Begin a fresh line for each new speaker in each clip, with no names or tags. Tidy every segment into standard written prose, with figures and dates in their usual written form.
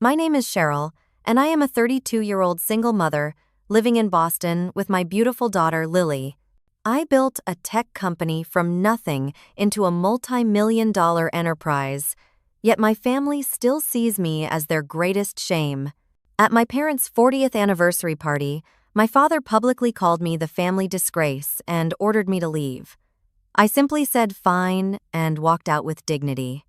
My name is Cheryl, and I am a 32-year-old single mother living in Boston with my beautiful daughter, Lily. I built a tech company from nothing into a multi-million-dollar enterprise, yet my family still sees me as their greatest shame. At my parents' 40th anniversary party, my father publicly called me the family disgrace and ordered me to leave. I simply said fine and walked out with dignity.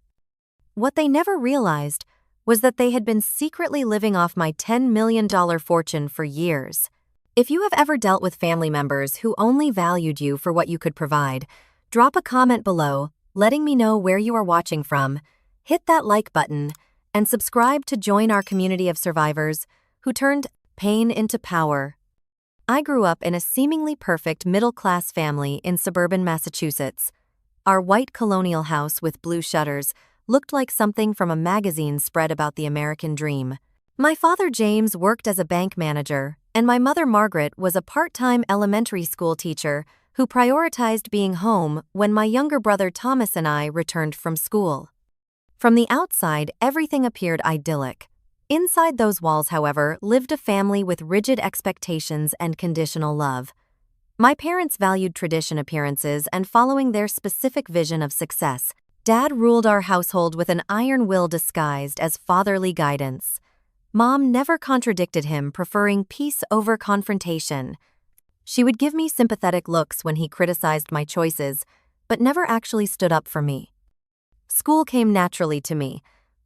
What they never realized was that they had been secretly living off my $10 million fortune for years. If you have ever dealt with family members who only valued you for what you could provide, drop a comment below letting me know where you are watching from, hit that like button, and subscribe to join our community of survivors who turned pain into power. I grew up in a seemingly perfect middle-class family in suburban Massachusetts. Our white colonial house with blue shutters looked like something from a magazine spread about the American dream. My father James worked as a bank manager, and my mother Margaret was a part-time elementary school teacher who prioritized being home when my younger brother Thomas and I returned from school. From the outside, everything appeared idyllic. Inside those walls, however, lived a family with rigid expectations and conditional love. My parents valued tradition appearances and following their specific vision of success. Dad ruled our household with an iron will disguised as fatherly guidance. Mom never contradicted him, preferring peace over confrontation. She would give me sympathetic looks when he criticized my choices, but never actually stood up for me. School came naturally to me.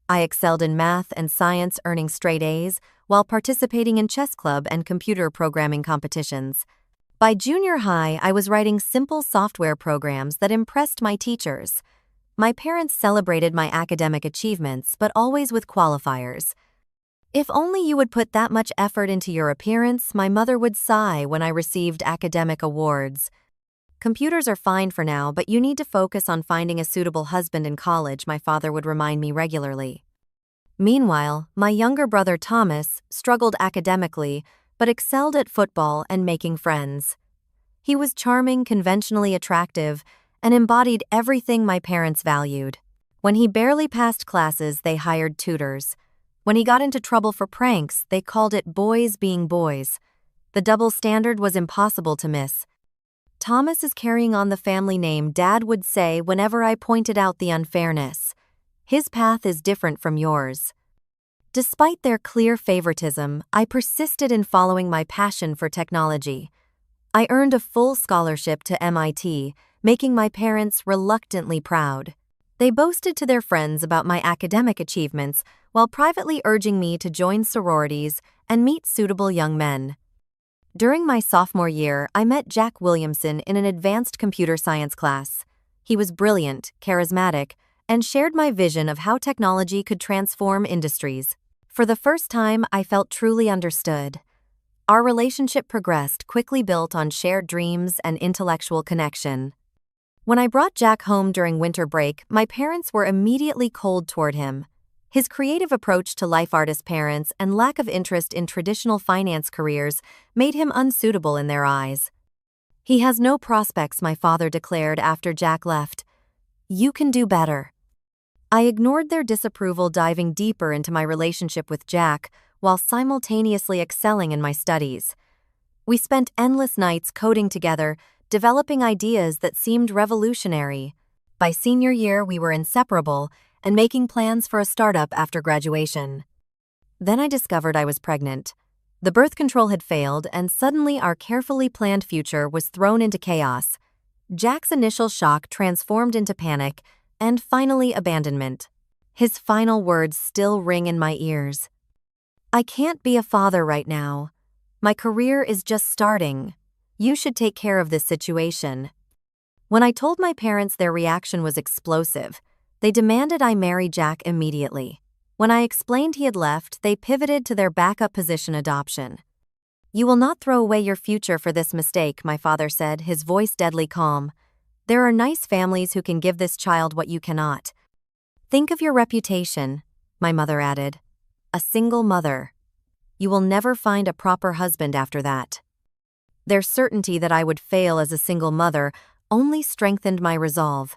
I excelled in math and science, earning straight A's, while participating in chess club and computer programming competitions. By junior high, I was writing simple software programs that impressed my teachers. My parents celebrated my academic achievements, but always with qualifiers. If only you would put that much effort into your appearance, my mother would sigh when I received academic awards. Computers are fine for now, but you need to focus on finding a suitable husband in college, my father would remind me regularly. Meanwhile, my younger brother Thomas struggled academically, but excelled at football and making friends. He was charming, conventionally attractive, and embodied everything my parents valued. When he barely passed classes, they hired tutors. When he got into trouble for pranks, they called it boys being boys. The double standard was impossible to miss. Thomas is carrying on the family name, Dad would say whenever I pointed out the unfairness. His path is different from yours. Despite their clear favoritism, I persisted in following my passion for technology. I earned a full scholarship to MIT, making my parents reluctantly proud. They boasted to their friends about my academic achievements while privately urging me to join sororities and meet suitable young men. During my sophomore year, I met Jack Williamson in an advanced computer science class. He was brilliant, charismatic, and shared my vision of how technology could transform industries. For the first time, I felt truly understood. Our relationship progressed, quickly built on shared dreams and intellectual connection. When I brought Jack home during winter break, my parents were immediately cold toward him. His creative approach to life, artist parents, and lack of interest in traditional finance careers made him unsuitable in their eyes. He has no prospects, my father declared after Jack left. You can do better. I ignored their disapproval, diving deeper into my relationship with Jack while simultaneously excelling in my studies. We spent endless nights coding together, developing ideas that seemed revolutionary. By senior year, we were inseparable and making plans for a startup after graduation. Then I discovered I was pregnant. The birth control had failed, and suddenly our carefully planned future was thrown into chaos. Jack's initial shock transformed into panic, and finally abandonment. His final words still ring in my ears. I can't be a father right now. My career is just starting. You should take care of this situation. When I told my parents, their reaction was explosive. They demanded I marry Jack immediately. When I explained he had left, they pivoted to their backup position, adoption. You will not throw away your future for this mistake, my father said, his voice deadly calm. There are nice families who can give this child what you cannot. Think of your reputation, my mother added. A single mother. You will never find a proper husband after that. Their certainty that I would fail as a single mother only strengthened my resolve.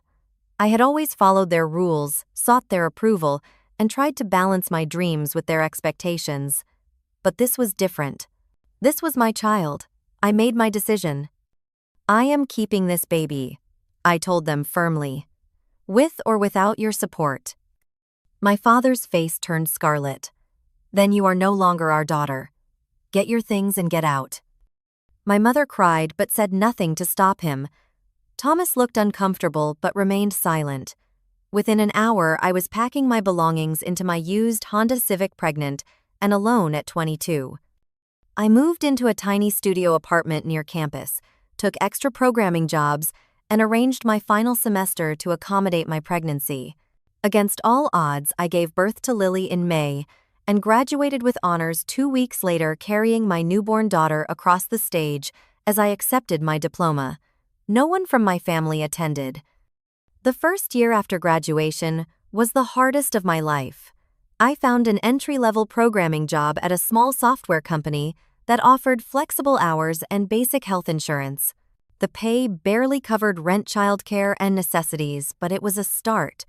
I had always followed their rules, sought their approval, and tried to balance my dreams with their expectations. But this was different. This was my child. I made my decision. I am keeping this baby, I told them firmly. With or without your support. My father's face turned scarlet. Then you are no longer our daughter. Get your things and get out. My mother cried but said nothing to stop him. Thomas looked uncomfortable but remained silent. Within an hour, I was packing my belongings into my used Honda Civic Pregnant and alone at 22. I moved into a tiny studio apartment near campus, took extra programming jobs, and arranged my final semester to accommodate my pregnancy. Against all odds, I gave birth to Lily in May and graduated with honors 2 weeks later, carrying my newborn daughter across the stage as I accepted my diploma. No one from my family attended. The first year after graduation was the hardest of my life. I found an entry-level programming job at a small software company that offered flexible hours and basic health insurance. The pay barely covered rent, childcare, and necessities, but it was a start.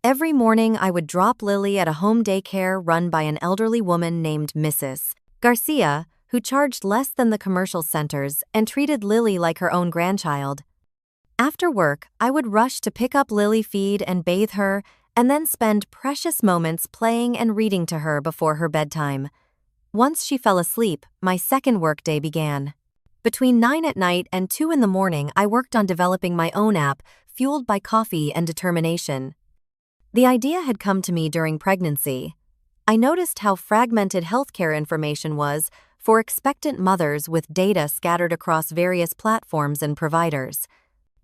Every morning I would drop Lily at a home daycare run by an elderly woman named Mrs. Garcia, who charged less than the commercial centers and treated Lily like her own grandchild. After work, I would rush to pick up Lily, feed and bathe her, and then spend precious moments playing and reading to her before her bedtime. Once she fell asleep, my second workday began. Between 9 at night and 2 in the morning, I worked on developing my own app, fueled by coffee and determination. The idea had come to me during pregnancy. I noticed how fragmented healthcare information was for expectant mothers with data scattered across various platforms and providers.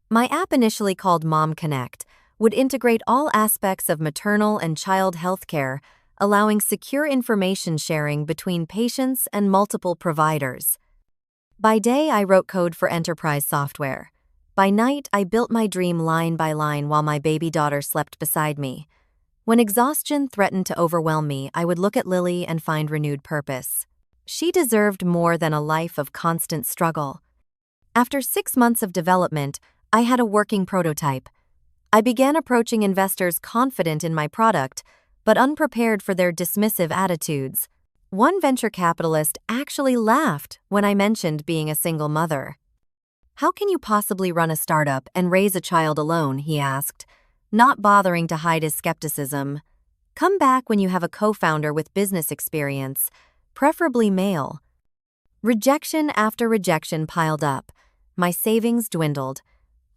My app, initially called Mom Connect, would integrate all aspects of maternal and child healthcare, allowing secure information sharing between patients and multiple providers. By day, I wrote code for enterprise software. By night, I built my dream line by line while my baby daughter slept beside me. When exhaustion threatened to overwhelm me, I would look at Lily and find renewed purpose. She deserved more than a life of constant struggle. After 6 months of development, I had a working prototype. I began approaching investors confident in my product, but unprepared for their dismissive attitudes. One venture capitalist actually laughed when I mentioned being a single mother. "How can you possibly run a startup and raise a child alone?" he asked, not bothering to hide his skepticism. "Come back when you have a co-founder with business experience, preferably male." Rejection after rejection piled up. My savings dwindled.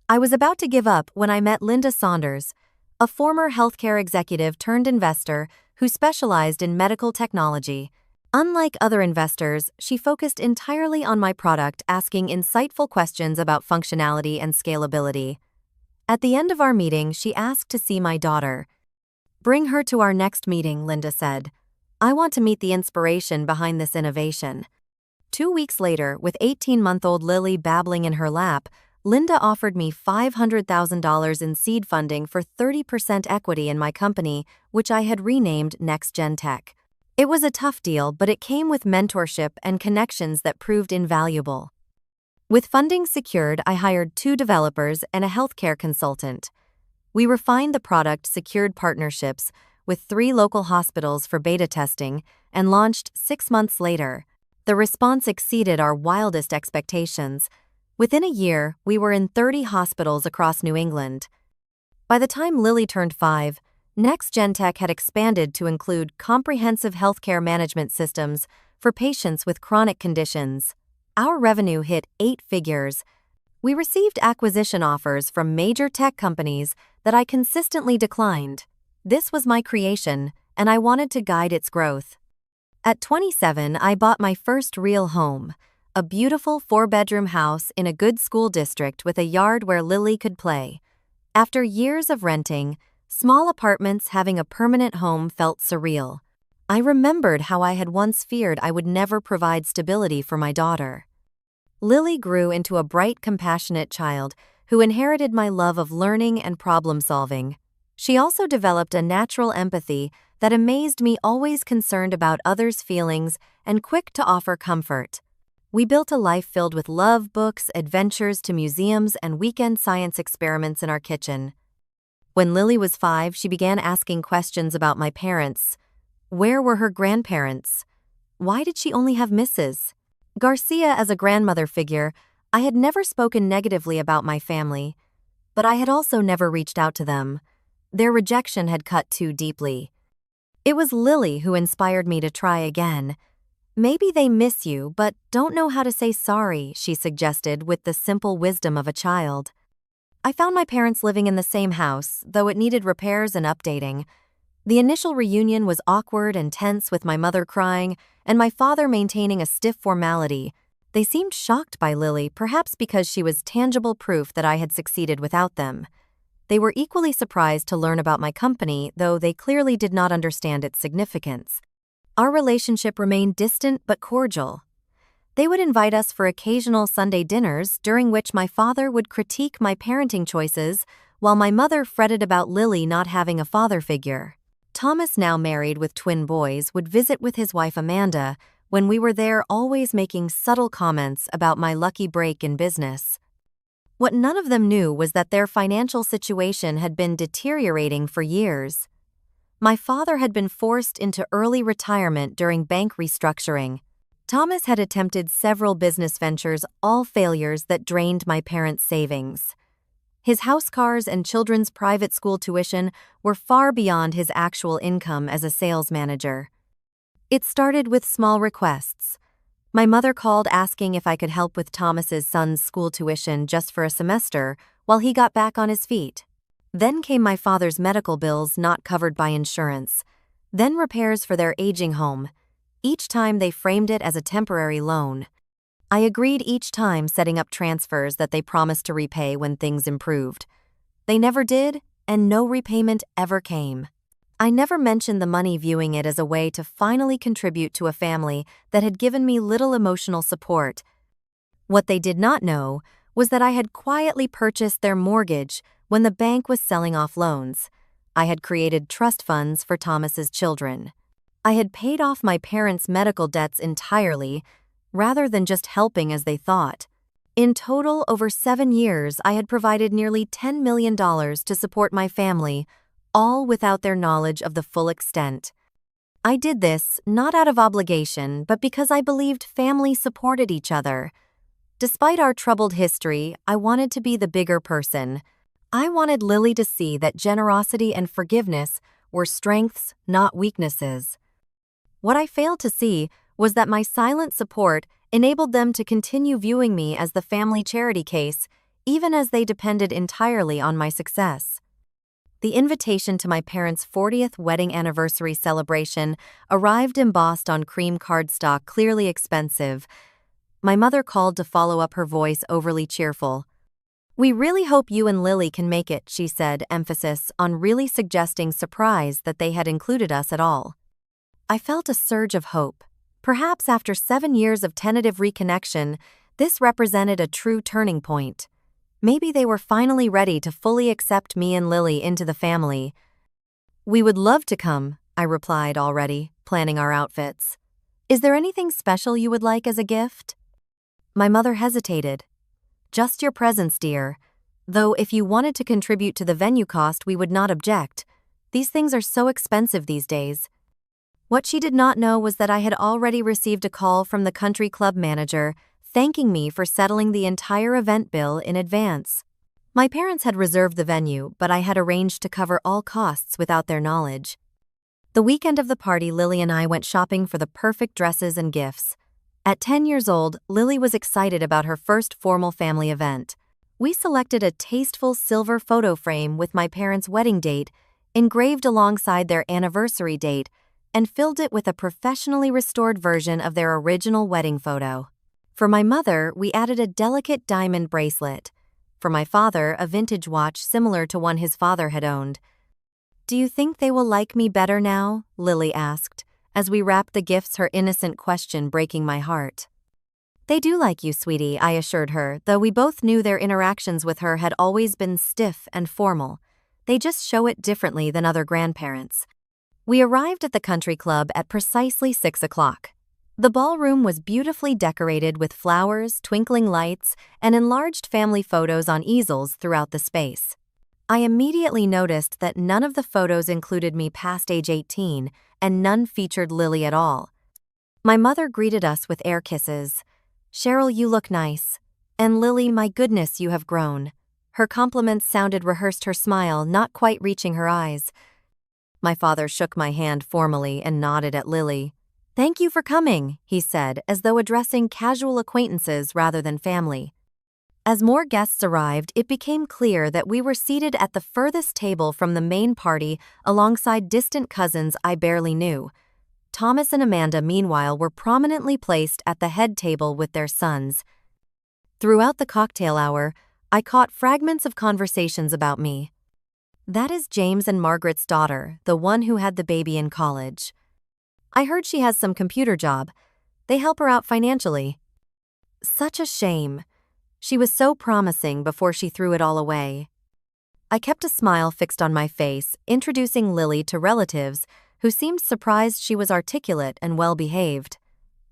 I was about to give up when I met Linda Saunders, a former healthcare executive turned investor who specialized in medical technology. Unlike other investors, she focused entirely on my product, asking insightful questions about functionality and scalability. At the end of our meeting, she asked to see my daughter. "Bring her to our next meeting," Linda said. "I want to meet the inspiration behind this innovation." 2 weeks later, with 18-month-old Lily babbling in her lap, Linda offered me $500,000 in seed funding for 30% equity in my company, which I had renamed NextGen Tech. It was a tough deal, but it came with mentorship and connections that proved invaluable. With funding secured, I hired 2 developers and a healthcare consultant. We refined the product, secured partnerships with 3 local hospitals for beta testing, and launched 6 months later. The response exceeded our wildest expectations. Within a year, we were in 30 hospitals across New England. By the time Lily turned 5, NextGen Tech had expanded to include comprehensive healthcare management systems for patients with chronic conditions. Our revenue hit 8 figures. We received acquisition offers from major tech companies that I consistently declined. This was my creation, and I wanted to guide its growth. At 27, I bought my first real home, a beautiful 4-bedroom house in a good school district with a yard where Lily could play. After years of renting, small apartments, having a permanent home felt surreal. I remembered how I had once feared I would never provide stability for my daughter. Lily grew into a bright, compassionate child who inherited my love of learning and problem-solving. She also developed a natural empathy that amazed me, always concerned about others' feelings and quick to offer comfort. We built a life filled with love, books, adventures to museums, and weekend science experiments in our kitchen. When Lily was 5, she began asking questions about my parents. Where were her grandparents? Why did she only have Mrs. Garcia as a grandmother figure? I had never spoken negatively about my family, but I had also never reached out to them. Their rejection had cut too deeply. It was Lily who inspired me to try again. Maybe they miss you, but don't know how to say sorry, she suggested with the simple wisdom of a child. I found my parents living in the same house, though it needed repairs and updating. The initial reunion was awkward and tense, with my mother crying and my father maintaining a stiff formality. They seemed shocked by Lily, perhaps because she was tangible proof that I had succeeded without them. They were equally surprised to learn about my company, though they clearly did not understand its significance. Our relationship remained distant but cordial. They would invite us for occasional Sunday dinners, during which my father would critique my parenting choices, while my mother fretted about Lily not having a father figure. Thomas, now married with twin boys, would visit with his wife Amanda. When we were there, always making subtle comments about my lucky break in business. What none of them knew was that their financial situation had been deteriorating for years. My father had been forced into early retirement during bank restructuring. Thomas had attempted several business ventures, all failures that drained my parents' savings. His house cars and children's private school tuition were far beyond his actual income as a sales manager. It started with small requests. My mother called asking if I could help with Thomas's son's school tuition just for a semester while he got back on his feet. Then came my father's medical bills not covered by insurance. Then repairs for their aging home. Each time they framed it as a temporary loan. I agreed each time, setting up transfers that they promised to repay when things improved. They never did, and no repayment ever came. I never mentioned the money, viewing it as a way to finally contribute to a family that had given me little emotional support. What they did not know was that I had quietly purchased their mortgage when the bank was selling off loans. I had created trust funds for Thomas's children. I had paid off my parents' medical debts entirely, rather than just helping as they thought. In total, over 7 years, I had provided nearly $10 million to support my family, all without their knowledge of the full extent. I did this not out of obligation, but because I believed family supported each other. Despite our troubled history, I wanted to be the bigger person. I wanted Lily to see that generosity and forgiveness were strengths, not weaknesses. What I failed to see was that my silent support enabled them to continue viewing me as the family charity case, even as they depended entirely on my success. The invitation to my parents' 40th wedding anniversary celebration arrived embossed on cream cardstock, clearly expensive. My mother called to follow up, her voice overly cheerful. "We really hope you and Lily can make it," she said, emphasis on really, suggesting surprise that they had included us at all. I felt a surge of hope. Perhaps after 7 years of tentative reconnection, this represented a true turning point. Maybe they were finally ready to fully accept me and Lily into the family. "We would love to come," I replied, already planning our outfits. "Is there anything special you would like as a gift?" My mother hesitated. "Just your presence, dear. Though if you wanted to contribute to the venue cost, we would not object. These things are so expensive these days." What she did not know was that I had already received a call from the country club manager, thanking me for settling the entire event bill in advance. My parents had reserved the venue, but I had arranged to cover all costs without their knowledge. The weekend of the party, Lily and I went shopping for the perfect dresses and gifts. At 10 years old, Lily was excited about her first formal family event. We selected a tasteful silver photo frame with my parents' wedding date engraved alongside their anniversary date, and filled it with a professionally restored version of their original wedding photo. For my mother, we added a delicate diamond bracelet. For my father, a vintage watch similar to one his father had owned. "Do you think they will like me better now?" Lily asked, as we wrapped the gifts, her innocent question breaking my heart. "They do like you, sweetie," I assured her, though we both knew their interactions with her had always been stiff and formal. They just show it differently than other grandparents. We arrived at the country club at precisely 6 o'clock. The ballroom was beautifully decorated with flowers, twinkling lights, and enlarged family photos on easels throughout the space. I immediately noticed that none of the photos included me past age 18, and none featured Lily at all. My mother greeted us with air kisses. "Cheryl, you look nice." And "Lily, my goodness, you have grown." Her compliments sounded rehearsed, her smile not quite reaching her eyes. My father shook my hand formally and nodded at Lily. "Thank you for coming," he said, as though addressing casual acquaintances rather than family. As more guests arrived, it became clear that we were seated at the furthest table from the main party alongside distant cousins I barely knew. Thomas and Amanda, meanwhile, were prominently placed at the head table with their sons. Throughout the cocktail hour, I caught fragments of conversations about me. "That is James and Margaret's daughter, the one who had the baby in college. I heard she has some computer job. They help her out financially. Such a shame. She was so promising before she threw it all away." I kept a smile fixed on my face, introducing Lily to relatives who seemed surprised she was articulate and well-behaved.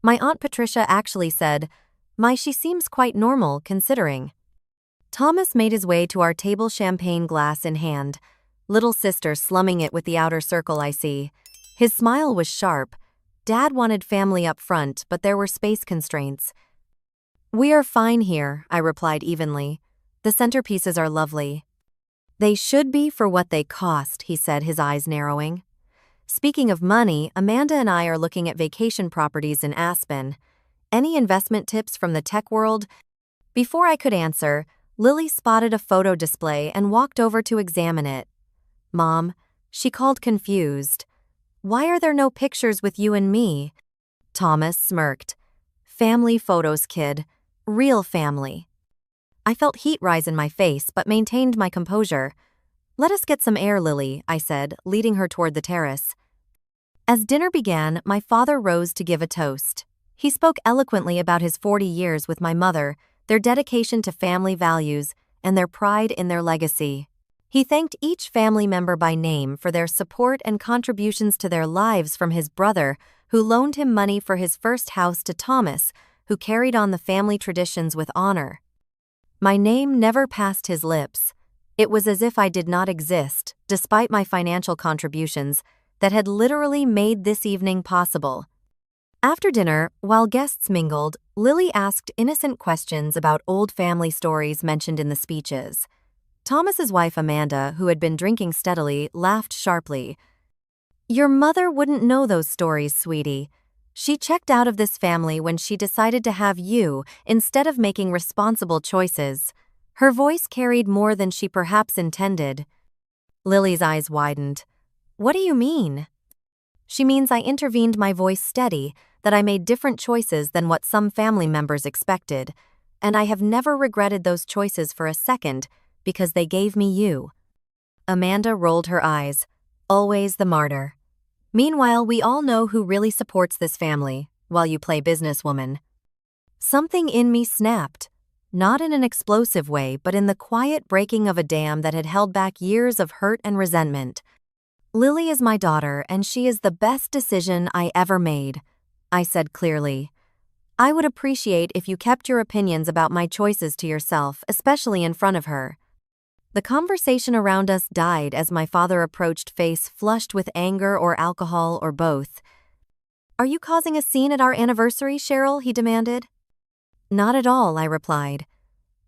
My Aunt Patricia actually said, she seems quite normal considering." Thomas made his way to our table, champagne glass in hand, little sister slumming it with the outer circle I see. His smile was sharp. Dad wanted family up front, but there were space constraints. "We are fine here," I replied evenly. "The centerpieces are lovely." "They should be for what they cost," he said, his eyes narrowing. "Speaking of money, Amanda and I are looking at vacation properties in Aspen. Any investment tips from the tech world?" Before I could answer, Lily spotted a photo display and walked over to examine it. "Mom," she called, confused. "Why are there no pictures with you and me?" Thomas smirked. "Family photos, kid. Real family." I felt heat rise in my face but maintained my composure. "Let us get some air, Lily," I said, leading her toward the terrace. As dinner began, my father rose to give a toast. He spoke eloquently about his 40 years with my mother, their dedication to family values, and their pride in their legacy. He thanked each family member by name for their support and contributions to their lives, from his brother, who loaned him money for his first house, to Thomas, who carried on the family traditions with honor. My name never passed his lips. It was as if I did not exist, despite my financial contributions that had literally made this evening possible. After dinner, while guests mingled, Lily asked innocent questions about old family stories mentioned in the speeches. Thomas's wife, Amanda, who had been drinking steadily, laughed sharply. "Your mother wouldn't know those stories, sweetie. She checked out of this family when she decided to have you instead of making responsible choices." Her voice carried more than she perhaps intended. Lily's eyes widened. "What do you mean?" "She means I intervened, my voice steady, that I made different choices than what some family members expected, and I have never regretted those choices for a second, because they gave me you." Amanda rolled her eyes. Always the martyr. "Meanwhile, we all know who really supports this family, while you play businesswoman." Something in me snapped. Not in an explosive way, but in the quiet breaking of a dam that had held back years of hurt and resentment. "Lily is my daughter, and she is the best decision I ever made," I said clearly. "I would appreciate if you kept your opinions about my choices to yourself, especially in front of her." The conversation around us died as my father approached, face flushed with anger or alcohol or both. "Are you causing a scene at our anniversary, Cheryl?" he demanded. "Not at all," I replied.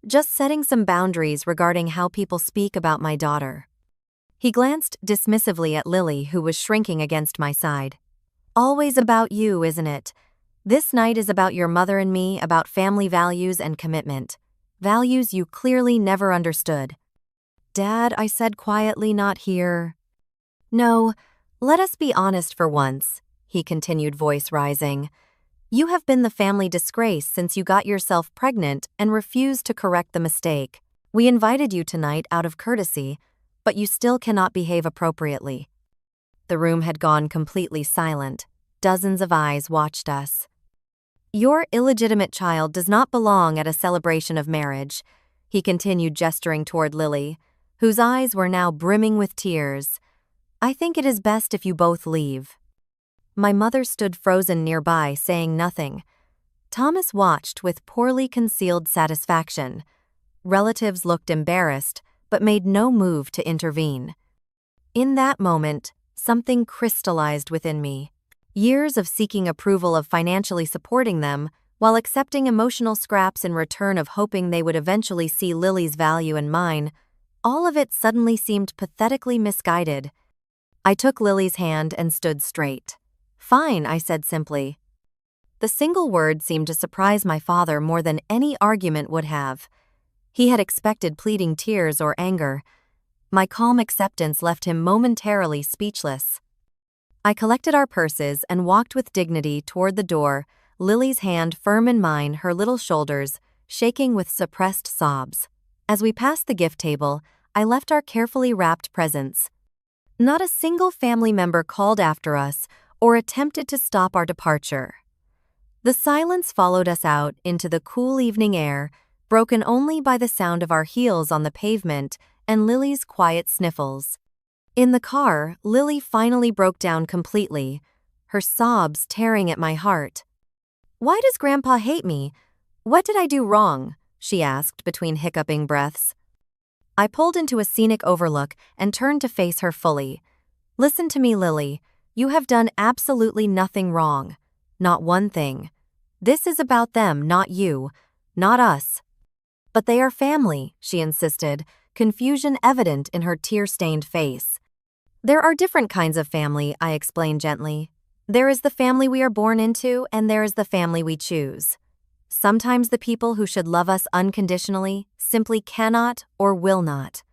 "Just setting some boundaries regarding how people speak about my daughter." He glanced dismissively at Lily, who was shrinking against my side. "Always about you, isn't it? This night is about your mother and me, about family values and commitment. Values you clearly never understood." "Dad," I said quietly, "not here." "No, let us be honest for once," he continued, voice rising. "You have been the family disgrace since you got yourself pregnant and refused to correct the mistake. We invited you tonight out of courtesy, but you still cannot behave appropriately." The room had gone completely silent. Dozens of eyes watched us. "Your illegitimate child does not belong at a celebration of marriage," he continued, gesturing toward Lily, whose eyes were now brimming with tears. "I think it is best if you both leave." My mother stood frozen nearby, saying nothing. Thomas watched with poorly concealed satisfaction. Relatives looked embarrassed, but made no move to intervene. In that moment, something crystallized within me. Years of seeking approval of financially supporting them, while accepting emotional scraps in return of hoping they would eventually see Lily's value and mine, all of it suddenly seemed pathetically misguided. I took Lily's hand and stood straight. "Fine," I said simply. The single word seemed to surprise my father more than any argument would have. He had expected pleading tears or anger. My calm acceptance left him momentarily speechless. I collected our purses and walked with dignity toward the door, Lily's hand firm in mine, her little shoulders shaking with suppressed sobs. As we passed the gift table, I left our carefully wrapped presents. Not a single family member called after us or attempted to stop our departure. The silence followed us out into the cool evening air, broken only by the sound of our heels on the pavement and Lily's quiet sniffles. In the car, Lily finally broke down completely, her sobs tearing at my heart. "Why does Grandpa hate me? What did I do wrong?" she asked between hiccuping breaths. I pulled into a scenic overlook and turned to face her fully. "Listen to me, Lily. You have done absolutely nothing wrong. Not one thing. This is about them, not you, not us." "But they are family," she insisted, confusion evident in her tear-stained face. "There are different kinds of family," I explained gently. "There is the family we are born into, and there is the family we choose. Sometimes the people who should love us unconditionally simply cannot or will not.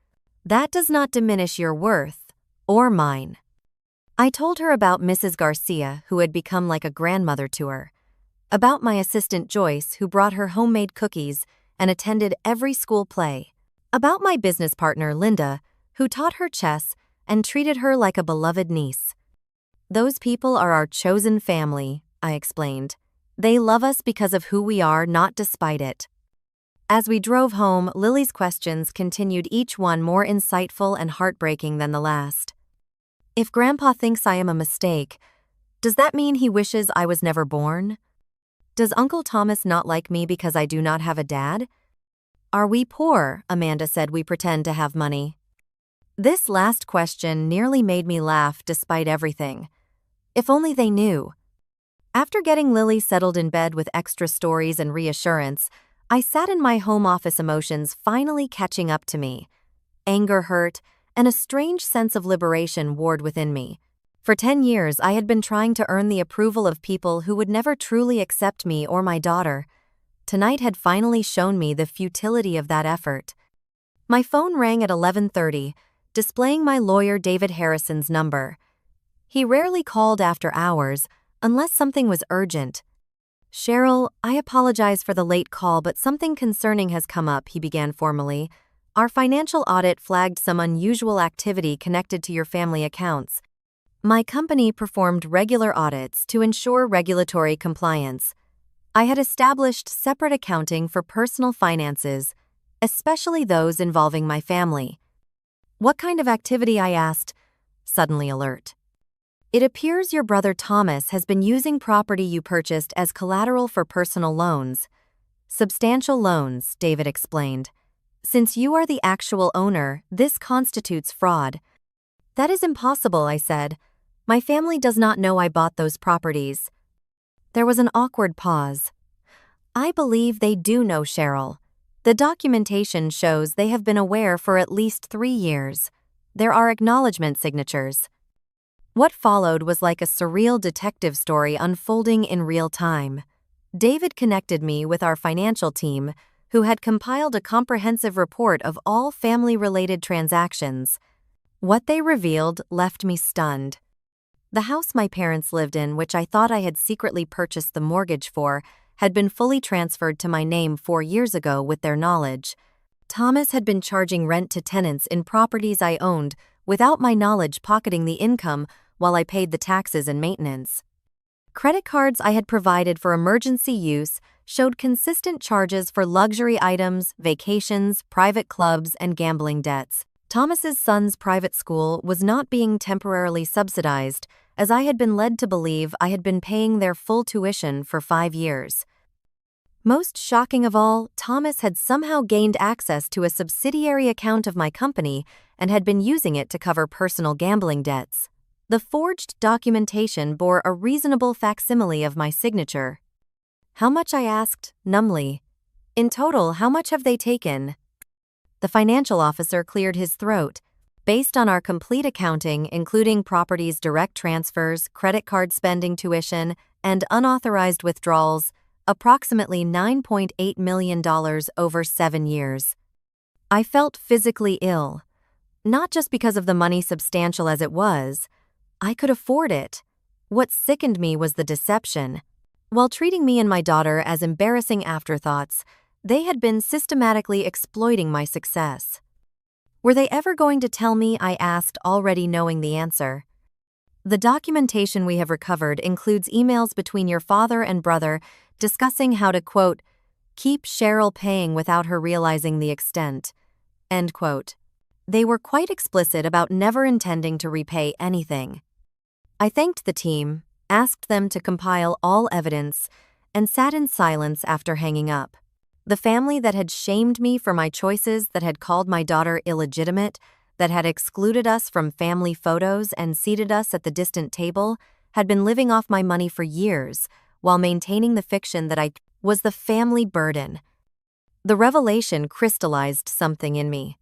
That does not diminish your worth, or mine." I told her about Mrs. Garcia, who had become like a grandmother to her, about my assistant Joyce, who brought her homemade cookies and attended every school play, about my business partner Linda, who taught her chess and treated her like a beloved niece. "Those people are our chosen family," I explained. "They love us because of who we are, not despite it." As we drove home, Lily's questions continued, each one more insightful and heartbreaking than the last. "If Grandpa thinks I am a mistake, does that mean he wishes I was never born? Does Uncle Thomas not like me because I do not have a dad? Are we poor?" Amanda said we pretend to have money. This last question nearly made me laugh despite everything. If only they knew. After getting Lily settled in bed with extra stories and reassurance, I sat in my home office, emotions finally catching up to me. Anger, hurt, and a strange sense of liberation warred within me. For 10 years, I had been trying to earn the approval of people who would never truly accept me or my daughter. Tonight had finally shown me the futility of that effort. My phone rang at 11:30, displaying my lawyer David Harrison's number. He rarely called after hours, unless something was urgent. "Cheryl, I apologize for the late call, but something concerning has come up," he began formally. "Our financial audit flagged some unusual activity connected to your family accounts. My company performed regular audits to ensure regulatory compliance. I had established separate accounting for personal finances, especially those involving my family." "What kind of activity?" I asked, suddenly alert. "It appears your brother Thomas has been using property you purchased as collateral for personal loans." "Substantial loans," David explained. "Since you are the actual owner, this constitutes fraud." "That is impossible," I said. "My family does not know I bought those properties." There was an awkward pause. "I believe they do know, Cheryl. The documentation shows they have been aware for at least 3 years. There are acknowledgement signatures." What followed was like a surreal detective story unfolding in real time. David connected me with our financial team, who had compiled a comprehensive report of all family-related transactions. What they revealed left me stunned. The house my parents lived in, which I thought I had secretly purchased the mortgage for, had been fully transferred to my name 4 years ago with their knowledge. Thomas had been charging rent to tenants in properties I owned without my knowledge, pocketing the income while I paid the taxes and maintenance. Credit cards I had provided for emergency use showed consistent charges for luxury items, vacations, private clubs, and gambling debts. Thomas's son's private school was not being temporarily subsidized, as I had been led to believe I had been paying their full tuition for 5 years. Most shocking of all, Thomas had somehow gained access to a subsidiary account of my company and had been using it to cover personal gambling debts. The forged documentation bore a reasonable facsimile of my signature. "How much?" I asked, numbly. "In total, how much have they taken?" The financial officer cleared his throat. "Based on our complete accounting, including properties' direct transfers, credit card spending, tuition, and unauthorized withdrawals, approximately $9.8 million over 7 years. I felt physically ill. Not just because of the money, substantial as it was. I could afford it. What sickened me was the deception. While treating me and my daughter as embarrassing afterthoughts, they had been systematically exploiting my success. Were they ever going to tell me? I asked, already knowing the answer. "The documentation we have recovered includes emails between your father and brother discussing how to, quote, keep Cheryl paying without her realizing the extent," end quote. They were quite explicit about never intending to repay anything. I thanked the team, asked them to compile all evidence, and sat in silence after hanging up. The family that had shamed me for my choices, that had called my daughter illegitimate, that had excluded us from family photos and seated us at the distant table, had been living off my money for years, while maintaining the fiction that I was the family burden. The revelation crystallized something in me.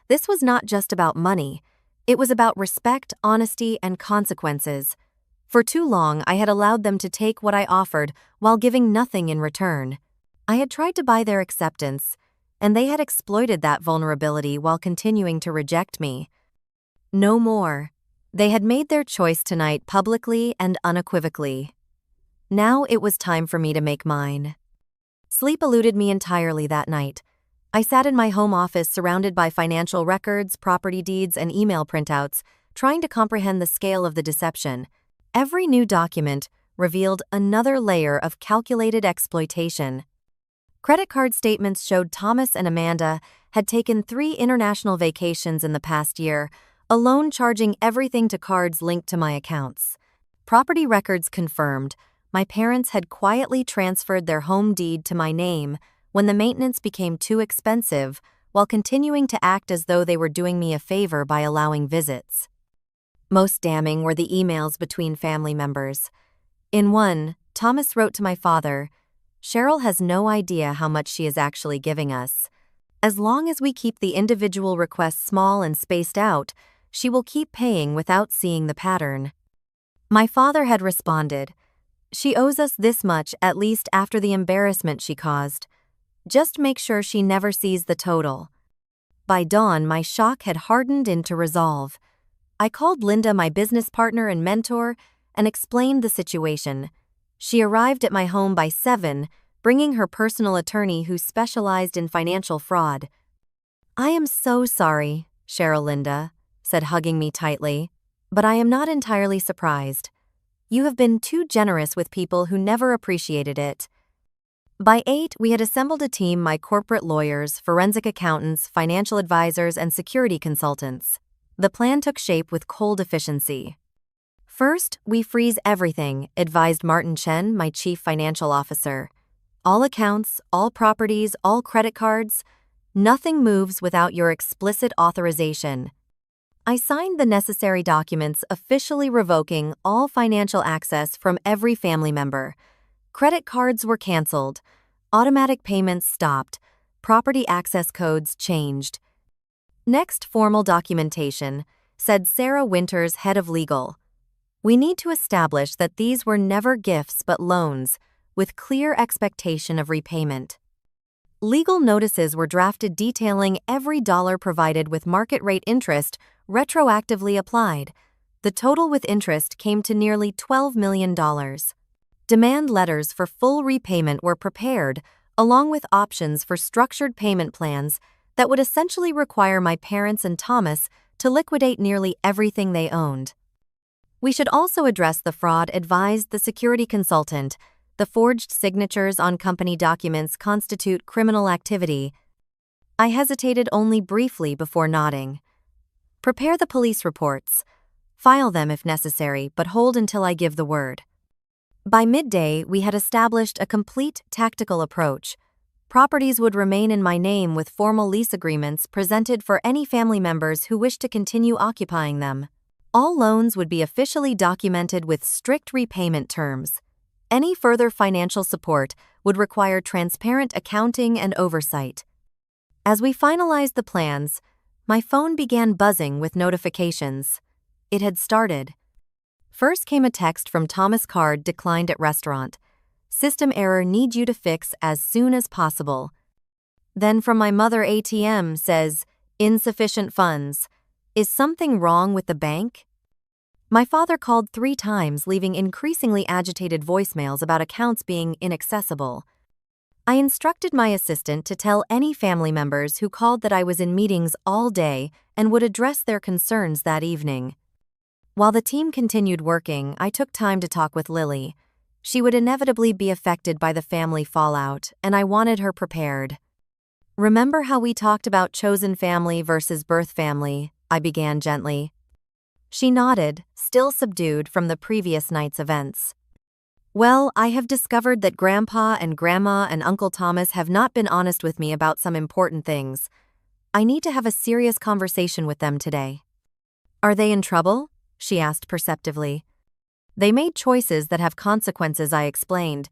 This was not just about money. It was about respect, honesty, and consequences. For too long, I had allowed them to take what I offered while giving nothing in return. I had tried to buy their acceptance, and they had exploited that vulnerability while continuing to reject me. No more. They had made their choice tonight publicly and unequivocally. Now it was time for me to make mine. Sleep eluded me entirely that night. I sat in my home office surrounded by financial records, property deeds, and email printouts, trying to comprehend the scale of the deception. Every new document revealed another layer of calculated exploitation. Credit card statements showed Thomas and Amanda had taken 3 international vacations in the past year, alone charging everything to cards linked to my accounts. Property records confirmed my parents had quietly transferred their home deed to my name when the maintenance became too expensive, while continuing to act as though they were doing me a favor by allowing visits. Most damning were the emails between family members. In one, Thomas wrote to my father, "Cheryl has no idea how much she is actually giving us. As long as we keep the individual requests small and spaced out, she will keep paying without seeing the pattern." My father had responded, "She owes us this much, at least after the embarrassment she caused. Just make sure she never sees the total." By dawn, my shock had hardened into resolve. I called Linda, my business partner and mentor, and explained the situation. She arrived at my home by 7, bringing her personal attorney who specialized in financial fraud. "I am so sorry, Cheryl," Linda said, hugging me tightly, "but I am not entirely surprised. You have been too generous with people who never appreciated it." By 8, we had assembled a team: my corporate lawyers, forensic accountants, financial advisors, and security consultants. The plan took shape with cold efficiency. "First, we freeze everything," advised Martin Chen, my chief financial officer. "All accounts, all properties, all credit cards. Nothing moves without your explicit authorization." I signed the necessary documents officially revoking all financial access from every family member. Credit cards were canceled, automatic payments stopped, property access codes changed. "Next, formal documentation," said Sarah Winters, head of legal. "We need to establish that these were never gifts but loans, with clear expectation of repayment." Legal notices were drafted detailing every dollar provided with market rate interest retroactively applied. The total with interest came to nearly $12 million. Demand letters for full repayment were prepared, along with options for structured payment plans that would essentially require my parents and Thomas to liquidate nearly everything they owned. "We should also address the fraud," advised the security consultant. "The forged signatures on company documents constitute criminal activity." I hesitated only briefly before nodding. "Prepare the police reports. File them if necessary, but hold until I give the word." By midday, we had established a complete tactical approach. Properties would remain in my name with formal lease agreements presented for any family members who wished to continue occupying them. All loans would be officially documented with strict repayment terms. Any further financial support would require transparent accounting and oversight. As we finalized the plans, my phone began buzzing with notifications. It had started. First came a text from Thomas Card declined at restaurant. System error need you to fix as soon as possible. Then from my mother ATM says, insufficient funds. Is something wrong with the bank? My father called 3 times, leaving increasingly agitated voicemails about accounts being inaccessible. I instructed my assistant to tell any family members who called that I was in meetings all day and would address their concerns that evening. While the team continued working, I took time to talk with Lily. She would inevitably be affected by the family fallout, and I wanted her prepared. Remember how we talked about chosen family versus birth family? I began gently. She nodded, still subdued from the previous night's events. Well, I have discovered that Grandpa and Grandma and Uncle Thomas have not been honest with me about some important things. I need to have a serious conversation with them today. Are they in trouble? She asked perceptively. They made choices that have consequences, I explained,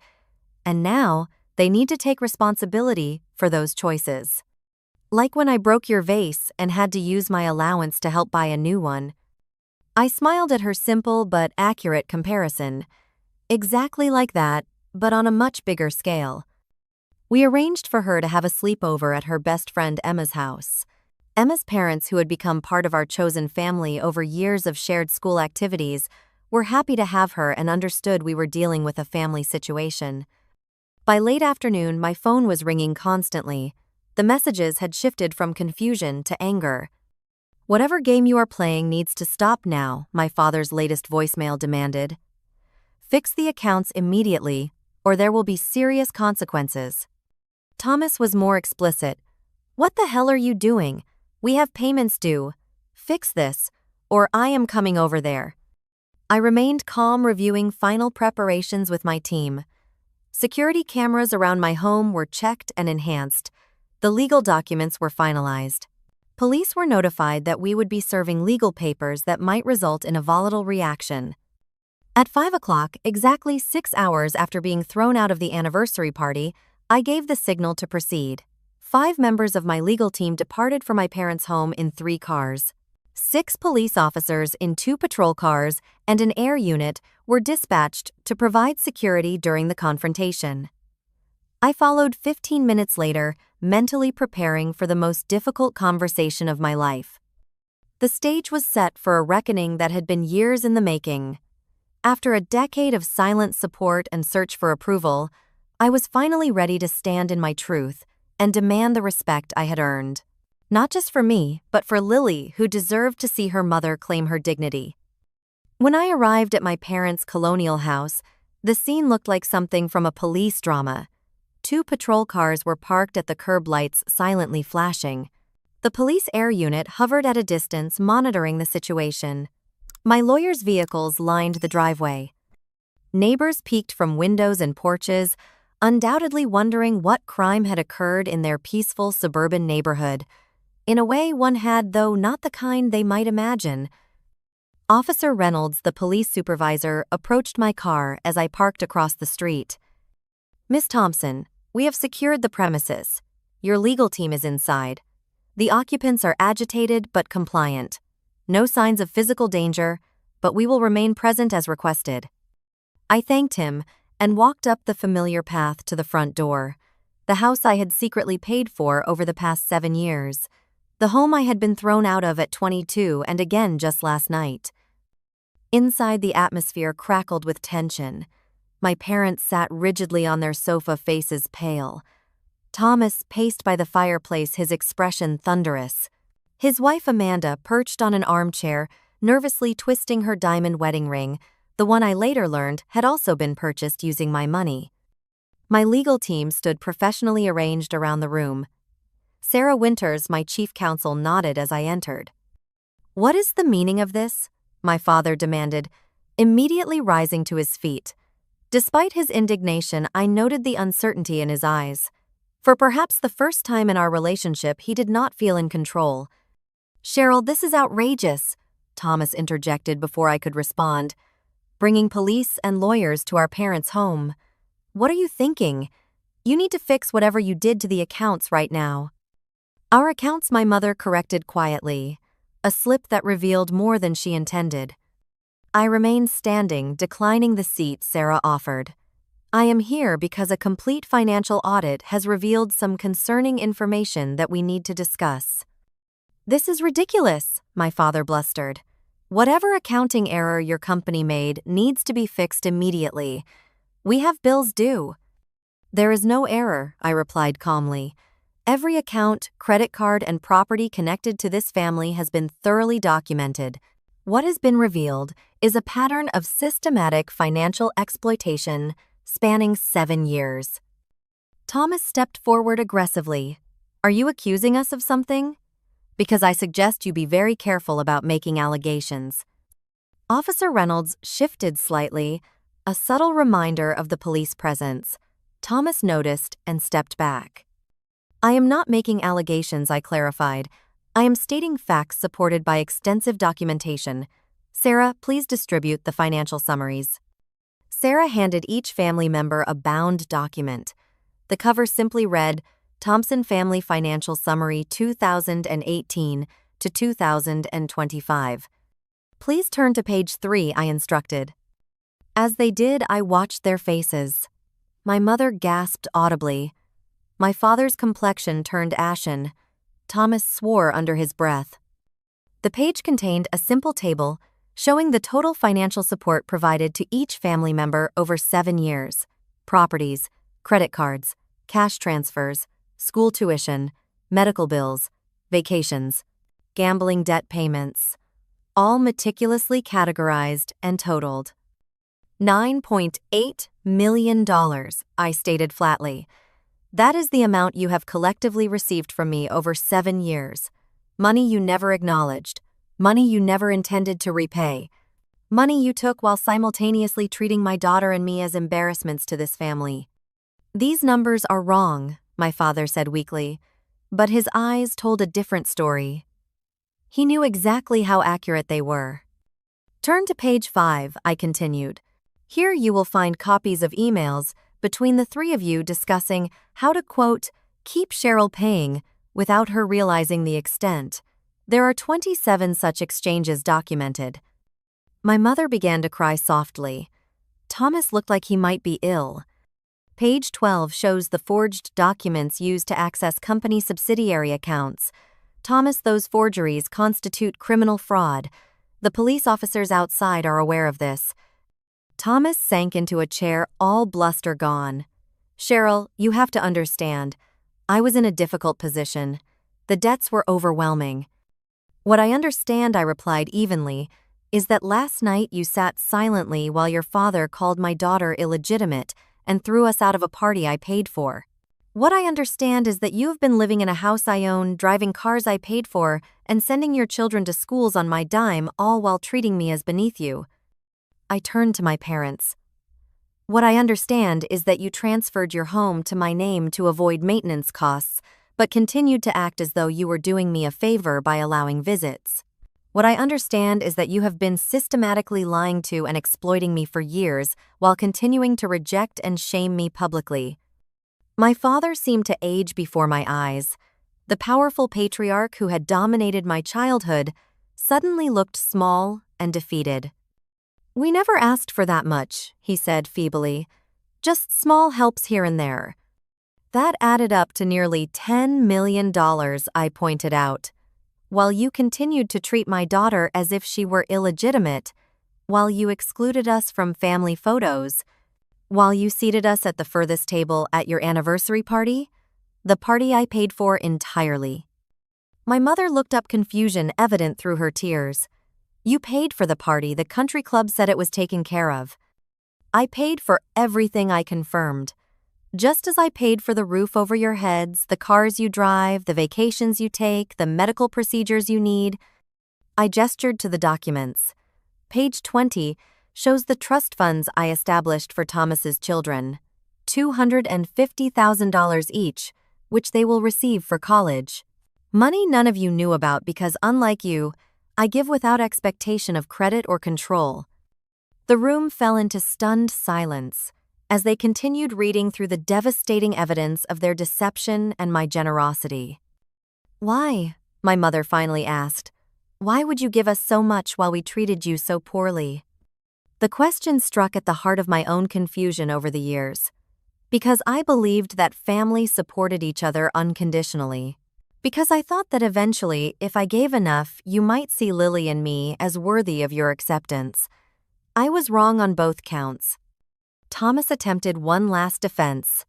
and now they need to take responsibility for those choices. Like when I broke your vase and had to use my allowance to help buy a new one. I smiled at her simple but accurate comparison. Exactly like that, but on a much bigger scale. We arranged for her to have a sleepover at her best friend Emma's house. Emma's parents, who had become part of our chosen family over years of shared school activities, were happy to have her and understood we were dealing with a family situation. By late afternoon, my phone was ringing constantly. The messages had shifted from confusion to anger. Whatever game you are playing needs to stop now, my father's latest voicemail demanded. Fix the accounts immediately, or there will be serious consequences. Thomas was more explicit. What the hell are you doing? We have payments due. Fix this, or I am coming over there. I remained calm, reviewing final preparations with my team. Security cameras around my home were checked and enhanced. The legal documents were finalized. Police were notified that we would be serving legal papers that might result in a volatile reaction. At 5 o'clock, exactly 6 hours after being thrown out of the anniversary party, I gave the signal to proceed. 5 members of my legal team departed for my parents' home in 3 cars. 6 police officers in 2 patrol cars and an air unit were dispatched to provide security during the confrontation. I followed 15 minutes later, mentally preparing for the most difficult conversation of my life. The stage was set for a reckoning that had been years in the making. After a decade of silent support and search for approval, I was finally ready to stand in my truth and demand the respect I had earned. Not just for me, but for Lily, who deserved to see her mother claim her dignity. When I arrived at my parents' colonial house, the scene looked like something from a police drama. 2 patrol cars were parked at the curb, lights silently flashing. The police air unit hovered at a distance, monitoring the situation. My lawyer's vehicles lined the driveway. Neighbors peeked from windows and porches, undoubtedly wondering what crime had occurred in their peaceful suburban neighborhood. In a way one had, though not the kind they might imagine. Officer Reynolds, the police supervisor, approached my car as I parked across the street. Miss Thompson, we have secured the premises. Your legal team is inside. The occupants are agitated but compliant. No signs of physical danger, but we will remain present as requested. I thanked him and walked up the familiar path to the front door, the house I had secretly paid for over the past 7 years, the home I had been thrown out of at 22 and again just last night. Inside, the atmosphere crackled with tension. My parents sat rigidly on their sofa, faces pale. Thomas paced by the fireplace, his expression thunderous. His wife Amanda perched on an armchair, nervously twisting her diamond wedding ring. The one I later learned had also been purchased using my money. My legal team stood professionally arranged around the room. Sarah Winters, my chief counsel, nodded as I entered. What is the meaning of this? My father demanded, immediately rising to his feet. Despite his indignation, I noted the uncertainty in his eyes. For perhaps the first time in our relationship, he did not feel in control. "Cheryl, this is outrageous," Thomas interjected before I could respond. "Bringing police and lawyers to our parents' home. What are you thinking? You need to fix whatever you did to the accounts right now." "Our accounts," my mother corrected quietly, a slip that revealed more than she intended. I remained standing, declining the seat Sarah offered. "I am here because a complete financial audit has revealed some concerning information that we need to discuss." "This is ridiculous," my father blustered. "Whatever accounting error your company made needs to be fixed immediately. We have bills due." "There is no error," I replied calmly. "Every account, credit card, and property connected to this family has been thoroughly documented. What has been revealed is a pattern of systematic financial exploitation spanning 7 years." Thomas stepped forward aggressively. "Are you accusing us of something? Because I suggest you be very careful about making allegations." Officer Reynolds shifted slightly, a subtle reminder of the police presence. Thomas noticed and stepped back. "I am not making allegations," I clarified. "I am stating facts supported by extensive documentation. Sarah, please distribute the financial summaries." Sarah handed each family member a bound document. The cover simply read, "Thompson Family Financial Summary 2018 to 2025. "Please turn to page 3, I instructed. As they did, I watched their faces. My mother gasped audibly. My father's complexion turned ashen. Thomas swore under his breath. The page contained a simple table showing the total financial support provided to each family member over 7 years: properties, credit cards, cash transfers, school tuition, medical bills, vacations, gambling debt payments, all meticulously categorized and totaled. $9.8 million, I stated flatly. That is the amount you have collectively received from me over 7 years. Money you never acknowledged. Money you never intended to repay. Money you took while simultaneously treating my daughter and me as embarrassments to this family. These numbers are wrong, my father said weakly, but his eyes told a different story. He knew exactly how accurate they were. Turn to page 5, I continued. Here you will find copies of emails between the 3 of you discussing how to, quote, keep Cheryl paying without her realizing the extent. There are 27 such exchanges documented. My mother began to cry softly. Thomas looked like he might be ill. Page 12 shows the forged documents used to access company subsidiary accounts. Thomas, those forgeries constitute criminal fraud. The police officers outside are aware of this. Thomas sank into a chair, all bluster gone. Cheryl, you have to understand. I was in a difficult position. The debts were overwhelming. What I understand, I replied evenly, is that last night you sat silently while your father called my daughter illegitimate and threw us out of a party I paid for. What I understand is that you have been living in a house I own, driving cars I paid for, and sending your children to schools on my dime, all while treating me as beneath you. I turned to my parents. What I understand is that you transferred your home to my name to avoid maintenance costs, but continued to act as though you were doing me a favor by allowing visits. What I understand is that you have been systematically lying to and exploiting me for years while continuing to reject and shame me publicly. My father seemed to age before my eyes. The powerful patriarch who had dominated my childhood suddenly looked small and defeated. We never asked for that much, he said feebly. Just small helps here and there. That added up to nearly $10 million, I pointed out. While you continued to treat my daughter as if she were illegitimate, while you excluded us from family photos, while you seated us at the furthest table at your anniversary party, the party I paid for entirely. My mother looked up, confusion evident through her tears. You paid for the party the country club said it was taken care of. I paid for everything, I confirmed. Just as I paid for the roof over your heads, the cars you drive, the vacations you take, the medical procedures you need. I gestured to the documents. Page 20 shows the trust funds I established for Thomas's children, $250,000 each, which they will receive for college. Money none of you knew about because, unlike you, I give without expectation of credit or control. The room fell into stunned silence as they continued reading through the devastating evidence of their deception and my generosity. "Why?" my mother finally asked. "Why would you give us so much while we treated you so poorly?" The question struck at the heart of my own confusion over the years. Because I believed that families supported each other unconditionally. Because I thought that eventually, if I gave enough, you might see Lily and me as worthy of your acceptance. I was wrong on both counts. Thomas attempted one last defense.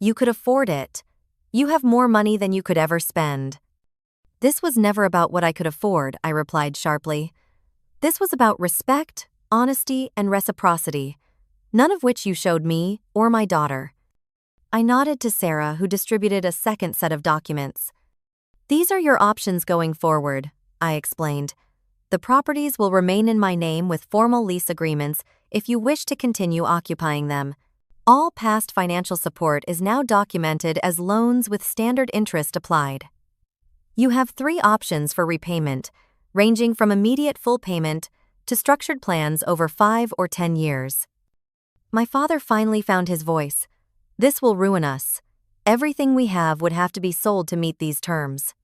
"You could afford it. You have more money than you could ever spend." "This was never about what I could afford," I replied sharply. "This was about respect, honesty, and reciprocity, none of which you showed me or my daughter." I nodded to Sarah, who distributed a second set of documents. "These are your options going forward," I explained. "The properties will remain in my name with formal lease agreements if you wish to continue occupying them. All past financial support is now documented as loans with standard interest applied. You have 3 options for repayment, ranging from immediate full payment to structured plans over 5 or 10 years. My father finally found his voice. "This will ruin us. Everything we have would have to be sold to meet these terms."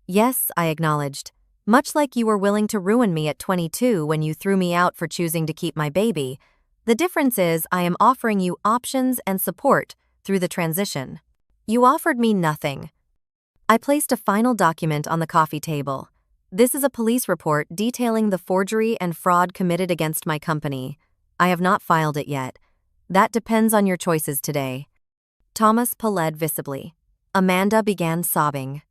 "Yes," I acknowledged. "Much like you were willing to ruin me at 22 when you threw me out for choosing to keep my baby. The difference is I am offering you options and support through the transition. You offered me nothing." I placed a final document on the coffee table. "This is a police report detailing the forgery and fraud committed against my company. I have not filed it yet. That depends on your choices today." Thomas paled visibly. Amanda began sobbing.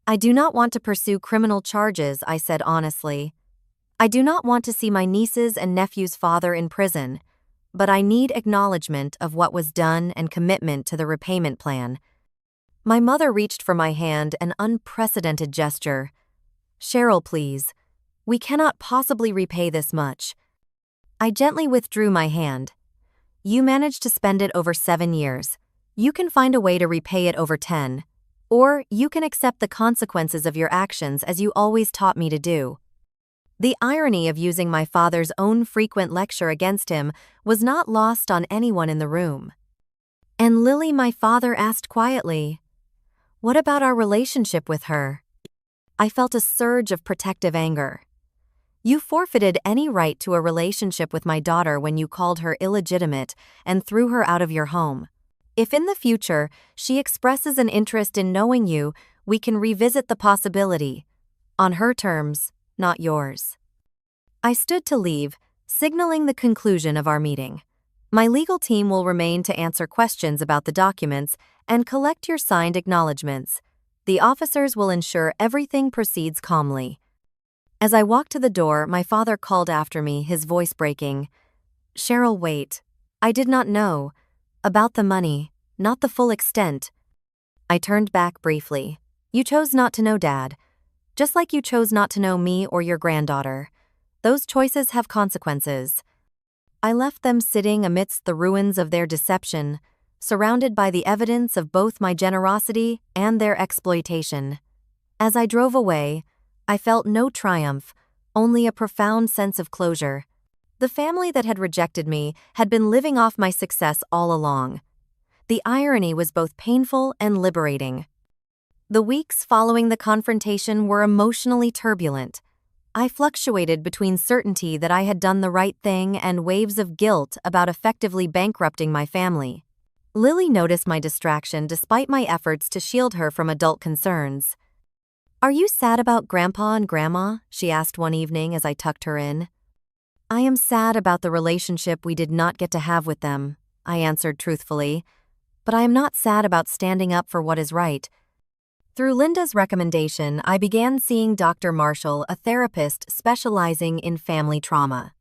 "I do not want to pursue criminal charges," I said honestly. "I do not want to see my nieces and nephew's father in prison, but I need acknowledgement of what was done and commitment to the repayment plan." My mother reached for my hand, an unprecedented gesture. "Cheryl, please. We cannot possibly repay this much." I gently withdrew my hand. "You managed to spend it over 7 years. You can find a way to repay it over 10. Or you can accept the consequences of your actions as you always taught me to do." The irony of using my father's own frequent lecture against him was not lost on anyone in the room. "And Lily," my father asked quietly, "what about our relationship with her?" I felt a surge of protective anger. "You forfeited any right to a relationship with my daughter when you called her illegitimate and threw her out of your home. If in the future she expresses an interest in knowing you, we can revisit the possibility. On her terms, not yours." I stood to leave, signaling the conclusion of our meeting. "My legal team will remain to answer questions about the documents and collect your signed acknowledgments. The officers will ensure everything proceeds calmly." As I walked to the door, my father called after me, his voice breaking. "Cheryl, wait. I did not know. About the money, not the full extent." I turned back briefly. "You chose not to know, Dad. Just like you chose not to know me or your granddaughter. Those choices have consequences." I left them sitting amidst the ruins of their deception, surrounded by the evidence of both my generosity and their exploitation. As I drove away, I felt no triumph, only a profound sense of closure. The family that had rejected me had been living off my success all along. The irony was both painful and liberating. The weeks following the confrontation were emotionally turbulent. I fluctuated between certainty that I had done the right thing and waves of guilt about effectively bankrupting my family. Lily noticed my distraction despite my efforts to shield her from adult concerns. "Are you sad about Grandpa and Grandma?" she asked one evening as I tucked her in. "I am sad about the relationship we did not get to have with them," I answered truthfully. "But I am not sad about standing up for what is right." Through Linda's recommendation, I began seeing Dr. Marshall, a therapist specializing in family trauma.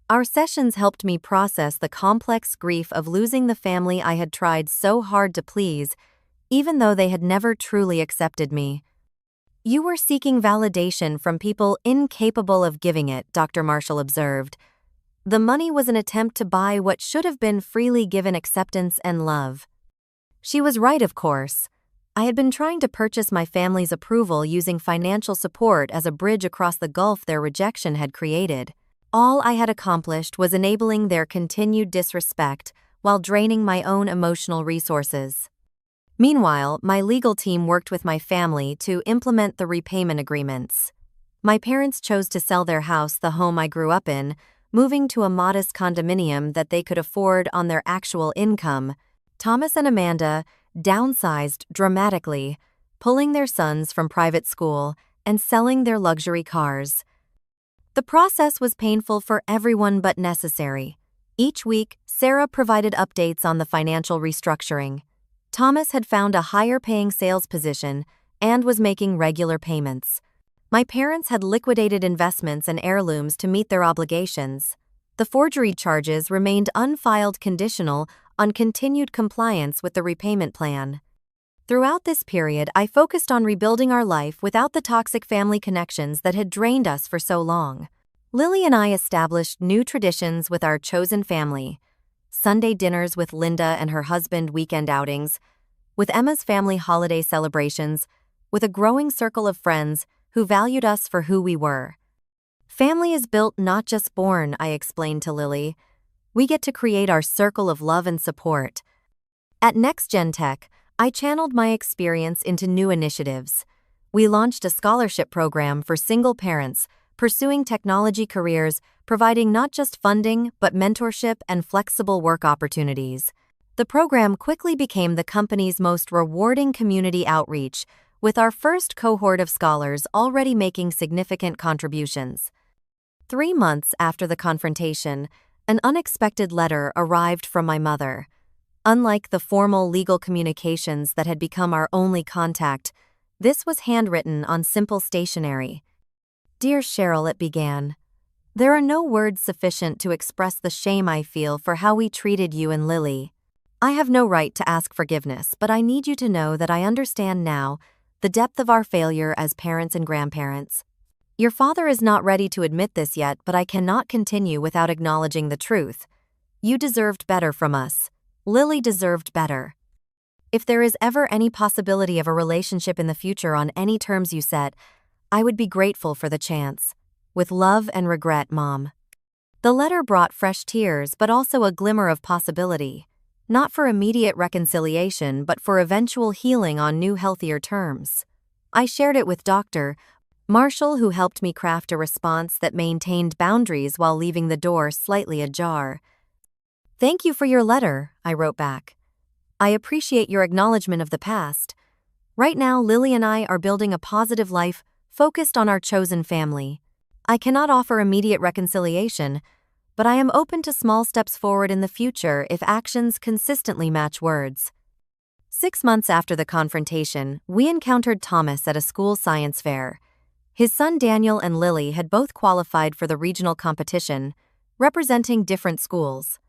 Our sessions helped me process the complex grief of losing the family I had tried so hard to please, even though they had never truly accepted me. "You were seeking validation from people incapable of giving it," Dr. Marshall observed. The money was an attempt to buy what should have been freely given acceptance and love. She was right, of course. I had been trying to purchase my family's approval using financial support as a bridge across the gulf their rejection had created. All I had accomplished was enabling their continued disrespect while draining my own emotional resources. Meanwhile, my legal team worked with my family to implement the repayment agreements. My parents chose to sell their house, the home I grew up in, moving to a modest condominium that they could afford on their actual income. Thomas and Amanda downsized dramatically, pulling their sons from private school and selling their luxury cars. The process was painful for everyone but necessary. Each week, Sarah provided updates on the financial restructuring. Thomas had found a higher-paying sales position and was making regular payments. My parents had liquidated investments and heirlooms to meet their obligations. The forgery charges remained unfiled, conditional on continued compliance with the repayment plan. Throughout this period, I focused on rebuilding our life without the toxic family connections that had drained us for so long. Lily and I established new traditions with our chosen family: Sunday dinners with Linda and her husband, weekend outings, with Emma's family holiday celebrations, with a growing circle of friends who valued us for who we were. Family is built, not just born, I explained to Lily. We get to create our circle of love and support. At NextGen Tech, I channeled my experience into new initiatives. We launched a scholarship program for single parents pursuing technology careers, providing not just funding but mentorship and flexible work opportunities. The program quickly became the company's most rewarding community outreach, with our first cohort of scholars already making significant contributions. 3 months after the confrontation, an unexpected letter arrived from my mother. Unlike the formal legal communications that had become our only contact, this was handwritten on simple stationery. "Dear Cheryl," it began, "there are no words sufficient to express the shame I feel for how we treated you and Lily. I have no right to ask forgiveness, but I need you to know that I understand now the depth of our failure as parents and grandparents. Your father is not ready to admit this yet, but I cannot continue without acknowledging the truth. You deserved better from us. Lily deserved better. If there is ever any possibility of a relationship in the future on any terms you set, I would be grateful for the chance. With love and regret, Mom." The letter brought fresh tears but also a glimmer of possibility. Not for immediate reconciliation, but for eventual healing on new, healthier terms. I shared it with Dr. Marshall, who helped me craft a response that maintained boundaries while leaving the door slightly ajar. "Thank you for your letter," I wrote back. "I appreciate your acknowledgement of the past. Right now, Lily and I are building a positive life focused on our chosen family. I cannot offer immediate reconciliation, but I am open to small steps forward in the future if actions consistently match words." 6 months after the confrontation, we encountered Thomas at a school science fair. His son Daniel and Lily had both qualified for the regional competition, representing different schools.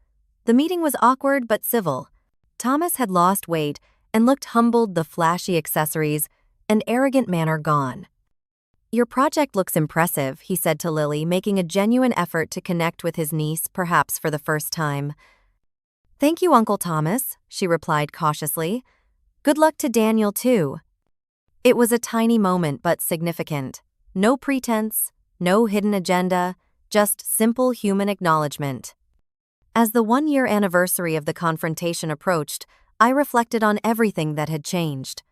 The meeting was awkward but civil. Thomas had lost weight and looked humbled, the flashy accessories and arrogant manner gone. "Your project looks impressive," he said to Lily, making a genuine effort to connect with his niece, perhaps for the first time. "Thank you, Uncle Thomas," she replied cautiously. "Good luck to Daniel, too." It was a tiny moment but significant. No pretense, no hidden agenda, just simple human acknowledgement. As the 1-year anniversary of the confrontation approached, I reflected on everything that had changed.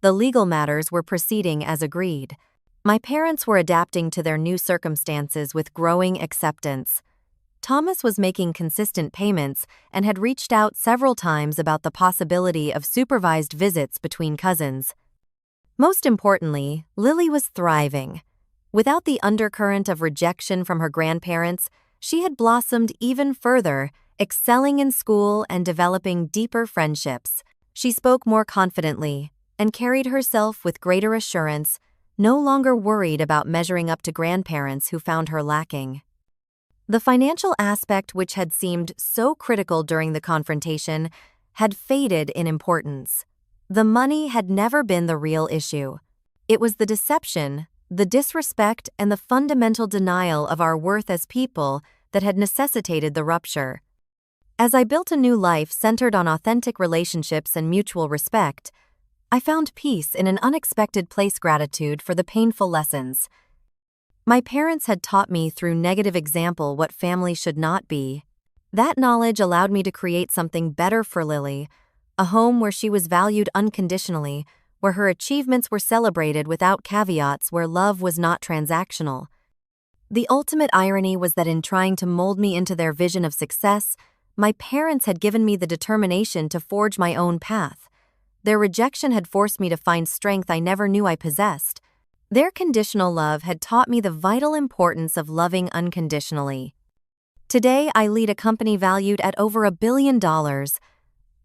The legal matters were proceeding as agreed. My parents were adapting to their new circumstances with growing acceptance. Thomas was making consistent payments and had reached out several times about the possibility of supervised visits between cousins. Most importantly, Lily was thriving. Without the undercurrent of rejection from her grandparents, she had blossomed even further, excelling in school and developing deeper friendships. She spoke more confidently and carried herself with greater assurance, no longer worried about measuring up to grandparents who found her lacking. The financial aspect, which had seemed so critical during the confrontation, had faded in importance. The money had never been the real issue. It was the deception, the disrespect, and the fundamental denial of our worth as people that had necessitated the rupture. As I built a new life centered on authentic relationships and mutual respect, I found peace in an unexpected place. Gratitude for the painful lessons. My parents had taught me through negative example what family should not be. That knowledge allowed me to create something better for Lily, a home where she was valued unconditionally, where her achievements were celebrated without caveats, where love was not transactional. The ultimate irony was that in trying to mold me into their vision of success, my parents had given me the determination to forge my own path. Their rejection had forced me to find strength I never knew I possessed. Their conditional love had taught me the vital importance of loving unconditionally. Today, I lead a company valued at over $1 billion.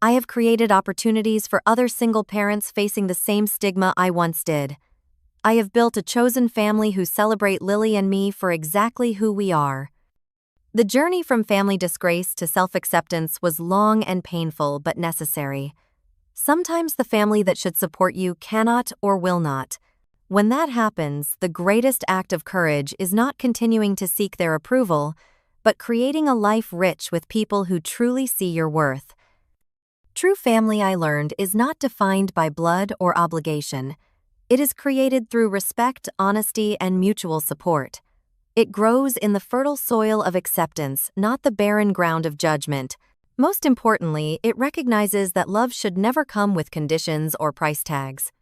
I have created opportunities for other single parents facing the same stigma I once did. I have built a chosen family who celebrate Lily and me for exactly who we are. The journey from family disgrace to self-acceptance was long and painful but necessary. Sometimes the family that should support you cannot or will not. When that happens, the greatest act of courage is not continuing to seek their approval, but creating a life rich with people who truly see your worth. True family, I learned, is not defined by blood or obligation. It is created through respect, honesty, and mutual support. It grows in the fertile soil of acceptance, not the barren ground of judgment. Most importantly, it recognizes that love should never come with conditions or price tags.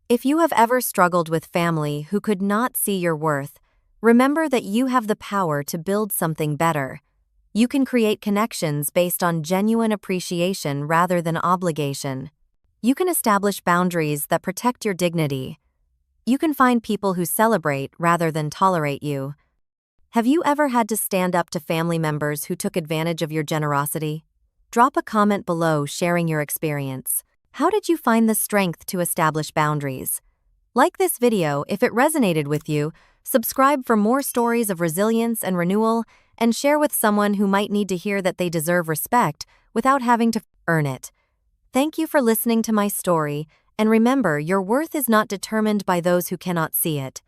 If you have ever struggled with family who could not see your worth, remember that you have the power to build something better. You can create connections based on genuine appreciation rather than obligation. You can establish boundaries that protect your dignity. You can find people who celebrate rather than tolerate you. Have you ever had to stand up to family members who took advantage of your generosity? Drop a comment below sharing your experience. How did you find the strength to establish boundaries? Like this video if it resonated with you, subscribe for more stories of resilience and renewal, and share with someone who might need to hear that they deserve respect without having to earn it. Thank you for listening to my story, and remember, your worth is not determined by those who cannot see it.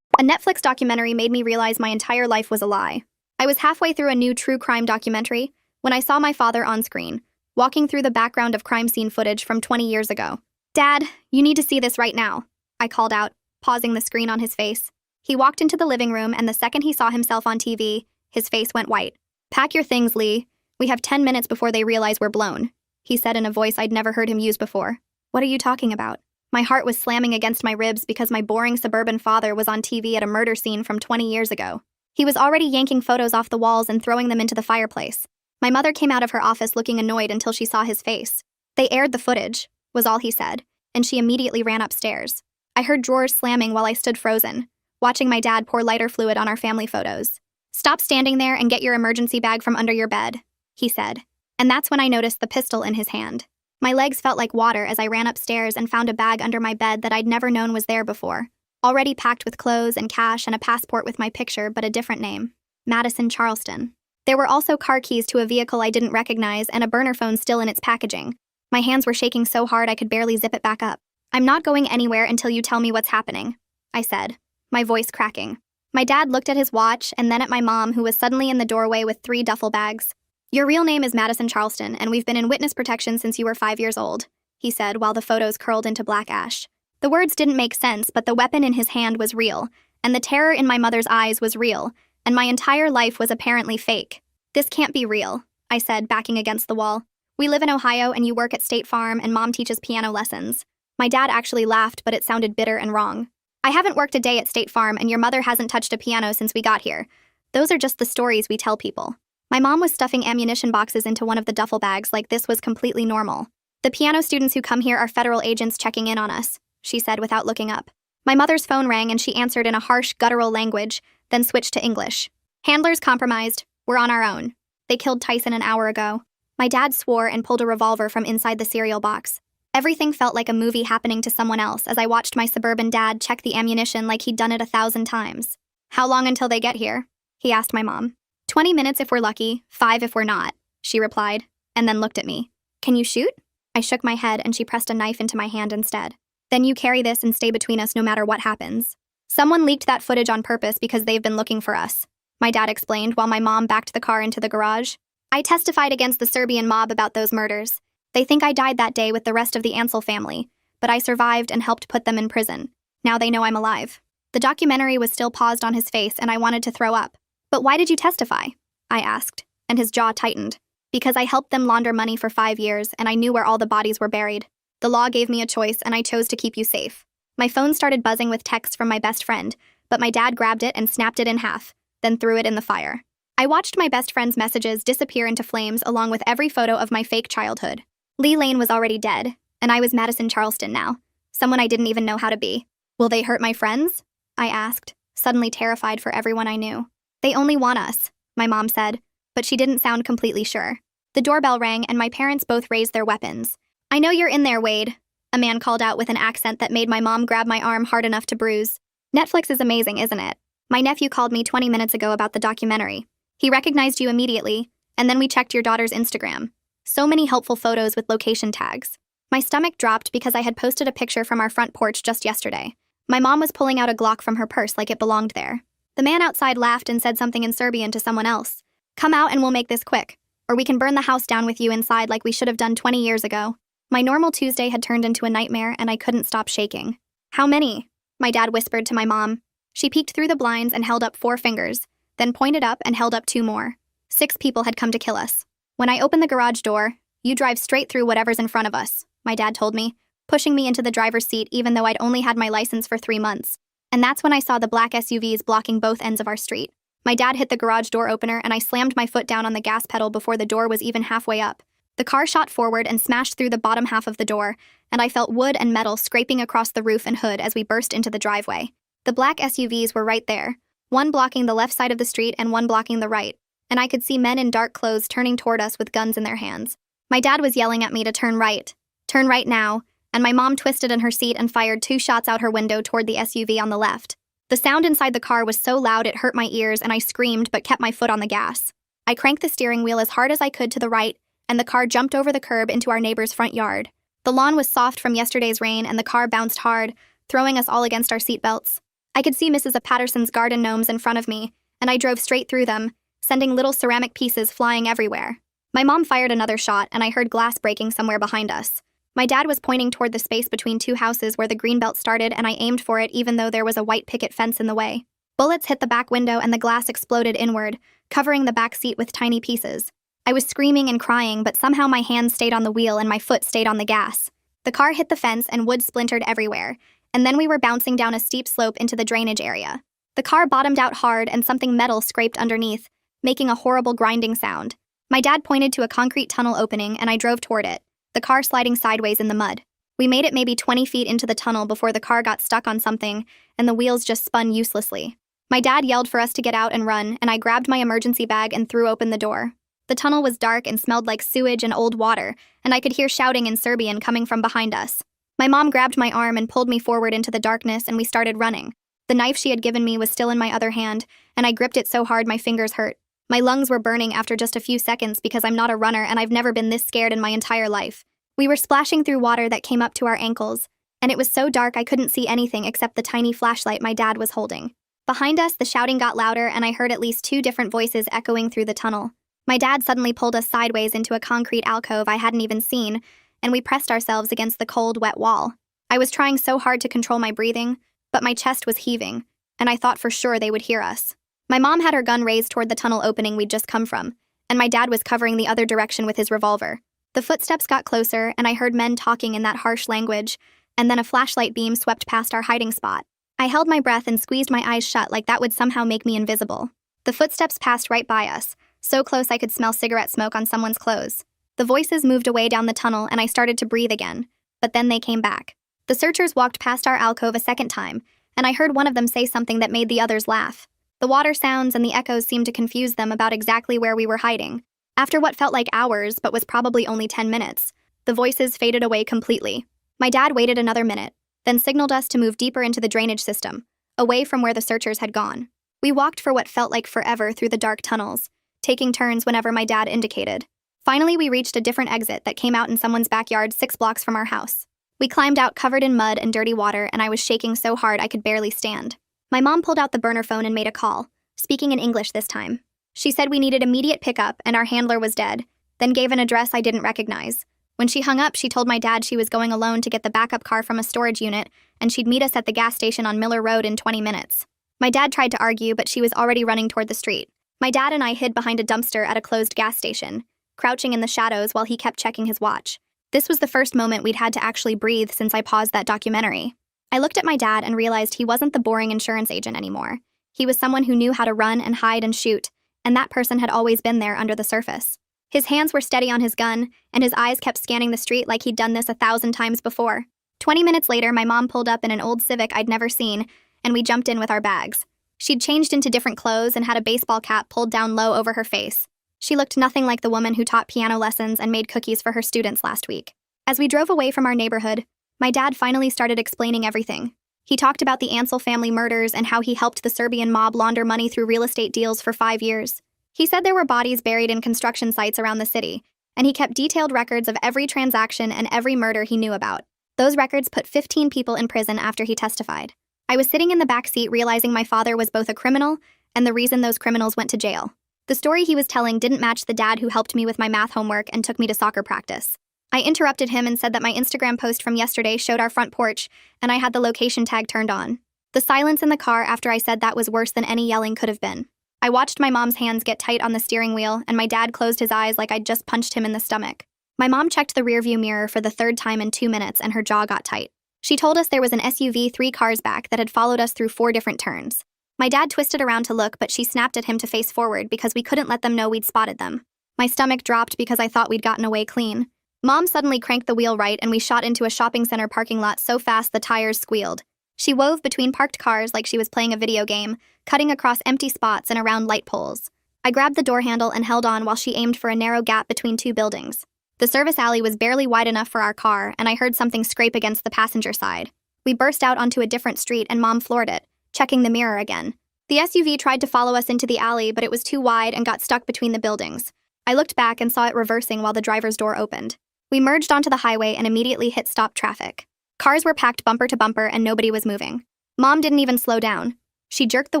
A Netflix documentary made me realize my entire life was a lie. I was halfway through a new true crime documentary when I saw my father on screen, walking through the background of crime scene footage from 20 years ago. "Dad, you need to see this right now," I called out, pausing the screen on his face. He walked into the living room, and the second he saw himself on TV, his face went white. "Pack your things, Lee. We have 10 minutes before they realize we're blown," he said in a voice I'd never heard him use before. "What are you talking about?" My heart was slamming against my ribs because my boring suburban father was on TV at a murder scene from 20 years ago. He was already yanking photos off the walls and throwing them into the fireplace. My mother came out of her office looking annoyed until she saw his face. "They aired the footage," was all he said, and she immediately ran upstairs. I heard drawers slamming while I stood frozen, watching my dad pour lighter fluid on our family photos. "Stop standing there and get your emergency bag from under your bed," he said. And that's when I noticed the pistol in his hand. My legs felt like water as I ran upstairs and found a bag under my bed that I'd never known was there before, already packed with clothes and cash and a passport with my picture but a different name, Madison Charleston. There were also car keys to a vehicle I didn't recognize and a burner phone still in its packaging. My hands were shaking so hard I could barely zip it back up. "I'm not going anywhere until you tell me what's happening," I said, my voice cracking. My dad looked at his watch and then at my mom, who was suddenly in the doorway with 3 duffel bags. "Your real name is Madison Charleston, and we've been in witness protection since you were 5 years old," he said while the photos curled into black ash. The words didn't make sense, but the weapon in his hand was real, and the terror in my mother's eyes was real, and my entire life was apparently fake. "This can't be real," I said, backing against the wall. "We live in Ohio and you work at State Farm and Mom teaches piano lessons." My dad actually laughed, but it sounded bitter and wrong. "I haven't worked a day at State Farm and your mother hasn't touched a piano since we got here. Those are just the stories we tell people." My mom was stuffing ammunition boxes into one of the duffel bags like this was completely normal. "The piano students who come here are federal agents checking in on us," she said without looking up. My mother's phone rang and she answered in a harsh, guttural language, then switched to English. "Handlers compromised. We're on our own. They killed Tyson an hour ago." My dad swore and pulled a revolver from inside the cereal box. Everything felt like a movie happening to someone else as I watched my suburban dad check the ammunition like he'd done it 1,000 times. "How long until they get here?" he asked my mom. 20 minutes if we're lucky, 5 if we're not," she replied, and then looked at me. "Can you shoot?" I shook my head and she pressed a knife into my hand instead. Then you carry this and stay between us no matter what happens. Someone leaked that footage on purpose because they've been looking for us, my dad explained while my mom backed the car into the garage. I testified against the Serbian mob about those murders. They think I died that day with the rest of the Ansel family, but I survived and helped put them in prison. Now they know I'm alive. The documentary was still paused on his face and I wanted to throw up. But why did you testify? I asked, and his jaw tightened. Because I helped them launder money for 5 years and I knew where all the bodies were buried. The law gave me a choice and I chose to keep you safe. My phone started buzzing with texts from my best friend, but my dad grabbed it and snapped it in half, then threw it in the fire. I watched my best friend's messages disappear into flames along with every photo of my fake childhood. Lee Lane was already dead, and I was Madison Charleston now, someone I didn't even know how to be. Will they hurt my friends? I asked, suddenly terrified for everyone I knew. They only want us, my mom said, but she didn't sound completely sure. The doorbell rang and my parents both raised their weapons. I know you're in there, Wade, a man called out with an accent that made my mom grab my arm hard enough to bruise. Netflix is amazing, isn't it? My nephew called me 20 minutes ago about the documentary. He recognized you immediately, and then we checked your daughter's Instagram. So many helpful photos with location tags. My stomach dropped because I had posted a picture from our front porch just yesterday. My mom was pulling out a Glock from her purse like it belonged there. The man outside laughed and said something in Serbian to someone else. Come out and we'll make this quick, or we can burn the house down with you inside like we should have done 20 years ago. My normal Tuesday had turned into a nightmare and I couldn't stop shaking. How many? My dad whispered to my mom. She peeked through the blinds and held up 4 fingers, then pointed up and held up 2 more. 6 people had come to kill us. When I opened the garage door, you drive straight through whatever's in front of us, my dad told me, pushing me into the driver's seat even though I'd only had my license for 3 months. And that's when I saw the black SUVs blocking both ends of our street. My dad hit the garage door opener and I slammed my foot down on the gas pedal before the door was even halfway up. The car shot forward and smashed through the bottom half of the door, and I felt wood and metal scraping across the roof and hood as we burst into the driveway. The black SUVs were right there, one blocking the left side of the street and one blocking the right, and I could see men in dark clothes turning toward us with guns in their hands. My dad was yelling at me to turn right now, and my mom twisted in her seat and fired 2 shots out her window toward the SUV on the left. The sound inside the car was so loud it hurt my ears and I screamed but kept my foot on the gas. I cranked the steering wheel as hard as I could to the right, and the car jumped over the curb into our neighbor's front yard. The lawn was soft from yesterday's rain and the car bounced hard, throwing us all against our seatbelts. I could see Mrs. Patterson's garden gnomes in front of me, and I drove straight through them, sending little ceramic pieces flying everywhere. My mom fired another shot and I heard glass breaking somewhere behind us. My dad was pointing toward the space between 2 houses where the greenbelt started and I aimed for it even though there was a white picket fence in the way. Bullets hit the back window and the glass exploded inward, covering the back seat with tiny pieces. I was screaming and crying, but somehow my hand stayed on the wheel and my foot stayed on the gas. The car hit the fence and wood splintered everywhere, and then we were bouncing down a steep slope into the drainage area. The car bottomed out hard and something metal scraped underneath, making a horrible grinding sound. My dad pointed to a concrete tunnel opening and I drove toward it, the car sliding sideways in the mud. We made it maybe 20 feet into the tunnel before the car got stuck on something and the wheels just spun uselessly. My dad yelled for us to get out and run, and I grabbed my emergency bag and threw open the door. The tunnel was dark and smelled like sewage and old water, and I could hear shouting in Serbian coming from behind us. My mom grabbed my arm and pulled me forward into the darkness and we started running. The knife she had given me was still in my other hand, and I gripped it so hard my fingers hurt. My lungs were burning after just a few seconds because I'm not a runner and I've never been this scared in my entire life. We were splashing through water that came up to our ankles, and it was so dark I couldn't see anything except the tiny flashlight my dad was holding. Behind us, the shouting got louder and I heard at least 2 different voices echoing through the tunnel. My dad suddenly pulled us sideways into a concrete alcove I hadn't even seen, and we pressed ourselves against the cold, wet wall. I was trying so hard to control my breathing, but my chest was heaving, and I thought for sure they would hear us. My mom had her gun raised toward the tunnel opening we'd just come from, and my dad was covering the other direction with his revolver. The footsteps got closer, and I heard men talking in that harsh language, and then a flashlight beam swept past our hiding spot. I held my breath and squeezed my eyes shut like that would somehow make me invisible. The footsteps passed right by us, so close I could smell cigarette smoke on someone's clothes. The voices moved away down the tunnel and I started to breathe again, but then they came back. The searchers walked past our alcove a second time, and I heard one of them say something that made the others laugh. The water sounds and the echoes seemed to confuse them about exactly where we were hiding. After what felt like hours but was probably only 10 minutes, the voices faded away completely. My dad waited another minute, then signaled us to move deeper into the drainage system, away from where the searchers had gone. We walked for what felt like forever through the dark tunnels, taking turns whenever my dad indicated. Finally, we reached a different exit that came out in someone's backyard 6 blocks from our house. We climbed out covered in mud and dirty water, and I was shaking so hard I could barely stand. My mom pulled out the burner phone and made a call, speaking in English this time. She said we needed immediate pickup and our handler was dead, then gave an address I didn't recognize. When she hung up, she told my dad she was going alone to get the backup car from a storage unit, and she'd meet us at the gas station on Miller Road in 20 minutes. My dad tried to argue, but she was already running toward the street. My dad and I hid behind a dumpster at a closed gas station, crouching in the shadows while he kept checking his watch. This was the first moment we'd had to actually breathe since I paused that documentary. I looked at my dad and realized he wasn't the boring insurance agent anymore. He was someone who knew how to run and hide and shoot, and that person had always been there under the surface. His hands were steady on his gun, and his eyes kept scanning the street like he'd done this 1,000 times before. 20 minutes later, my mom pulled up in an old Civic I'd never seen, and we jumped in with our bags. She'd changed into different clothes and had a baseball cap pulled down low over her face. She looked nothing like the woman who taught piano lessons and made cookies for her students last week. As we drove away from our neighborhood, my dad finally started explaining everything. He talked about the Ansel family murders and how he helped the Serbian mob launder money through real estate deals for 5 years. He said there were bodies buried in construction sites around the city, and he kept detailed records of every transaction and every murder he knew about. Those records put 15 people in prison after he testified. I was sitting in the back seat realizing my father was both a criminal and the reason those criminals went to jail. The story he was telling didn't match the dad who helped me with my math homework and took me to soccer practice. I interrupted him and said that my Instagram post from yesterday showed our front porch, and I had the location tag turned on. The silence in the car after I said that was worse than any yelling could have been. I watched my mom's hands get tight on the steering wheel, and my dad closed his eyes like I'd just punched him in the stomach. My mom checked the rearview mirror for the 3rd time in 2 minutes, and her jaw got tight. She told us there was an SUV 3 cars back that had followed us through 4 different turns. My dad twisted around to look, but she snapped at him to face forward because we couldn't let them know we'd spotted them. My stomach dropped because I thought we'd gotten away clean. Mom suddenly cranked the wheel right, and we shot into a shopping center parking lot so fast the tires squealed. She wove between parked cars like she was playing a video game, cutting across empty spots and around light poles. I grabbed the door handle and held on while she aimed for a narrow gap between 2 buildings. The service alley was barely wide enough for our car, and I heard something scrape against the passenger side. We burst out onto a different street, and Mom floored it, checking the mirror again. The SUV tried to follow us into the alley, but it was too wide and got stuck between the buildings. I looked back and saw it reversing while the driver's door opened. We merged onto the highway and immediately hit stop traffic. Cars were packed bumper to bumper and nobody was moving. Mom didn't even slow down. She jerked the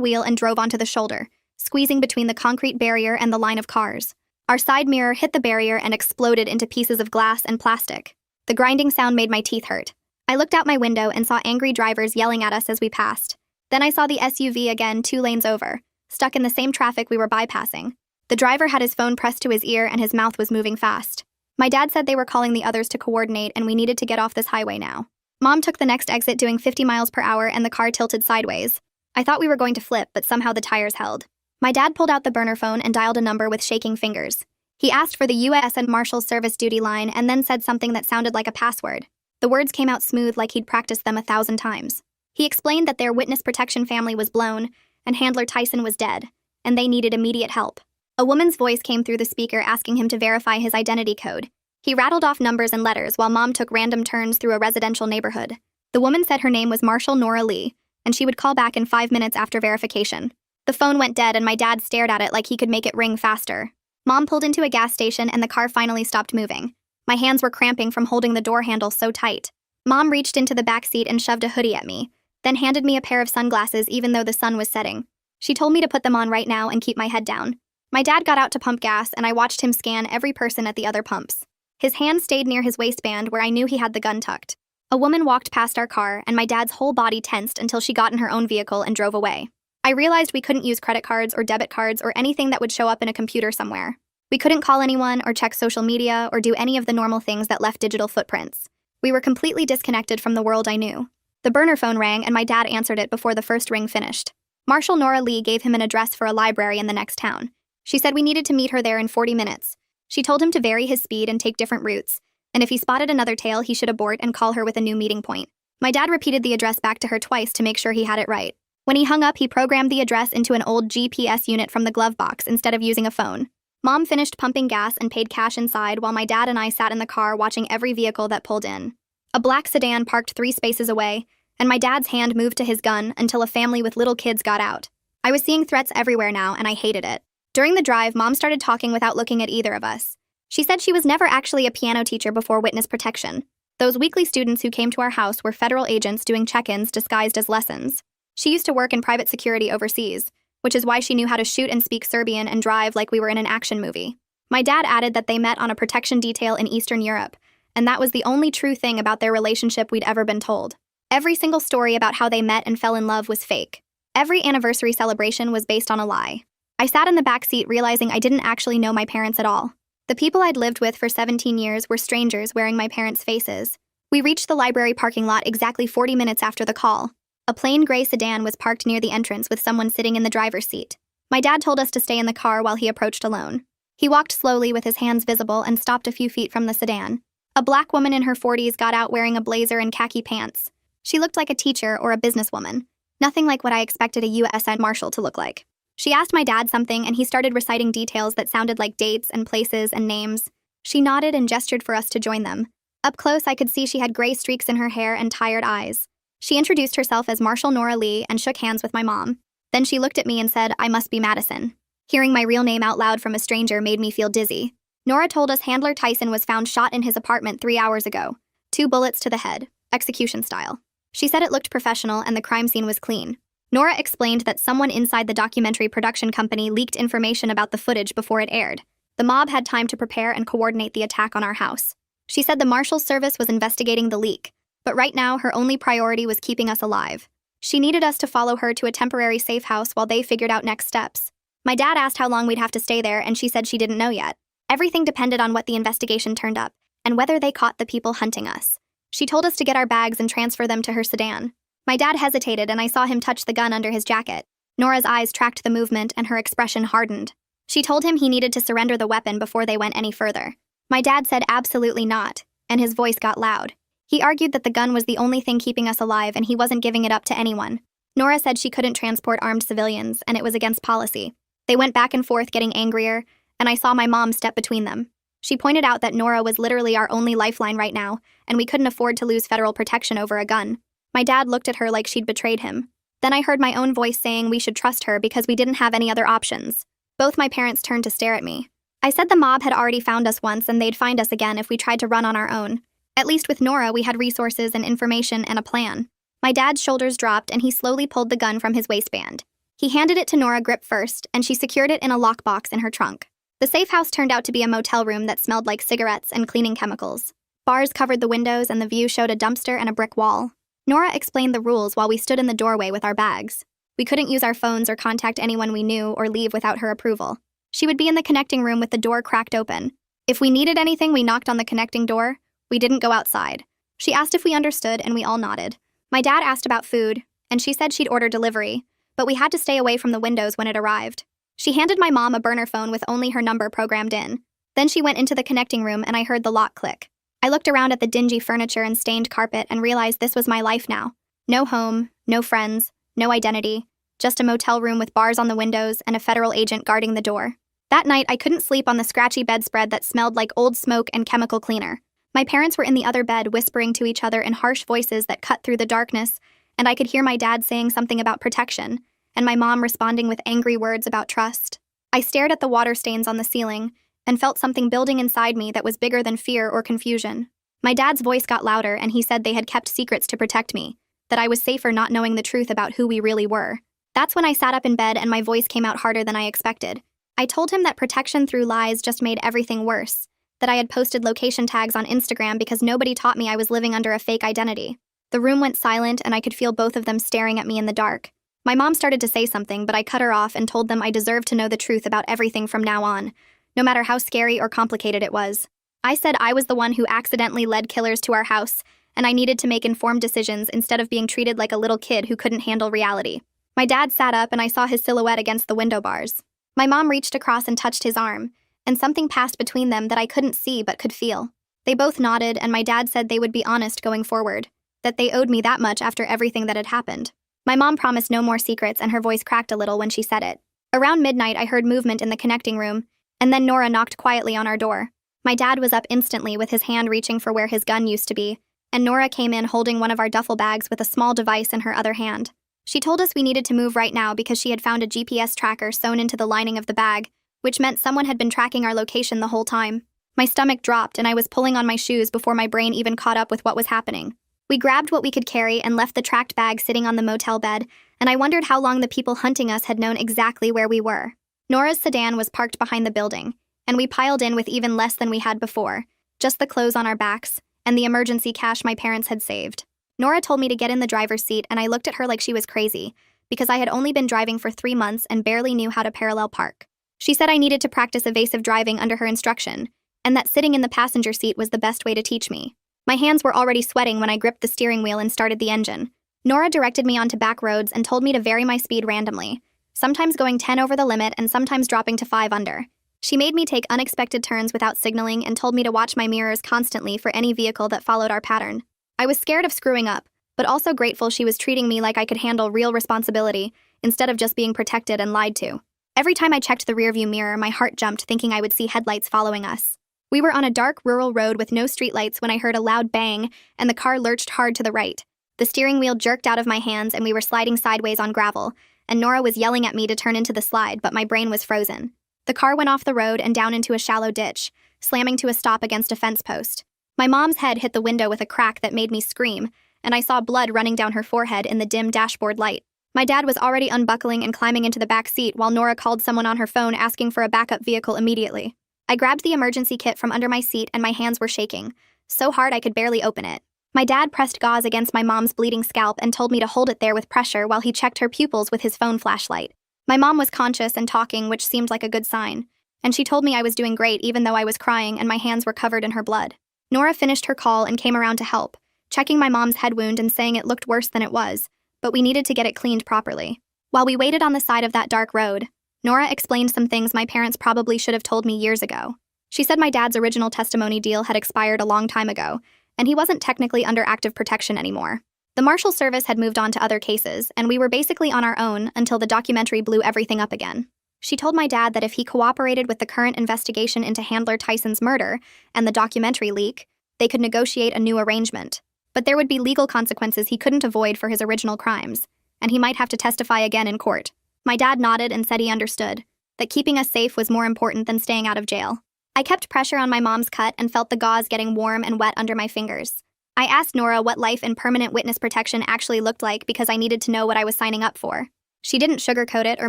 wheel and drove onto the shoulder, squeezing between the concrete barrier and the line of cars. Our side mirror hit the barrier and exploded into pieces of glass and plastic. The grinding sound made my teeth hurt. I looked out my window and saw angry drivers yelling at us as we passed. Then I saw the SUV again 2 lanes over, stuck in the same traffic we were bypassing. The driver had his phone pressed to his ear and his mouth was moving fast. My dad said they were calling the others to coordinate and we needed to get off this highway now. Mom took the next exit doing 50 miles per hour and the car tilted sideways. I thought we were going to flip, but somehow the tires held. My dad pulled out the burner phone and dialed a number with shaking fingers. He asked for the U.S. and Marshals Service duty line and then said something that sounded like a password. The words came out smooth like he'd practiced them 1,000 times. He explained that their witness protection family was blown and handler Tyson was dead, and they needed immediate help. A woman's voice came through the speaker asking him to verify his identity code. He rattled off numbers and letters while Mom took random turns through a residential neighborhood. The woman said her name was Marshall Nora Lee, and she would call back in 5 minutes after verification. The phone went dead and my dad stared at it like he could make it ring faster. Mom pulled into a gas station and the car finally stopped moving. My hands were cramping from holding the door handle so tight. Mom reached into the back seat and shoved a hoodie at me, then handed me a pair of sunglasses even though the sun was setting. She told me to put them on right now and keep my head down. My dad got out to pump gas and I watched him scan every person at the other pumps. His hand stayed near his waistband where I knew he had the gun tucked. A woman walked past our car and my dad's whole body tensed until she got in her own vehicle and drove away. I realized we couldn't use credit cards or debit cards or anything that would show up in a computer somewhere. We couldn't call anyone or check social media or do any of the normal things that left digital footprints. We were completely disconnected from the world I knew. The burner phone rang and my dad answered it before the first ring finished. Marshall Nora Lee gave him an address for a library in the next town. She said we needed to meet her there in 40 minutes. She told him to vary his speed and take different routes, and if he spotted another tail, he should abort and call her with a new meeting point. My dad repeated the address back to her twice to make sure he had it right. When he hung up, he programmed the address into an old GPS unit from the glove box instead of using a phone. Mom finished pumping gas and paid cash inside while my dad and I sat in the car watching every vehicle that pulled in. A black sedan parked 3 spaces away, and my dad's hand moved to his gun until a family with little kids got out. I was seeing threats everywhere now, and I hated it. During the drive, Mom started talking without looking at either of us. She said she was never actually a piano teacher before witness protection. Those weekly students who came to our house were federal agents doing check-ins disguised as lessons. She used to work in private security overseas, which is why she knew how to shoot and speak Serbian and drive like we were in an action movie. My dad added that they met on a protection detail in Eastern Europe, and that was the only true thing about their relationship we'd ever been told. Every single story about how they met and fell in love was fake. Every anniversary celebration was based on a lie. I sat in the back seat realizing I didn't actually know my parents at all. The people I'd lived with for 17 years were strangers wearing my parents' faces. We reached the library parking lot exactly 40 minutes after the call. A plain gray sedan was parked near the entrance with someone sitting in the driver's seat. My dad told us to stay in the car while he approached alone. He walked slowly with his hands visible and stopped a few feet from the sedan. A black woman in her 40s got out wearing a blazer and khaki pants. She looked like a teacher or a businesswoman, nothing like what I expected a U.S. Marshal to look like. She asked my dad something and he started reciting details that sounded like dates and places and names. She nodded and gestured for us to join them. Up close, I could see she had gray streaks in her hair and tired eyes. She introduced herself as Marshal Nora Lee and shook hands with my mom. Then she looked at me and said, "I must be Madison." Hearing my real name out loud from a stranger made me feel dizzy. Nora told us Handler Tyson was found shot in his apartment 3 hours ago. 2 bullets to the head, execution style. She said it looked professional and the crime scene was clean. Nora explained that someone inside the documentary production company leaked information about the footage before it aired. The mob had time to prepare and coordinate the attack on our house. She said the Marshal's Service was investigating the leak, but right now her only priority was keeping us alive. She needed us to follow her to a temporary safe house while they figured out next steps. My dad asked how long we'd have to stay there, and she said she didn't know yet. Everything depended on what the investigation turned up, and whether they caught the people hunting us. She told us to get our bags and transfer them to her sedan. My dad hesitated, and I saw him touch the gun under his jacket. Nora's eyes tracked the movement, and her expression hardened. She told him he needed to surrender the weapon before they went any further. My dad said absolutely not, and his voice got loud. He argued that the gun was the only thing keeping us alive and he wasn't giving it up to anyone. Nora said she couldn't transport armed civilians, and it was against policy. They went back and forth getting angrier, and I saw my mom step between them. She pointed out that Nora was literally our only lifeline right now, and we couldn't afford to lose federal protection over a gun. My dad looked at her like she'd betrayed him. Then I heard my own voice saying we should trust her because we didn't have any other options. Both my parents turned to stare at me. I said the mob had already found us once and they'd find us again if we tried to run on our own. At least with Nora, we had resources and information and a plan. My dad's shoulders dropped and he slowly pulled the gun from his waistband. He handed it to Nora Grip first, and she secured it in a lockbox in her trunk. The safe house turned out to be a motel room that smelled like cigarettes and cleaning chemicals. Bars covered the windows and the view showed a dumpster and a brick wall. Nora explained the rules while we stood in the doorway with our bags. We couldn't use our phones or contact anyone we knew or leave without her approval. She would be in the connecting room with the door cracked open. If we needed anything, we knocked on the connecting door. We didn't go outside. She asked if we understood, and we all nodded. My dad asked about food, and she said she'd order delivery, but we had to stay away from the windows when it arrived. She handed my mom a burner phone with only her number programmed in. Then she went into the connecting room and I heard the lock click. I looked around at the dingy furniture and stained carpet and realized this was my life now. No home, no friends, no identity, just a motel room with bars on the windows and a federal agent guarding the door. That night, I couldn't sleep on the scratchy bedspread that smelled like old smoke and chemical cleaner. My parents were in the other bed whispering to each other in harsh voices that cut through the darkness, and I could hear my dad saying something about protection, and my mom responding with angry words about trust. I stared at the water stains on the ceiling and felt something building inside me that was bigger than fear or confusion. My dad's voice got louder and he said they had kept secrets to protect me, that I was safer not knowing the truth about who we really were. That's when I sat up in bed and my voice came out harder than I expected. I told him that protection through lies just made everything worse, that I had posted location tags on Instagram because nobody taught me I was living under a fake identity. The room went silent and I could feel both of them staring at me in the dark. My mom started to say something, but I cut her off and told them I deserved to know the truth about everything from now on, no matter how scary or complicated it was. I said I was the one who accidentally led killers to our house, and I needed to make informed decisions instead of being treated like a little kid who couldn't handle reality. My dad sat up and I saw his silhouette against the window bars. My mom reached across and touched his arm, and something passed between them that I couldn't see but could feel. They both nodded, and my dad said they would be honest going forward, that they owed me that much after everything that had happened. My mom promised no more secrets, and her voice cracked a little when she said it. Around midnight, I heard movement in the connecting room, and then Nora knocked quietly on our door. My dad was up instantly with his hand reaching for where his gun used to be, and Nora came in holding one of our duffel bags with a small device in her other hand. She told us we needed to move right now because she had found a GPS tracker sewn into the lining of the bag, which meant someone had been tracking our location the whole time. My stomach dropped and I was pulling on my shoes before my brain even caught up with what was happening. We grabbed what we could carry and left the tracked bag sitting on the motel bed, and I wondered how long the people hunting us had known exactly where we were. Nora's sedan was parked behind the building, and we piled in with even less than we had before, just the clothes on our backs and the emergency cash my parents had saved. Nora told me to get in the driver's seat, and I looked at her like she was crazy, because I had only been driving for 3 months and barely knew how to parallel park. She said I needed to practice evasive driving under her instruction, and that sitting in the passenger seat was the best way to teach me. My hands were already sweating when I gripped the steering wheel and started the engine. Nora directed me onto back roads and told me to vary my speed randomly, sometimes going 10 over the limit and sometimes dropping to 5 under. She made me take unexpected turns without signaling and told me to watch my mirrors constantly for any vehicle that followed our pattern. I was scared of screwing up, but also grateful she was treating me like I could handle real responsibility instead of just being protected and lied to. Every time I checked the rearview mirror, my heart jumped thinking I would see headlights following us. We were on a dark rural road with no streetlights when I heard a loud bang and the car lurched hard to the right. The steering wheel jerked out of my hands and we were sliding sideways on gravel, and Nora was yelling at me to turn into the slide, but my brain was frozen. The car went off the road and down into a shallow ditch, slamming to a stop against a fence post. My mom's head hit the window with a crack that made me scream, and I saw blood running down her forehead in the dim dashboard light. My dad was already unbuckling and climbing into the back seat while Nora called someone on her phone asking for a backup vehicle immediately. I grabbed the emergency kit from under my seat and my hands were shaking, so hard I could barely open it. My dad pressed gauze against my mom's bleeding scalp and told me to hold it there with pressure while he checked her pupils with his phone flashlight. My mom was conscious and talking, which seemed like a good sign, and she told me I was doing great even though I was crying and my hands were covered in her blood. Nora finished her call and came around to help, checking my mom's head wound and saying it looked worse than it was, but we needed to get it cleaned properly. While we waited on the side of that dark road, Nora explained some things my parents probably should have told me years ago. She said my dad's original testimony deal had expired a long time ago, and he wasn't technically under active protection anymore. The Marshal Service had moved on to other cases, and we were basically on our own until the documentary blew everything up again. She told my dad that if he cooperated with the current investigation into Handler Tyson's murder and the documentary leak, they could negotiate a new arrangement. But there would be legal consequences he couldn't avoid for his original crimes, and he might have to testify again in court. My dad nodded and said he understood, that keeping us safe was more important than staying out of jail. I kept pressure on my mom's cut and felt the gauze getting warm and wet under my fingers. I asked Nora what life in permanent witness protection actually looked like because I needed to know what I was signing up for. She didn't sugarcoat it or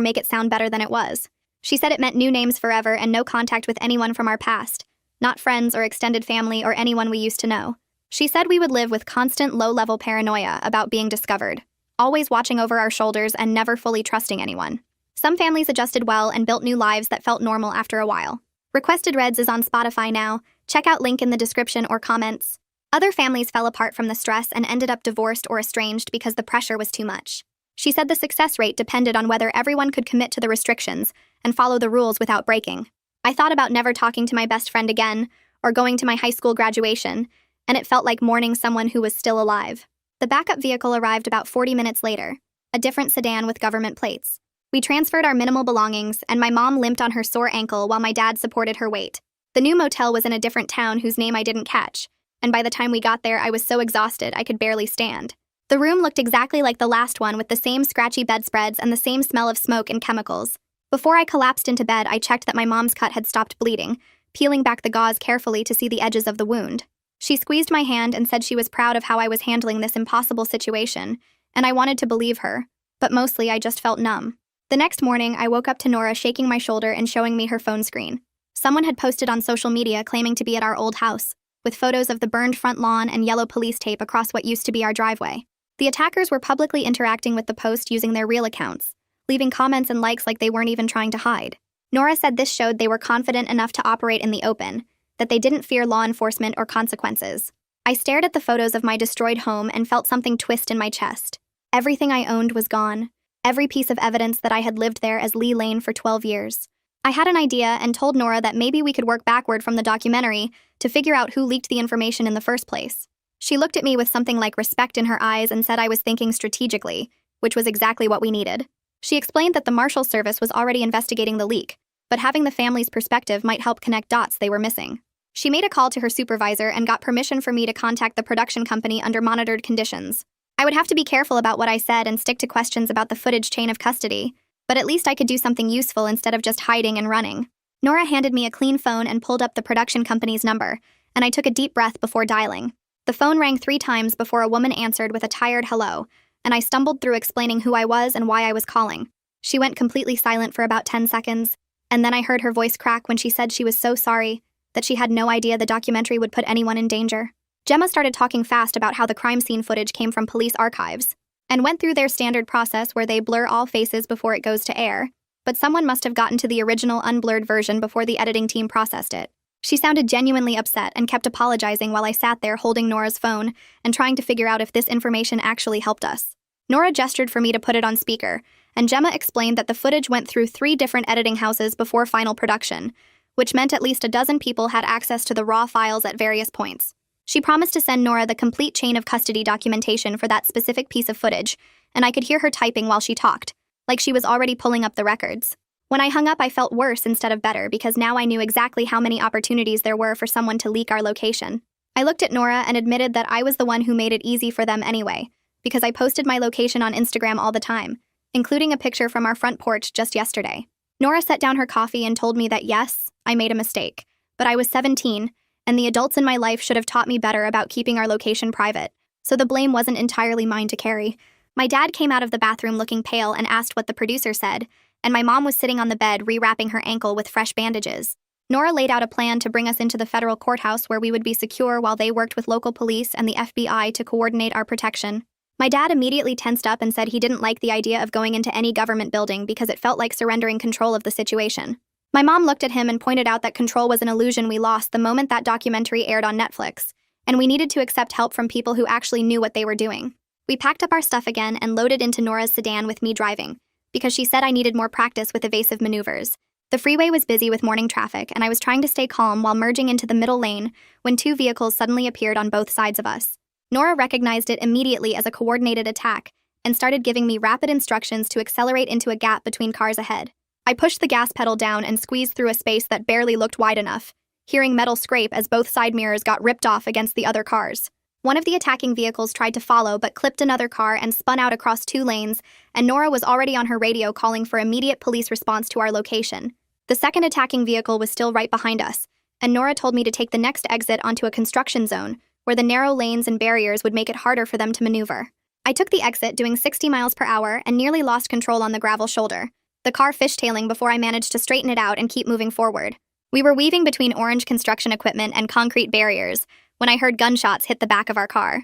make it sound better than it was. She said it meant new names forever and no contact with anyone from our past, not friends or extended family or anyone we used to know. She said we would live with constant low-level paranoia about being discovered, always watching over our shoulders and never fully trusting anyone. Some families adjusted well and built new lives that felt normal after a while. Requested Reds is on Spotify now. Check out link in the description or comments. Other families fell apart from the stress and ended up divorced or estranged because the pressure was too much. She said the success rate depended on whether everyone could commit to the restrictions and follow the rules without breaking. I thought about never talking to my best friend again or going to my high school graduation, and it felt like mourning someone who was still alive. The backup vehicle arrived about 40 minutes later, a different sedan with government plates. We transferred our minimal belongings, and my mom limped on her sore ankle while my dad supported her weight. The new motel was in a different town whose name I didn't catch, and by the time we got there, I was so exhausted I could barely stand. The room looked exactly like the last one with the same scratchy bedspreads and the same smell of smoke and chemicals. Before I collapsed into bed, I checked that my mom's cut had stopped bleeding, peeling back the gauze carefully to see the edges of the wound. She squeezed my hand and said she was proud of how I was handling this impossible situation, and I wanted to believe her, but mostly I just felt numb. The next morning, I woke up to Nora shaking my shoulder and showing me her phone screen. Someone had posted on social media claiming to be at our old house, with photos of the burned front lawn and yellow police tape across what used to be our driveway. The attackers were publicly interacting with the post using their real accounts, leaving comments and likes like they weren't even trying to hide. Nora said this showed they were confident enough to operate in the open, that they didn't fear law enforcement or consequences. I stared at the photos of my destroyed home and felt something twist in my chest. Everything I owned was gone. Every piece of evidence that I had lived there as Lee Lane for 12 years. I had an idea and told Nora that maybe we could work backward from the documentary to figure out who leaked the information in the first place. She looked at me with something like respect in her eyes and said I was thinking strategically, which was exactly what we needed. She explained that the Marshal Service was already investigating the leak, but having the family's perspective might help connect dots they were missing. She made a call to her supervisor and got permission for me to contact the production company under monitored conditions. I would have to be careful about what I said and stick to questions about the footage chain of custody, but at least I could do something useful instead of just hiding and running. Nora handed me a clean phone and pulled up the production company's number, and I took a deep breath before dialing. The phone rang 3 times before a woman answered with a tired hello, and I stumbled through explaining who I was and why I was calling. She went completely silent for about 10 seconds, and then I heard her voice crack when she said she was so sorry, that she had no idea the documentary would put anyone in danger. Gemma started talking fast about how the crime scene footage came from police archives, and went through their standard process where they blur all faces before it goes to air, but someone must have gotten to the original unblurred version before the editing team processed it. She sounded genuinely upset and kept apologizing while I sat there holding Nora's phone and trying to figure out if this information actually helped us. Nora gestured for me to put it on speaker, and Gemma explained that the footage went through 3 different editing houses before final production, which meant at least a dozen people had access to the raw files at various points. She promised to send Nora the complete chain of custody documentation for that specific piece of footage, and I could hear her typing while she talked, like she was already pulling up the records. When I hung up, I felt worse instead of better because now I knew exactly how many opportunities there were for someone to leak our location. I looked at Nora and admitted that I was the one who made it easy for them anyway, because I posted my location on Instagram all the time, including a picture from our front porch just yesterday. Nora set down her coffee and told me that yes, I made a mistake, but I was 17, and the adults in my life should have taught me better about keeping our location private, so the blame wasn't entirely mine to carry. My dad came out of the bathroom looking pale and asked what the producer said, and my mom was sitting on the bed rewrapping her ankle with fresh bandages. Nora laid out a plan to bring us into the federal courthouse where we would be secure while they worked with local police and the FBI to coordinate our protection. My dad immediately tensed up and said he didn't like the idea of going into any government building because it felt like surrendering control of the situation. My mom looked at him and pointed out that control was an illusion we lost the moment that documentary aired on Netflix, and we needed to accept help from people who actually knew what they were doing. We packed up our stuff again and loaded into Nora's sedan with me driving, because she said I needed more practice with evasive maneuvers. The freeway was busy with morning traffic, and I was trying to stay calm while merging into the middle lane when 2 vehicles suddenly appeared on both sides of us. Nora recognized it immediately as a coordinated attack and started giving me rapid instructions to accelerate into a gap between cars ahead. I pushed the gas pedal down and squeezed through a space that barely looked wide enough, hearing metal scrape as both side mirrors got ripped off against the other cars. One of the attacking vehicles tried to follow but clipped another car and spun out across 2 lanes, and Nora was already on her radio calling for immediate police response to our location. The second attacking vehicle was still right behind us, and Nora told me to take the next exit onto a construction zone, where the narrow lanes and barriers would make it harder for them to maneuver. I took the exit doing 60 miles per hour and nearly lost control on the gravel shoulder, the car fishtailing before I managed to straighten it out and keep moving forward. We were weaving between orange construction equipment and concrete barriers when I heard gunshots hit the back of our car.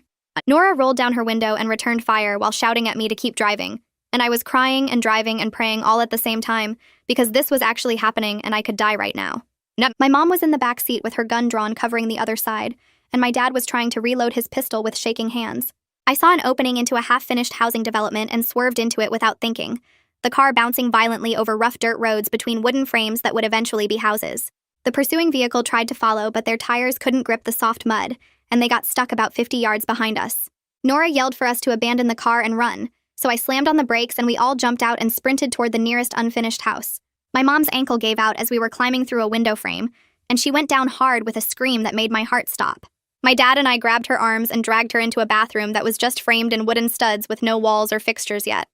Nora rolled down her window and returned fire while shouting at me to keep driving, and I was crying and driving and praying all at the same time because this was actually happening and I could die right now. My mom was in the back seat with her gun drawn covering the other side, and my dad was trying to reload his pistol with shaking hands. I saw an opening into a half-finished housing development and swerved into it without thinking, the car bouncing violently over rough dirt roads between wooden frames that would eventually be houses. The pursuing vehicle tried to follow, but their tires couldn't grip the soft mud, and they got stuck about 50 yards behind us. Nora yelled for us to abandon the car and run, so I slammed on the brakes and we all jumped out and sprinted toward the nearest unfinished house. My mom's ankle gave out as we were climbing through a window frame, and she went down hard with a scream that made my heart stop. My dad and I grabbed her arms and dragged her into a bathroom that was just framed in wooden studs with no walls or fixtures yet.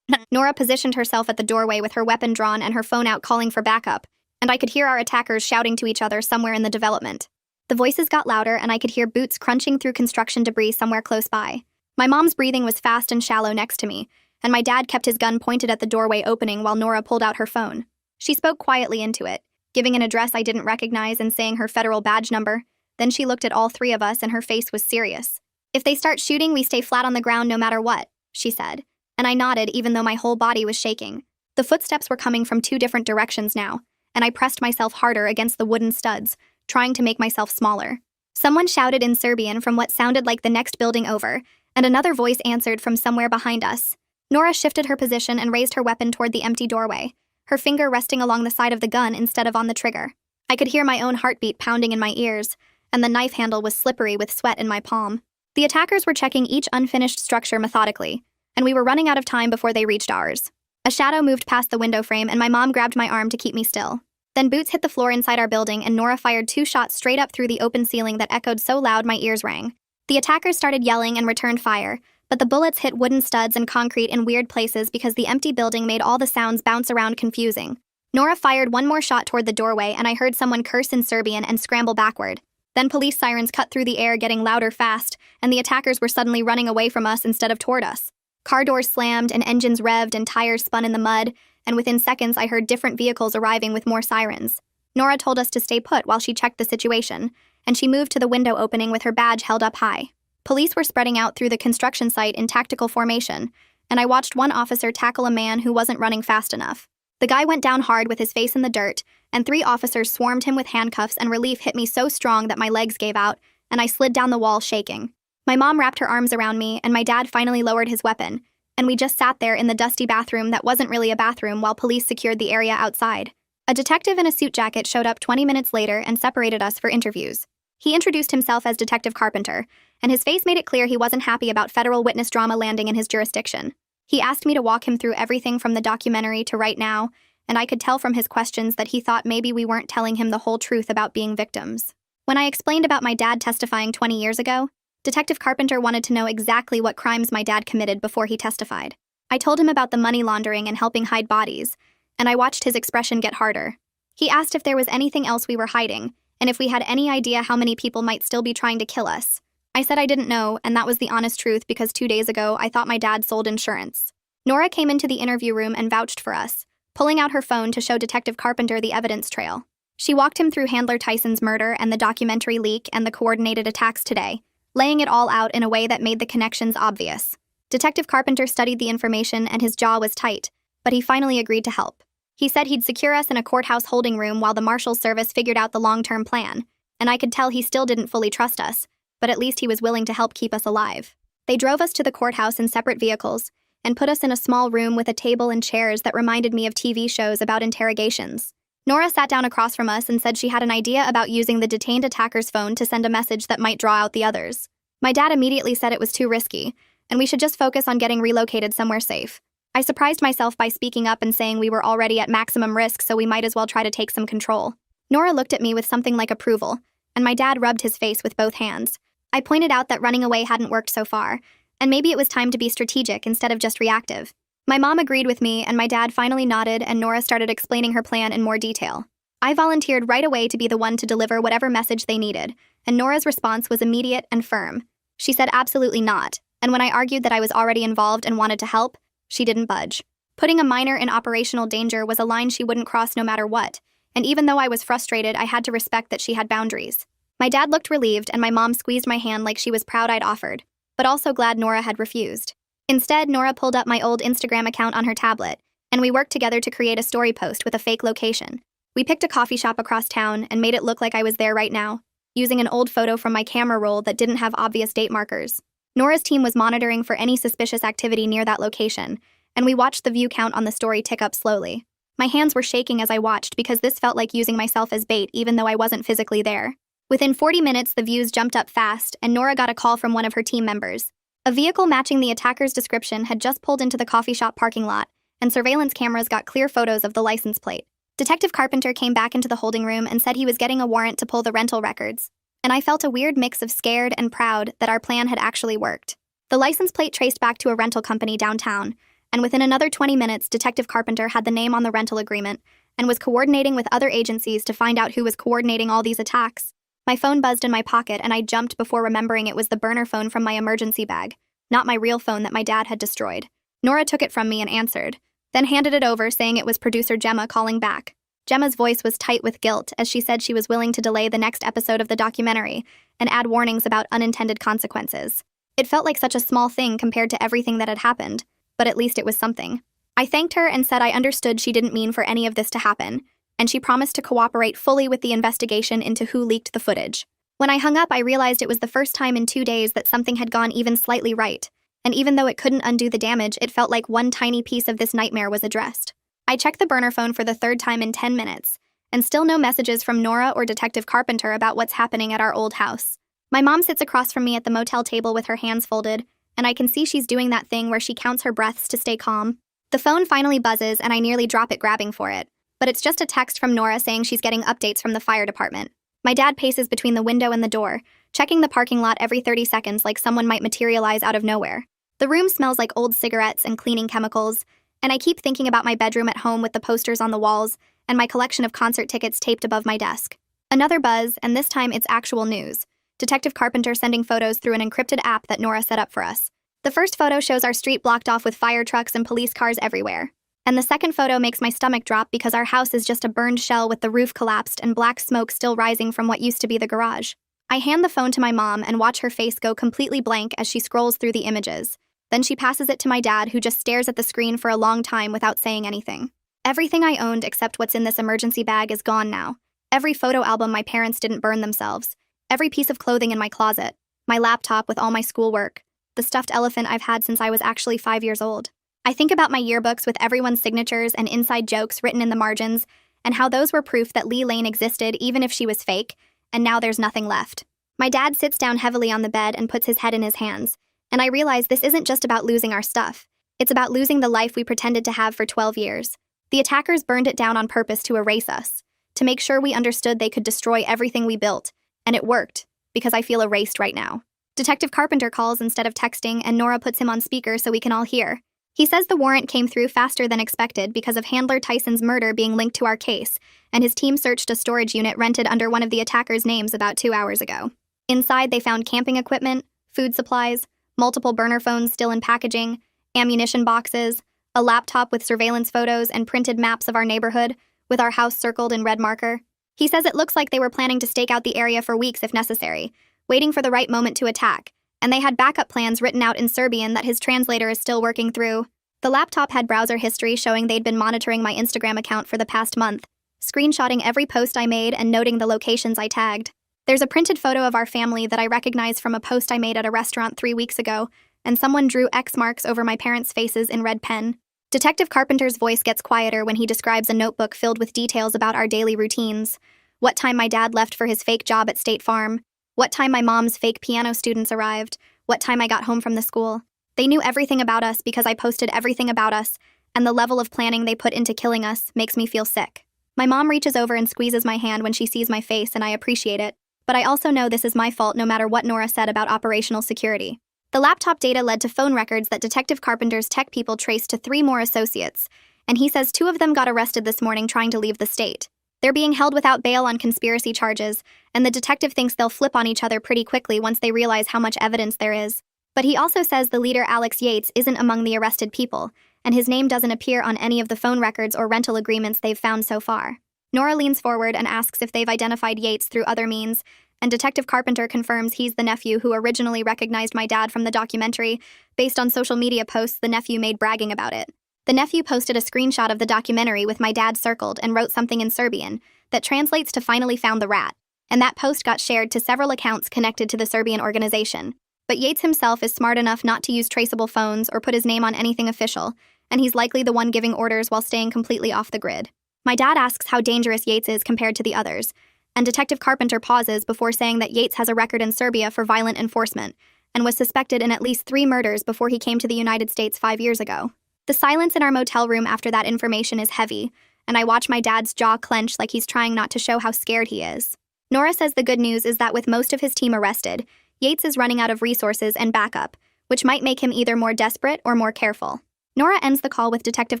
Nora positioned herself at the doorway with her weapon drawn and her phone out calling for backup, and I could hear our attackers shouting to each other somewhere in the development. The voices got louder and I could hear boots crunching through construction debris somewhere close by. My mom's breathing was fast and shallow next to me, and my dad kept his gun pointed at the doorway opening while Nora pulled out her phone. She spoke quietly into it, giving an address I didn't recognize and saying her federal badge number. Then she looked at all 3 of us and her face was serious. "If they start shooting, we stay flat on the ground no matter what," she said, and I nodded even though my whole body was shaking. The footsteps were coming from 2 different directions now, and I pressed myself harder against the wooden studs, trying to make myself smaller. Someone shouted in Serbian from what sounded like the next building over, and another voice answered from somewhere behind us. Nora shifted her position and raised her weapon toward the empty doorway, her finger resting along the side of the gun instead of on the trigger. I could hear my own heartbeat pounding in my ears, and the knife handle was slippery with sweat in my palm. The attackers were checking each unfinished structure methodically, and we were running out of time before they reached ours. A shadow moved past the window frame and my mom grabbed my arm to keep me still. Then boots hit the floor inside our building and Nora fired 2 shots straight up through the open ceiling that echoed so loud my ears rang. The attackers started yelling and returned fire, but the bullets hit wooden studs and concrete in weird places because the empty building made all the sounds bounce around confusing. Nora fired one more shot toward the doorway, and I heard someone curse in Serbian and scramble backward. Then police sirens cut through the air, getting louder fast, and the attackers were suddenly running away from us instead of toward us. Car doors slammed, and engines revved, and tires spun in the mud, and within seconds I heard different vehicles arriving with more sirens. Nora told us to stay put while she checked the situation, and she moved to the window opening with her badge held up high. Police were spreading out through the construction site in tactical formation, and I watched one officer tackle a man who wasn't running fast enough. The guy went down hard with his face in the dirt, and 3 officers swarmed him with handcuffs, and relief hit me so strong that my legs gave out, and I slid down the wall shaking. My mom wrapped her arms around me, and my dad finally lowered his weapon, and we just sat there in the dusty bathroom that wasn't really a bathroom while police secured the area outside. A detective in a suit jacket showed up 20 minutes later and separated us for interviews. He introduced himself as Detective Carpenter, and his face made it clear he wasn't happy about federal witness drama landing in his jurisdiction. He asked me to walk him through everything from the documentary to right now, and I could tell from his questions that he thought maybe we weren't telling him the whole truth about being victims. When I explained about my dad testifying 20 years ago, Detective Carpenter wanted to know exactly what crimes my dad committed before he testified. I told him about the money laundering and helping hide bodies, and I watched his expression get harder. He asked if there was anything else we were hiding, and if we had any idea how many people might still be trying to kill us. I said I didn't know, and that was the honest truth because 2 days ago I thought my dad sold insurance. Nora came into the interview room and vouched for us, pulling out her phone to show Detective Carpenter the evidence trail. She walked him through Handler Tyson's murder and the documentary leak and the coordinated attacks today, laying it all out in a way that made the connections obvious. Detective Carpenter studied the information and his jaw was tight, but he finally agreed to help. He said he'd secure us in a courthouse holding room while the Marshal's service figured out the long-term plan, and I could tell he still didn't fully trust us, but at least he was willing to help keep us alive. They drove us to the courthouse in separate vehicles and put us in a small room with a table and chairs that reminded me of TV shows about interrogations. Nora sat down across from us and said she had an idea about using the detained attacker's phone to send a message that might draw out the others. My dad immediately said it was too risky, and we should just focus on getting relocated somewhere safe. I surprised myself by speaking up and saying we were already at maximum risk, so we might as well try to take some control. Nora looked at me with something like approval, and my dad rubbed his face with both hands. I pointed out that running away hadn't worked so far, and maybe it was time to be strategic instead of just reactive. My mom agreed with me, and my dad finally nodded, and Nora started explaining her plan in more detail. I volunteered right away to be the one to deliver whatever message they needed, and Nora's response was immediate and firm. She said absolutely not, and when I argued that I was already involved and wanted to help, she didn't budge. Putting a minor in operational danger was a line she wouldn't cross no matter what, and even though I was frustrated, I had to respect that she had boundaries. My dad looked relieved, and my mom squeezed my hand like she was proud I'd offered, but also glad Nora had refused. Instead, Nora pulled up my old Instagram account on her tablet, and we worked together to create a story post with a fake location. We picked a coffee shop across town and made it look like I was there right now, using an old photo from my camera roll that didn't have obvious date markers. Nora's team was monitoring for any suspicious activity near that location, and we watched the view count on the story tick up slowly. My hands were shaking as I watched because this felt like using myself as bait even though I wasn't physically there. Within 40 minutes, the views jumped up fast, and Nora got a call from one of her team members. A vehicle matching the attacker's description had just pulled into the coffee shop parking lot, and surveillance cameras got clear photos of the license plate. Detective Carpenter came back into the holding room and said he was getting a warrant to pull the rental records, and I felt a weird mix of scared and proud that our plan had actually worked. The license plate traced back to a rental company downtown, and within another 20 minutes, Detective Carpenter had the name on the rental agreement and was coordinating with other agencies to find out who was coordinating all these attacks. My phone buzzed in my pocket, and I jumped before remembering it was the burner phone from my emergency bag, not my real phone that my dad had destroyed. Nora took it from me and answered, then handed it over, saying it was producer Gemma calling back. Gemma's voice was tight with guilt as she said she was willing to delay the next episode of the documentary and add warnings about unintended consequences. It felt like such a small thing compared to everything that had happened, but at least it was something. I thanked her and said I understood she didn't mean for any of this to happen, and she promised to cooperate fully with the investigation into who leaked the footage. When I hung up, I realized it was the first time in 2 days that something had gone even slightly right, and even though it couldn't undo the damage, it felt like one tiny piece of this nightmare was addressed. I checked the burner phone for the 3rd time in 10 minutes, and still no messages from Nora or Detective Carpenter about what's happening at our old house. My mom sits across from me at the motel table with her hands folded, and I can see she's doing that thing where she counts her breaths to stay calm. The phone finally buzzes, and I nearly drop it grabbing for it, but it's just a text from Nora saying she's getting updates from the fire department. My dad paces between the window and the door, checking the parking lot every 30 seconds like someone might materialize out of nowhere. The room smells like old cigarettes and cleaning chemicals, and I keep thinking about my bedroom at home with the posters on the walls and my collection of concert tickets taped above my desk. Another buzz, and this time it's actual news. Detective Carpenter sending photos through an encrypted app that Nora set up for us. The first photo shows our street blocked off with fire trucks and police cars everywhere. And the second photo makes my stomach drop because our house is just a burned shell with the roof collapsed and black smoke still rising from what used to be the garage. I hand the phone to my mom and watch her face go completely blank as she scrolls through the images. Then she passes it to my dad, who just stares at the screen for a long time without saying anything. Everything I owned except what's in this emergency bag is gone now. Every photo album my parents didn't burn themselves. Every piece of clothing in my closet. My laptop with all my schoolwork. The stuffed elephant I've had since I was actually 5 years old. I think about my yearbooks with everyone's signatures and inside jokes written in the margins, and how those were proof that Lee Lane existed even if she was fake, and now there's nothing left. My dad sits down heavily on the bed and puts his head in his hands, and I realize this isn't just about losing our stuff. It's about losing the life we pretended to have for 12 years. The attackers burned it down on purpose to erase us, to make sure we understood they could destroy everything we built, and it worked, because I feel erased right now. Detective Carpenter calls instead of texting, and Nora puts him on speaker so we can all hear. He says the warrant came through faster than expected because of Handler Tyson's murder being linked to our case, and his team searched a storage unit rented under one of the attackers' names about 2 hours ago. Inside, they found camping equipment, food supplies, multiple burner phones still in packaging, ammunition boxes, a laptop with surveillance photos and printed maps of our neighborhood, with our house circled in red marker. He says it looks like they were planning to stake out the area for weeks if necessary, waiting for the right moment to attack, and they had backup plans written out in Serbian that his translator is still working through. The laptop had browser history showing they'd been monitoring my Instagram account for the past month, screenshotting every post I made and noting the locations I tagged. There's a printed photo of our family that I recognize from a post I made at a restaurant 3 weeks ago, and someone drew X marks over my parents' faces in red pen. Detective Carpenter's voice gets quieter when he describes a notebook filled with details about our daily routines. What time my dad left for his fake job at State Farm. What time my mom's fake piano students arrived. What time I got home from the school. They knew everything about us because I posted everything about us, and the level of planning they put into killing us makes me feel sick. My mom reaches over and squeezes my hand when she sees my face, and I appreciate it, but I also know this is my fault no matter what Nora said about operational security. The laptop data led to phone records that Detective Carpenter's tech people traced to 3 more associates, and he says 2 of them got arrested this morning trying to leave the state. They're being held without bail on conspiracy charges, and the detective thinks they'll flip on each other pretty quickly once they realize how much evidence there is. But he also says the leader, Alex Yates, isn't among the arrested people, and his name doesn't appear on any of the phone records or rental agreements they've found so far. Nora leans forward and asks if they've identified Yates through other means, and Detective Carpenter confirms he's the nephew who originally recognized my dad from the documentary, based on social media posts the nephew made bragging about it. The nephew posted a screenshot of the documentary with my dad circled and wrote something in Serbian that translates to "finally found the rat," and that post got shared to several accounts connected to the Serbian organization. But Yates himself is smart enough not to use traceable phones or put his name on anything official, and he's likely the one giving orders while staying completely off the grid. My dad asks how dangerous Yates is compared to the others, and Detective Carpenter pauses before saying that Yates has a record in Serbia for violent enforcement and was suspected in at least 3 murders before he came to the United States 5 years ago. The silence in our motel room after that information is heavy, and I watch my dad's jaw clench like he's trying not to show how scared he is. Nora says the good news is that with most of his team arrested, Yates is running out of resources and backup, which might make him either more desperate or more careful. Nora ends the call with Detective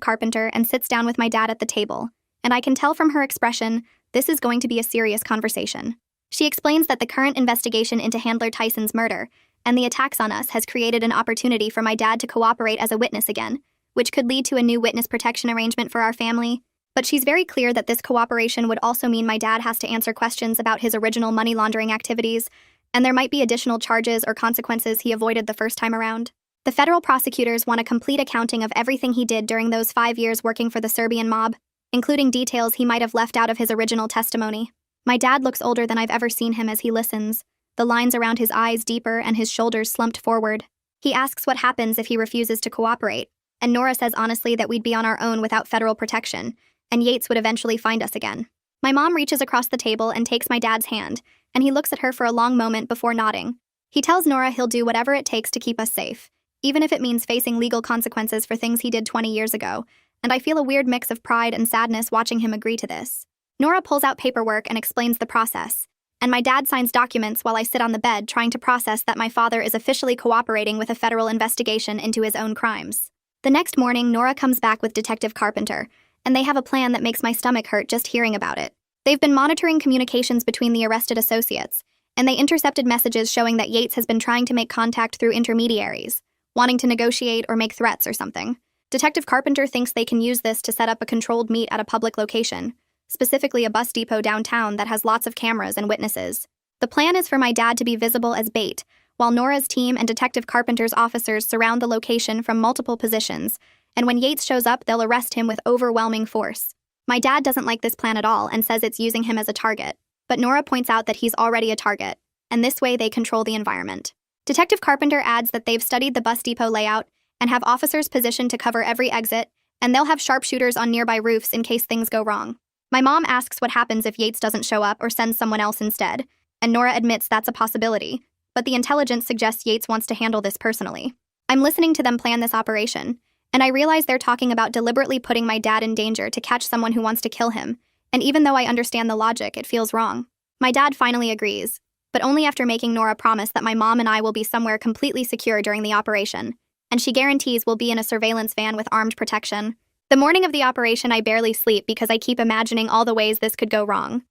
Carpenter and sits down with my dad at the table, and I can tell from her expression this is going to be a serious conversation. She explains that the current investigation into Handler Tyson's murder and the attacks on us has created an opportunity for my dad to cooperate as a witness again, which could lead to a new witness protection arrangement for our family. But she's very clear that this cooperation would also mean my dad has to answer questions about his original money laundering activities, and there might be additional charges or consequences he avoided the first time around. The federal prosecutors want a complete accounting of everything he did during those 5 years working for the Serbian mob, including details he might have left out of his original testimony. My dad looks older than I've ever seen him as he listens, the lines around his eyes deeper and his shoulders slumped forward. He asks what happens if he refuses to cooperate, and Nora says honestly that we'd be on our own without federal protection, and Yates would eventually find us again. My mom reaches across the table and takes my dad's hand, and he looks at her for a long moment before nodding. He tells Nora he'll do whatever it takes to keep us safe, even if it means facing legal consequences for things he did 20 years ago, and I feel a weird mix of pride and sadness watching him agree to this. Nora pulls out paperwork and explains the process, and my dad signs documents while I sit on the bed trying to process that my father is officially cooperating with a federal investigation into his own crimes. The next morning, Nora comes back with Detective Carpenter, and they have a plan that makes my stomach hurt just hearing about it. They've been monitoring communications between the arrested associates, and they intercepted messages showing that Yates has been trying to make contact through intermediaries, wanting to negotiate or make threats or something. Detective Carpenter thinks they can use this to set up a controlled meet at a public location, specifically a bus depot downtown that has lots of cameras and witnesses. The plan is for my dad to be visible as bait, while Nora's team and Detective Carpenter's officers surround the location from multiple positions, and when Yates shows up, they'll arrest him with overwhelming force. My dad doesn't like this plan at all and says it's using him as a target, but Nora points out that he's already a target, and this way they control the environment. Detective Carpenter adds that they've studied the bus depot layout and have officers positioned to cover every exit, and they'll have sharpshooters on nearby roofs in case things go wrong. My mom asks what happens if Yates doesn't show up or sends someone else instead, and Nora admits that's a possibility, but the intelligence suggests Yates wants to handle this personally. I'm listening to them plan this operation, and I realize they're talking about deliberately putting my dad in danger to catch someone who wants to kill him, and even though I understand the logic, it feels wrong. My dad finally agrees, but only after making Nora promise that my mom and I will be somewhere completely secure during the operation, and she guarantees we'll be in a surveillance van with armed protection. The morning of the operation, I barely sleep because I keep imagining all the ways this could go wrong.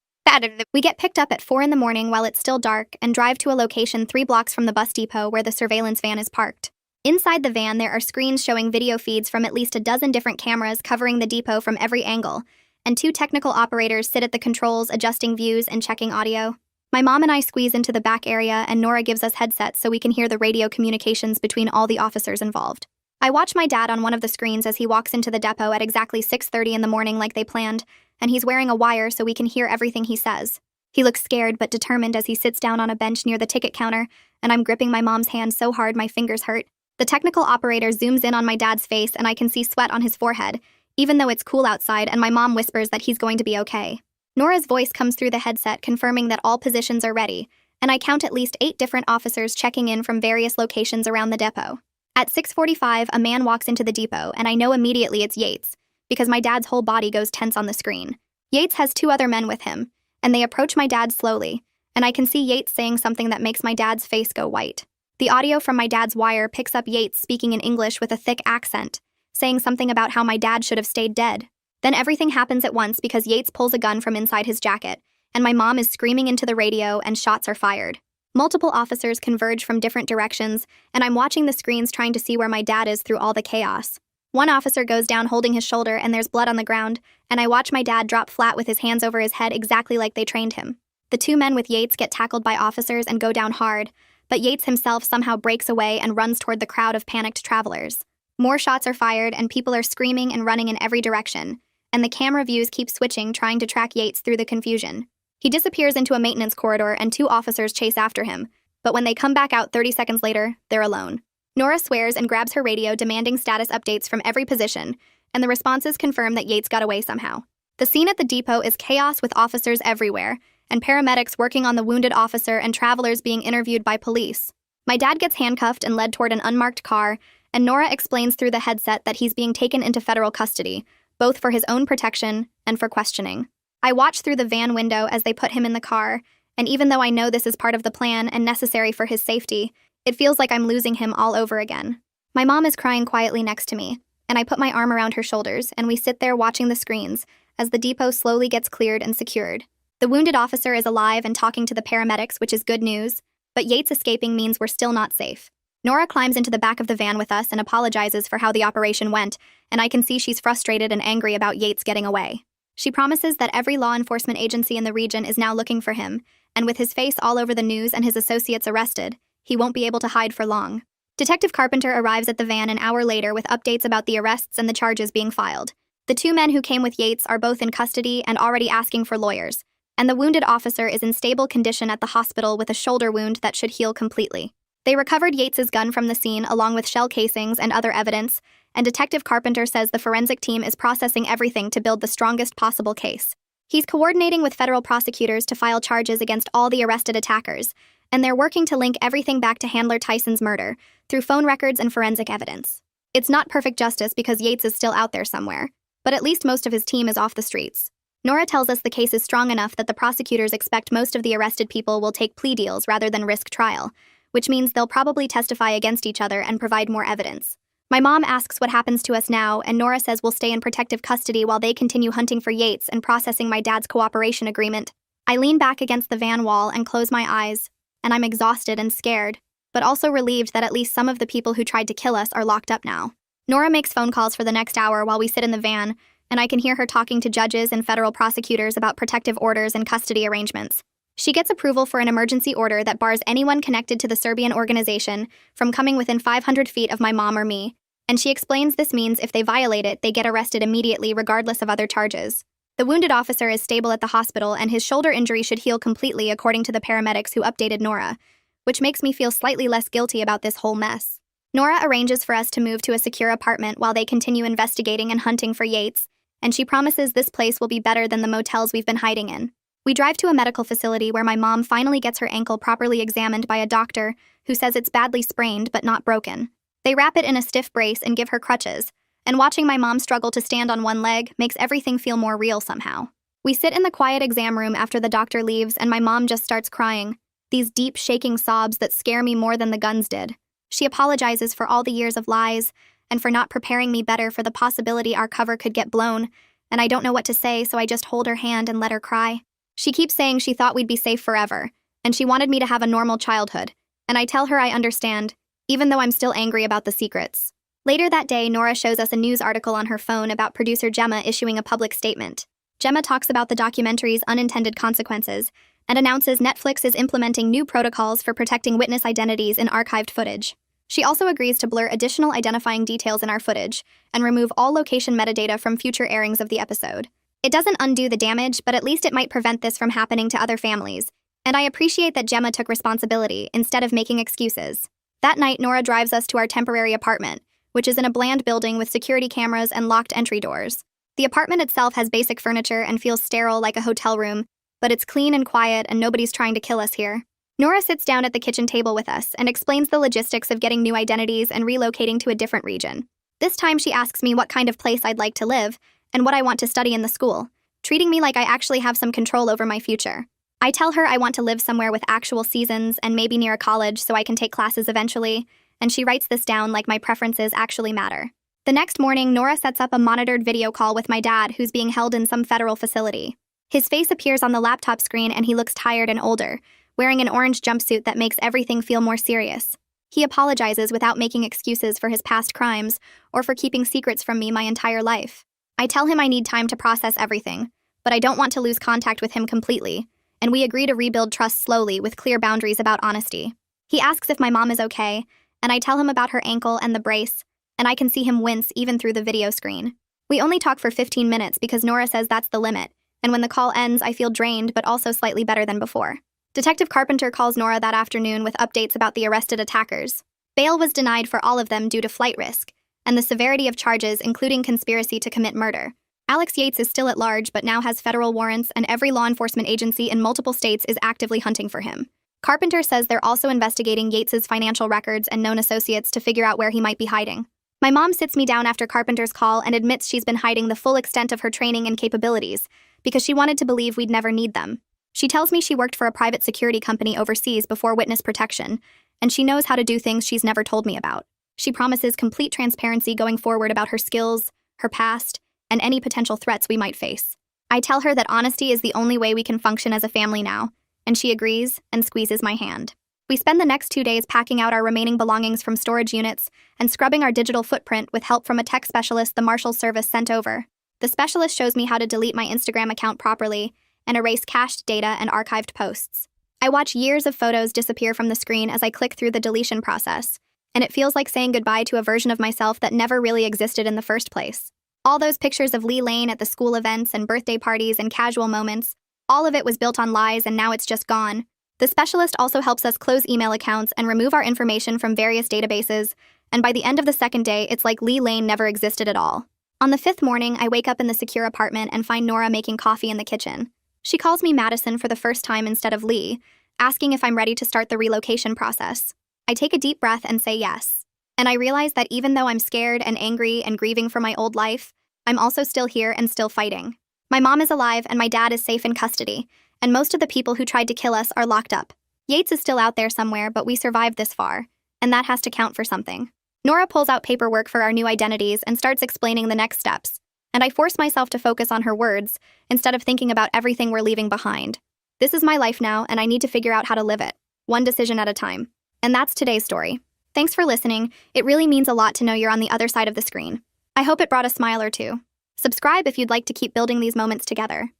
We get picked up at 4 in the morning while it's still dark and drive to a location 3 blocks from the bus depot where the surveillance van is parked. Inside the van, there are screens showing video feeds from at least a dozen different cameras covering the depot from every angle, and 2 technical operators sit at the controls adjusting views and checking audio. My mom and I squeeze into the back area, and Nora gives us headsets so we can hear the radio communications between all the officers involved. I watch my dad on one of the screens as he walks into the depot at exactly 6:30 in the morning like they planned, and he's wearing a wire so we can hear everything he says. He looks scared but determined as he sits down on a bench near the ticket counter, and I'm gripping my mom's hand so hard my fingers hurt. The technical operator zooms in on my dad's face, and I can see sweat on his forehead, even though it's cool outside, and my mom whispers that he's going to be okay. Nora's voice comes through the headset confirming that all positions are ready, and I count at least 8 different officers checking in from various locations around the depot. At 6:45, a man walks into the depot, and I know immediately it's Yates, because my dad's whole body goes tense on the screen. Yates has 2 other men with him, and they approach my dad slowly, and I can see Yates saying something that makes my dad's face go white. The audio from my dad's wire picks up Yates speaking in English with a thick accent, saying something about how my dad should have stayed dead. Then everything happens at once because Yates pulls a gun from inside his jacket, and my mom is screaming into the radio and shots are fired. Multiple officers converge from different directions, and I'm watching the screens trying to see where my dad is through all the chaos. One officer goes down holding his shoulder and there's blood on the ground, and I watch my dad drop flat with his hands over his head exactly like they trained him. The 2 men with Yates get tackled by officers and go down hard, but Yates himself somehow breaks away and runs toward the crowd of panicked travelers. More shots are fired and people are screaming and running in every direction, and the camera views keep switching trying to track Yates through the confusion. He disappears into a maintenance corridor and 2 officers chase after him, but when they come back out 30 seconds later, they're alone. Nora swears and grabs her radio demanding status updates from every position, and the responses confirm that Yates got away somehow. The scene at the depot is chaos with officers everywhere, and paramedics working on the wounded officer and travelers being interviewed by police. My dad gets handcuffed and led toward an unmarked car, and Nora explains through the headset that he's being taken into federal custody, both for his own protection and for questioning. I watch through the van window as they put him in the car, and even though I know this is part of the plan and necessary for his safety, it feels like I'm losing him all over again. My mom is crying quietly next to me, and I put my arm around her shoulders, and we sit there watching the screens as the depot slowly gets cleared and secured. The wounded officer is alive and talking to the paramedics, which is good news, but Yates escaping means we're still not safe. Nora climbs into the back of the van with us and apologizes for how the operation went, and I can see she's frustrated and angry about Yates getting away. She promises that every law enforcement agency in the region is now looking for him, and with his face all over the news and his associates arrested, he won't be able to hide for long. Detective Carpenter arrives at the van an hour later with updates about the arrests and the charges being filed. The 2 men who came with Yates are both in custody and already asking for lawyers, and the wounded officer is in stable condition at the hospital with a shoulder wound that should heal completely. They recovered Yates's gun from the scene along with shell casings and other evidence, and Detective Carpenter says the forensic team is processing everything to build the strongest possible case. He's coordinating with federal prosecutors to file charges against all the arrested attackers, and they're working to link everything back to Handler Tyson's murder through phone records and forensic evidence. It's not perfect justice because Yates is still out there somewhere, but at least most of his team is off the streets. Nora tells us the case is strong enough that the prosecutors expect most of the arrested people will take plea deals rather than risk trial, which means they'll probably testify against each other and provide more evidence. My mom asks what happens to us now, and Nora says we'll stay in protective custody while they continue hunting for Yates and processing my dad's cooperation agreement. I lean back against the van wall and close my eyes, and I'm exhausted and scared, but also relieved that at least some of the people who tried to kill us are locked up now. Nora makes phone calls for the next hour while we sit in the van, and I can hear her talking to judges and federal prosecutors about protective orders and custody arrangements. She gets approval for an emergency order that bars anyone connected to the Serbian organization from coming within 500 feet of my mom or me, and she explains this means if they violate it, they get arrested immediately regardless of other charges. The wounded officer is stable at the hospital, and his shoulder injury should heal completely according to the paramedics who updated Nora, which makes me feel slightly less guilty about this whole mess. Nora arranges for us to move to a secure apartment while they continue investigating and hunting for Yates, and she promises this place will be better than the motels we've been hiding in. We drive to a medical facility where my mom finally gets her ankle properly examined by a doctor who says it's badly sprained but not broken. They wrap it in a stiff brace and give her crutches, and watching my mom struggle to stand on one leg makes everything feel more real somehow. We sit in the quiet exam room after the doctor leaves, and my mom just starts crying, these deep, shaking sobs that scare me more than the guns did. She apologizes for all the years of lies and for not preparing me better for the possibility our cover could get blown, and I don't know what to say, so I just hold her hand and let her cry. She keeps saying she thought we'd be safe forever, and she wanted me to have a normal childhood, and I tell her I understand, even though I'm still angry about the secrets. Later that day, Nora shows us a news article on her phone about producer Gemma issuing a public statement. Gemma talks about the documentary's unintended consequences and announces Netflix is implementing new protocols for protecting witness identities in archived footage. She also agrees to blur additional identifying details in our footage and remove all location metadata from future airings of the episode. It doesn't undo the damage, but at least it might prevent this from happening to other families, and I appreciate that Gemma took responsibility instead of making excuses. That night, Nora drives us to our temporary apartment, which is in a bland building with security cameras and locked entry doors. The apartment itself has basic furniture and feels sterile like a hotel room, but it's clean and quiet and nobody's trying to kill us here. Nora sits down at the kitchen table with us and explains the logistics of getting new identities and relocating to a different region. This time she asks me what kind of place I'd like to live and what I want to study in the school, treating me like I actually have some control over my future. I tell her I want to live somewhere with actual seasons and maybe near a college so I can take classes eventually, and she writes this down like my preferences actually matter. The next morning, Nora sets up a monitored video call with my dad, who's being held in some federal facility. His face appears on the laptop screen and he looks tired and older, wearing an orange jumpsuit that makes everything feel more serious. He apologizes without making excuses for his past crimes or for keeping secrets from me my entire life. I tell him I need time to process everything, but I don't want to lose contact with him completely, and we agree to rebuild trust slowly with clear boundaries about honesty. He asks if my mom is okay, and I tell him about her ankle and the brace, and I can see him wince even through the video screen. We only talk for 15 minutes because Nora says that's the limit, and when the call ends, I feel drained but also slightly better than before. Detective Carpenter calls Nora that afternoon with updates about the arrested attackers. Bail was denied for all of them due to flight risk, and the severity of charges including conspiracy to commit murder. Alex Yates is still at large but now has federal warrants, and every law enforcement agency in multiple states is actively hunting for him. Carpenter says they're also investigating Yates's financial records and known associates to figure out where he might be hiding. My mom sits me down after Carpenter's call and admits she's been hiding the full extent of her training and capabilities because she wanted to believe we'd never need them. She tells me she worked for a private security company overseas before witness protection, and she knows how to do things she's never told me about. She promises complete transparency going forward about her skills, her past, and any potential threats we might face. I tell her that honesty is the only way we can function as a family now, and she agrees and squeezes my hand. We spend the next 2 days packing out our remaining belongings from storage units and scrubbing our digital footprint with help from a tech specialist the Marshals Service sent over. The specialist shows me how to delete my Instagram account properly and erase cached data and archived posts. I watch years of photos disappear from the screen as I click through the deletion process, and it feels like saying goodbye to a version of myself that never really existed in the first place. All those pictures of Lee Lane at the school events and birthday parties and casual moments, all of it was built on lies and now it's just gone. The specialist also helps us close email accounts and remove our information from various databases, and by the end of the second day, it's like Lee Lane never existed at all. On the 5th morning, I wake up in the secure apartment and find Nora making coffee in the kitchen. She calls me Madison for the first time instead of Lee, asking if I'm ready to start the relocation process. I take a deep breath and say yes. And I realize that even though I'm scared and angry and grieving for my old life, I'm also still here and still fighting. My mom is alive and my dad is safe in custody, and most of the people who tried to kill us are locked up. Yates is still out there somewhere, but we survived this far, and that has to count for something. Nora pulls out paperwork for our new identities and starts explaining the next steps, and I force myself to focus on her words instead of thinking about everything we're leaving behind. This is my life now, and I need to figure out how to live it, one decision at a time. And that's today's story. Thanks for listening. It really means a lot to know you're on the other side of the screen. I hope it brought a smile or two. Subscribe if you'd like to keep building these moments together.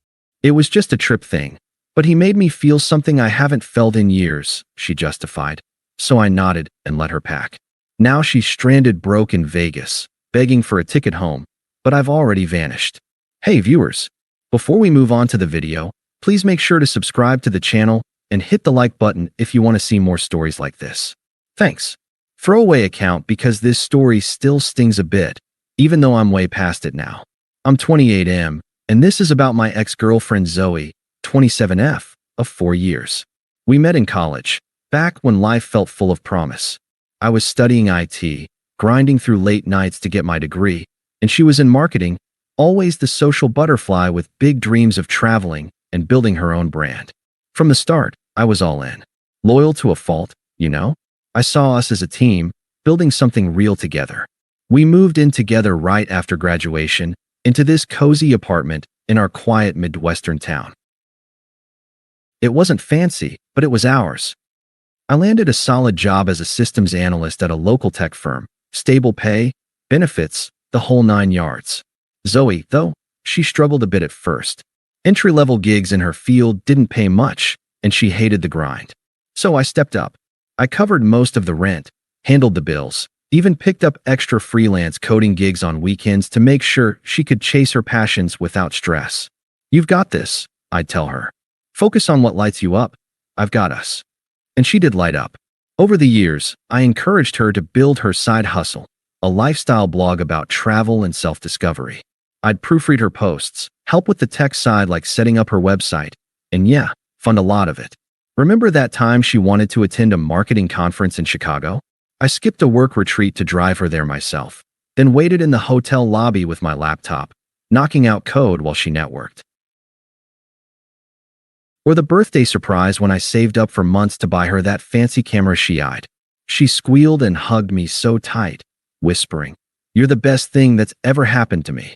It was just a trip thing, but he made me feel something I haven't felt in years, she justified. So I nodded and let her pack. Now she's stranded broke in Vegas, begging for a ticket home, but I've already vanished. Hey viewers, before we move on to the video, please make sure to subscribe to the channel and hit the like button if you want to see more stories like this. Thanks. Throwaway account because this story still stings a bit, even though I'm way past it now. I'm 28M, and this is about my ex-girlfriend Zoe, 27F, of 4 years. We met in college, back when life felt full of promise. I was studying IT, grinding through late nights to get my degree, and she was in marketing, always the social butterfly with big dreams of traveling and building her own brand. From the start, I was all in. Loyal to a fault, you know? I saw us as a team, building something real together. We moved in together right after graduation, into this cozy apartment in our quiet Midwestern town. It wasn't fancy, but it was ours. I landed a solid job as a systems analyst at a local tech firm, stable pay, benefits, the whole 9 yards. Zoe, though, she struggled a bit at first. Entry-level gigs in her field didn't pay much, and she hated the grind. So I stepped up. I covered most of the rent, handled the bills, even picked up extra freelance coding gigs on weekends to make sure she could chase her passions without stress. You've got this, I'd tell her. Focus on what lights you up. I've got us. And she did light up. Over the years, I encouraged her to build her side hustle, a lifestyle blog about travel and self-discovery. I'd proofread her posts, help with the tech side like setting up her website, and yeah, fund a lot of it. Remember that time she wanted to attend a marketing conference in Chicago? I skipped a work retreat to drive her there myself, then waited in the hotel lobby with my laptop, knocking out code while she networked. Or the birthday surprise when I saved up for months to buy her that fancy camera she eyed. She squealed and hugged me so tight, whispering, "You're the best thing that's ever happened to me."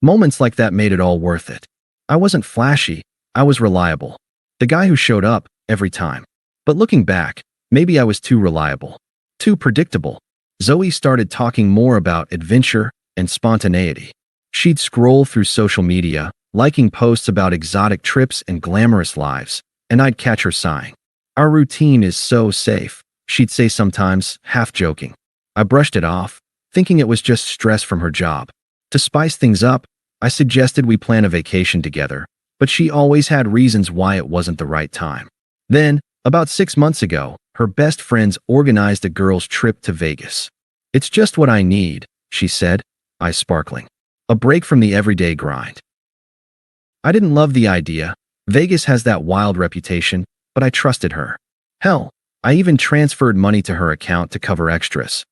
Moments like that made it all worth it. I wasn't flashy, I was reliable. The guy who showed up every time. But looking back, maybe I was too reliable, too predictable. Zoe started talking more about adventure and spontaneity. She'd scroll through social media, liking posts about exotic trips and glamorous lives, and I'd catch her sighing. "Our routine is so safe," she'd say sometimes, half joking. I brushed it off, thinking it was just stress from her job. To spice things up, I suggested we plan a vacation together, but she always had reasons why it wasn't the right time. Then, about 6 months ago, her best friends organized a girls' trip to Vegas. "It's just what I need," she said, eyes sparkling. "A break from the everyday grind." I didn't love the idea. Vegas has that wild reputation, but I trusted her. Hell, I even transferred money to her account to cover extras.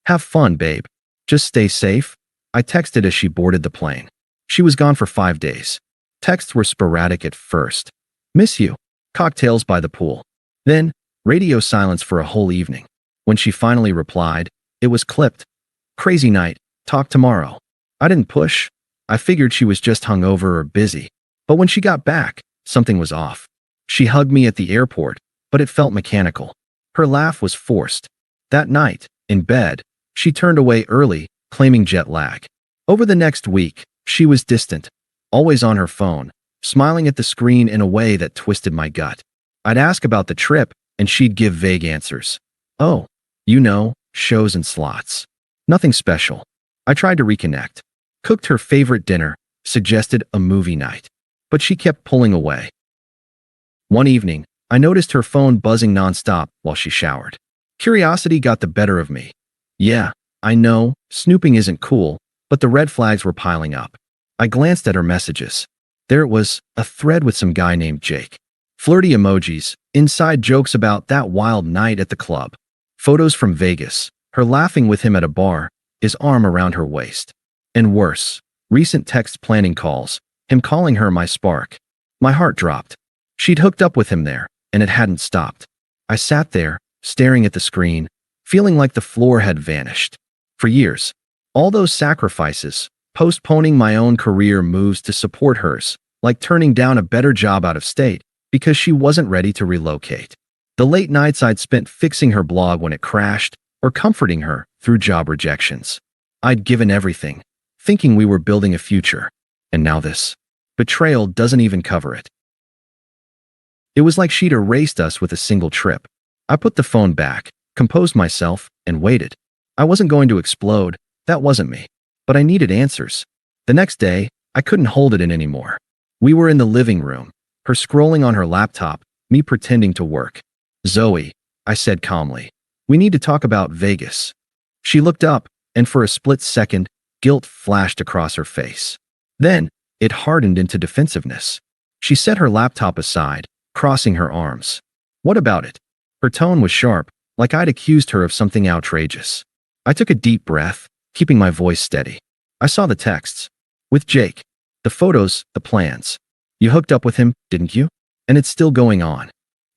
"Have fun, babe. Just stay safe," I texted as she boarded the plane. She was gone for 5 days. Texts were sporadic at first. "Miss you." Cocktails by the pool. Then, radio silence for a whole evening. When she finally replied, it was clipped. "Crazy night. Talk tomorrow." I didn't push. I figured she was just hungover or busy. But when she got back, something was off. She hugged me at the airport, but it felt mechanical. Her laugh was forced. That night, in bed, she turned away early, claiming jet lag. Over the next week, she was distant, always on her phone, smiling at the screen in a way that twisted my gut. I'd ask about the trip, and she'd give vague answers. "Oh, you know, shows and slots. Nothing special." I tried to reconnect. Cooked her favorite dinner, suggested a movie night. But she kept pulling away. One evening, I noticed her phone buzzing nonstop while she showered. Curiosity got the better of me. Yeah, I know, snooping isn't cool, but the red flags were piling up. I glanced at her messages. There it was, a thread with some guy named Jake. Flirty emojis, inside jokes about that wild night at the club. Photos from Vegas, her laughing with him at a bar, his arm around her waist. And worse, recent text planning calls, him calling her my spark. My heart dropped. She'd hooked up with him there, and it hadn't stopped. I sat there, staring at the screen, feeling like the floor had vanished. For years. All those sacrifices, postponing my own career moves to support hers, like turning down a better job out of state because she wasn't ready to relocate. The late nights I'd spent fixing her blog when it crashed, or comforting her through job rejections. I'd given everything, thinking we were building a future. And now this. Betrayal doesn't even cover it. It was like she'd erased us with a single trip. I put the phone back, composed myself, and waited. I wasn't going to explode, that wasn't me. But I needed answers. The next day, I couldn't hold it in anymore. We were in the living room, her scrolling on her laptop, me pretending to work. "Zoe," I said calmly, "we need to talk about Vegas." She looked up, and for a split second, guilt flashed across her face. Then, it hardened into defensiveness. She set her laptop aside, crossing her arms. "What about it?" Her tone was sharp, like I'd accused her of something outrageous. I took a deep breath, keeping my voice steady. I saw the texts. "With Jake. The photos, the plans. You hooked up with him, didn't you? And it's still going on."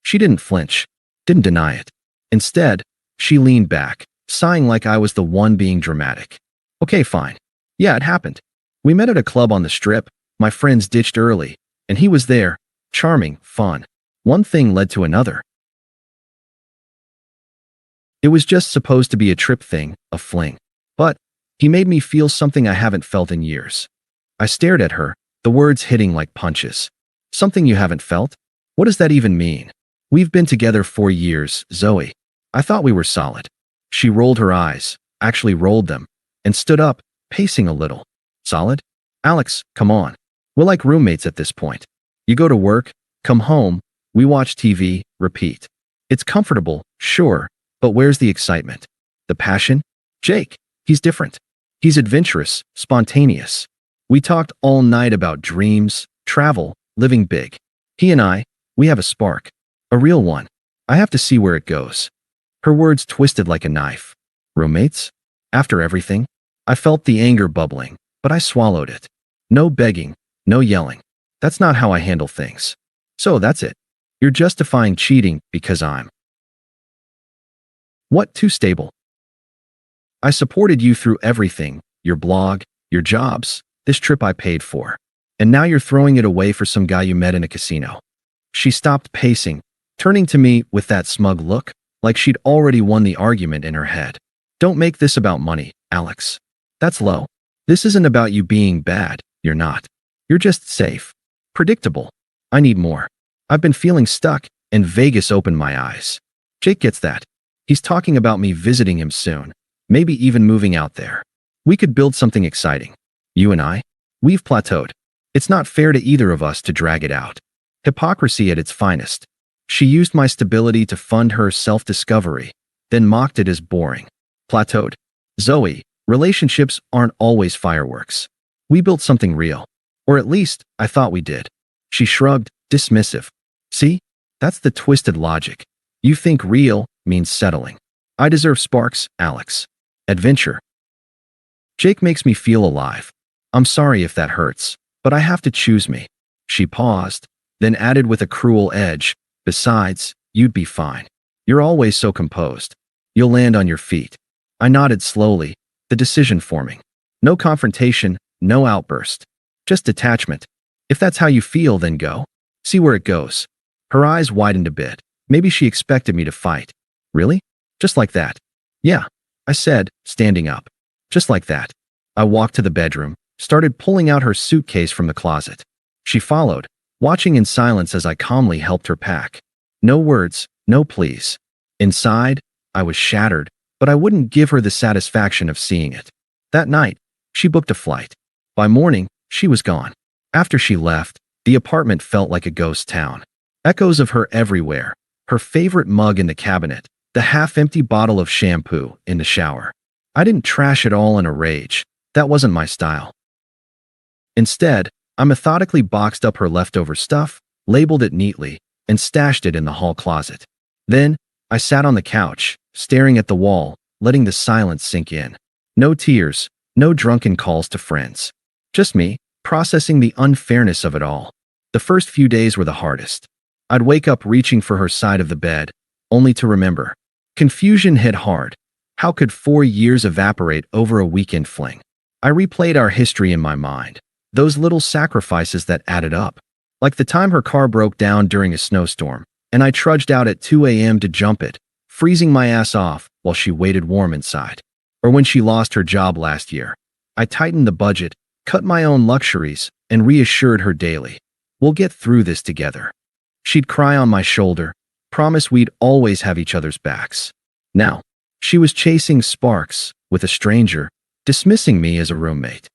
She didn't flinch, didn't deny it. Instead, she leaned back, sighing like I was the one being dramatic. "Okay, fine. Yeah, it happened. We met at a club on the Strip. My friends ditched early, and he was there. Charming, fun. One thing led to another. It was just supposed to be a trip thing, a fling. But he made me feel something I haven't felt in years." I stared at her, the words hitting like punches. "Something you haven't felt? What does that even mean?" "We've been together 4 years, Zoe. I thought we were solid." She rolled her eyes, actually rolled them, and stood up, pacing a little. "Solid? Alex, come on. We're like roommates at this point. You go to work, come home, we watch TV, repeat. It's comfortable, sure, but where's the excitement? The passion? Jake, he's different. He's adventurous, spontaneous. We talked all night about dreams, travel, living big. He and I, we have a spark. A real one. I have to see where it goes." Her words twisted like a knife. "Roommates? After everything?" I felt the anger bubbling, but I swallowed it. No begging, no yelling. That's not how I handle things. "So that's it. You're justifying cheating because I'm what, too stable? I supported you through everything, your blog, your jobs, this trip I paid for. And now you're throwing it away for some guy you met in a casino." She stopped pacing, turning to me with that smug look, like she'd already won the argument in her head. "Don't make this about money, Alex. That's low. This isn't about you being bad, you're not. You're just safe. Predictable. I need more. I've been feeling stuck, and Vegas opened my eyes. Jake gets that. He's talking about me visiting him soon, maybe even moving out there. We could build something exciting. You and I, we've plateaued. It's not fair to either of us to drag it out. Hypocrisy at its finest. She used my stability to fund her self-discovery, then mocked it as boring. Plateaued. Zoe, relationships aren't always fireworks. We built something real. Or at least, I thought we did." She shrugged, dismissive. "See? That's the twisted logic. You think real means settling. I deserve sparks, Alex. Adventure. Jake makes me feel alive. I'm sorry if that hurts, but I have to choose me." She paused, then added with a cruel edge, "Besides, you'd be fine. You're always so composed. You'll land on your feet." I nodded slowly, the decision forming. No confrontation, no outburst. Just detachment. "If that's how you feel, then go. See where it goes." Her eyes widened a bit. Maybe she expected me to fight. "Really? Just like that?" "Yeah," I said, standing up. "Just like that." I walked to the bedroom, started pulling out her suitcase from the closet. She followed, watching in silence as I calmly helped her pack. No words, no pleas. Inside, I was shattered, but I wouldn't give her the satisfaction of seeing it. That night, she booked a flight. By morning, she was gone. After she left, the apartment felt like a ghost town. Echoes of her everywhere. Her favorite mug in the cabinet, the half-empty bottle of shampoo in the shower. I didn't trash it all in a rage. That wasn't my style. Instead, I methodically boxed up her leftover stuff, labeled it neatly, and stashed it in the hall closet. Then, I sat on the couch, staring at the wall, letting the silence sink in. No tears, no drunken calls to friends. Just me, processing the unfairness of it all. The first few days were the hardest. I'd wake up reaching for her side of the bed, only to remember. Confusion hit hard. How could 4 years evaporate over a weekend fling? I replayed our history in my mind, those little sacrifices that added up. Like the time her car broke down during a snowstorm, and I trudged out at 2 a.m. to jump it, freezing my ass off while she waited warm inside. Or when she lost her job last year. I tightened the budget, cut my own luxuries, and reassured her daily, "We'll get through this together." She'd cry on my shoulder, promise we'd always have each other's backs. Now, she was chasing sparks with a stranger, dismissing me as a roommate.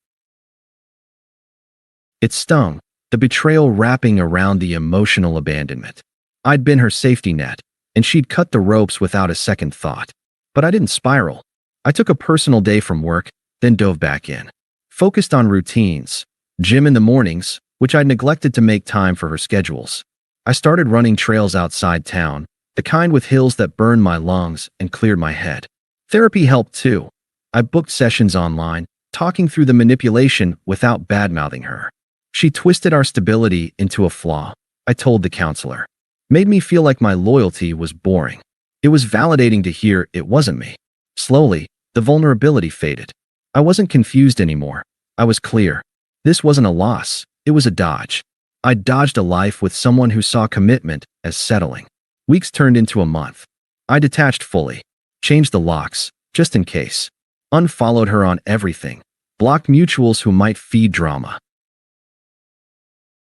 It stung, the betrayal wrapping around the emotional abandonment. I'd been her safety net, and she'd cut the ropes without a second thought. But I didn't spiral. I took a personal day from work, then dove back in. Focused on routines, gym in the mornings, which I'd neglected to make time for her schedules. I started running trails outside town, the kind with hills that burned my lungs and cleared my head. Therapy helped too. I booked sessions online, talking through the manipulation without badmouthing her. She twisted our stability into a flaw, I told the counselor. Made me feel like my loyalty was boring. It was validating to hear it wasn't me. Slowly, the vulnerability faded. I wasn't confused anymore. I was clear. This wasn't a loss, it was a dodge. I dodged a life with someone who saw commitment as settling. Weeks turned into a month. I detached fully, changed the locks, just in case. Unfollowed her on everything. Blocked mutuals who might feed drama.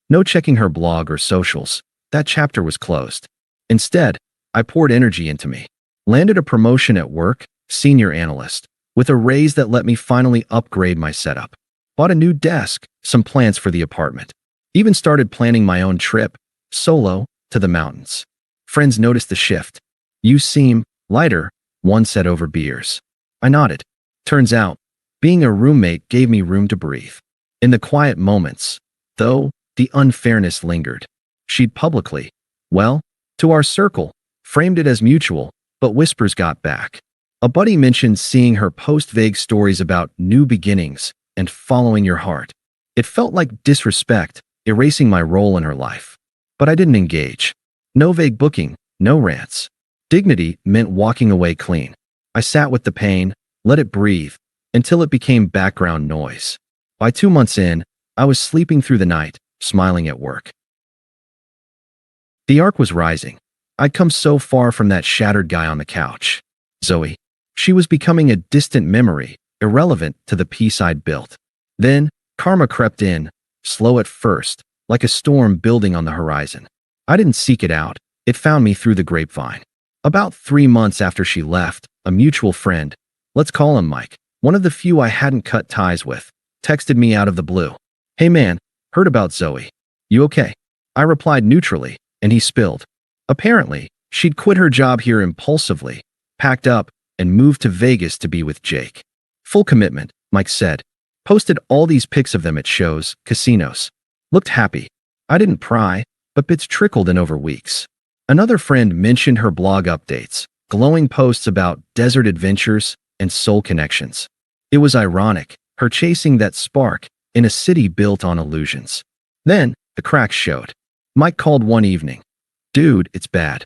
No checking her blog or socials. That chapter was closed. Instead, I poured energy into me. Landed a promotion at work, senior analyst, with a raise that let me finally upgrade my setup. Bought a new desk, some plans for the apartment. Even started planning my own trip, solo, to the mountains. Friends noticed the shift. "You seem lighter," one said over beers. I nodded. Turns out, being a roommate gave me room to breathe. In the quiet moments, though, the unfairness lingered. She'd publicly, well, to our circle, framed it as mutual, but whispers got back. A buddy mentioned seeing her post vague stories about new beginnings and following your heart. It felt like disrespect, erasing my role in her life. But I didn't engage. No vague booking, no rants. Dignity meant walking away clean. I sat with the pain, let it breathe, until it became background noise. By 2 months in, I was sleeping through the night, smiling at work. The arc was rising. I'd come so far from that shattered guy on the couch. Zoe. She was becoming a distant memory, irrelevant to the peace I'd built. Then, karma crept in, slow at first, like a storm building on the horizon. I didn't seek it out. It found me through the grapevine. About 3 months after she left, a mutual friend, let's call him Mike, one of the few I hadn't cut ties with, texted me out of the blue. "Hey man, heard about Zoe. You okay?" I replied neutrally, and he spilled. Apparently, she'd quit her job here impulsively, packed up, and moved to Vegas to be with Jake. Full commitment, Mike said. Posted all these pics of them at shows, casinos. Looked happy. I didn't pry, but bits trickled in over weeks. Another friend mentioned her blog updates, glowing posts about desert adventures and soul connections. It was ironic, her chasing that spark in a city built on illusions. Then, the cracks showed. Mike called one evening. "Dude, it's bad."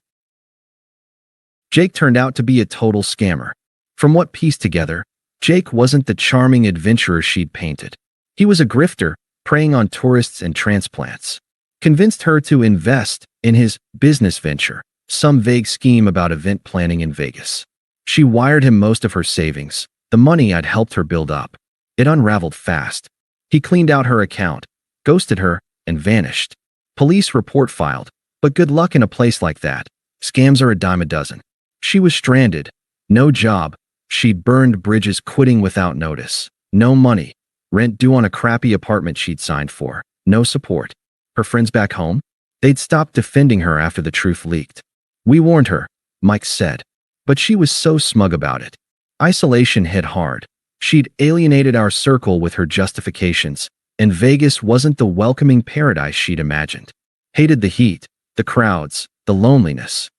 Jake turned out to be a total scammer. From what pieced together, Jake wasn't the charming adventurer she'd painted. He was a grifter, preying on tourists and transplants. Convinced her to invest in his business venture, some vague scheme about event planning in Vegas. She wired him most of her savings, the money I'd helped her build up. It unraveled fast. He cleaned out her account, ghosted her, and vanished. Police report filed, but good luck in a place like that. Scams are a dime a dozen. She was stranded. No job. She'd burned bridges, quitting without notice. No money. Rent due on a crappy apartment she'd signed for. No support. Her friends back home? They'd stopped defending her after the truth leaked. "We warned her," Mike said. But she was so smug about it. Isolation hit hard. She'd alienated our circle with her justifications, and Vegas wasn't the welcoming paradise she'd imagined. Hated the heat, the crowds, the loneliness.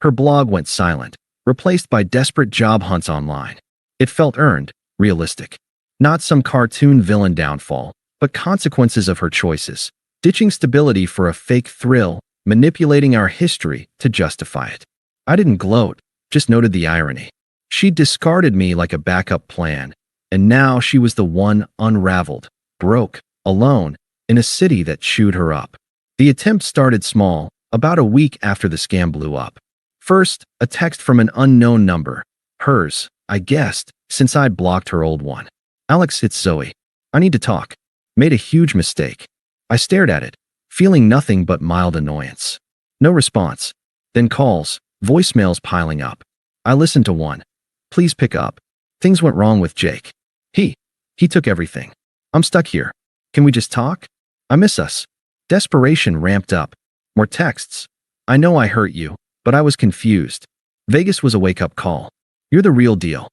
Her blog went silent, replaced by desperate job hunts online. It felt earned, realistic. Not some cartoon villain downfall, but consequences of her choices, ditching stability for a fake thrill, manipulating our history to justify it. I didn't gloat, just noted the irony. She discarded me like a backup plan, and now she was the one unraveled, broke, alone, in a city that chewed her up. The attempt started small, about a week after the scam blew up. First, a text from an unknown number. Hers, I guessed, since I'd blocked her old one. Alex, it's Zoe. I need to talk. Made a huge mistake. I stared at it, feeling nothing but mild annoyance. No response. Then calls, voicemails piling up. I listened to one. Please pick up. Things went wrong with Jake. He took everything. I'm stuck here. Can we just talk? I miss us. Desperation ramped up. More texts. I know I hurt you, but I was confused. Vegas was a wake-up call. You're the real deal.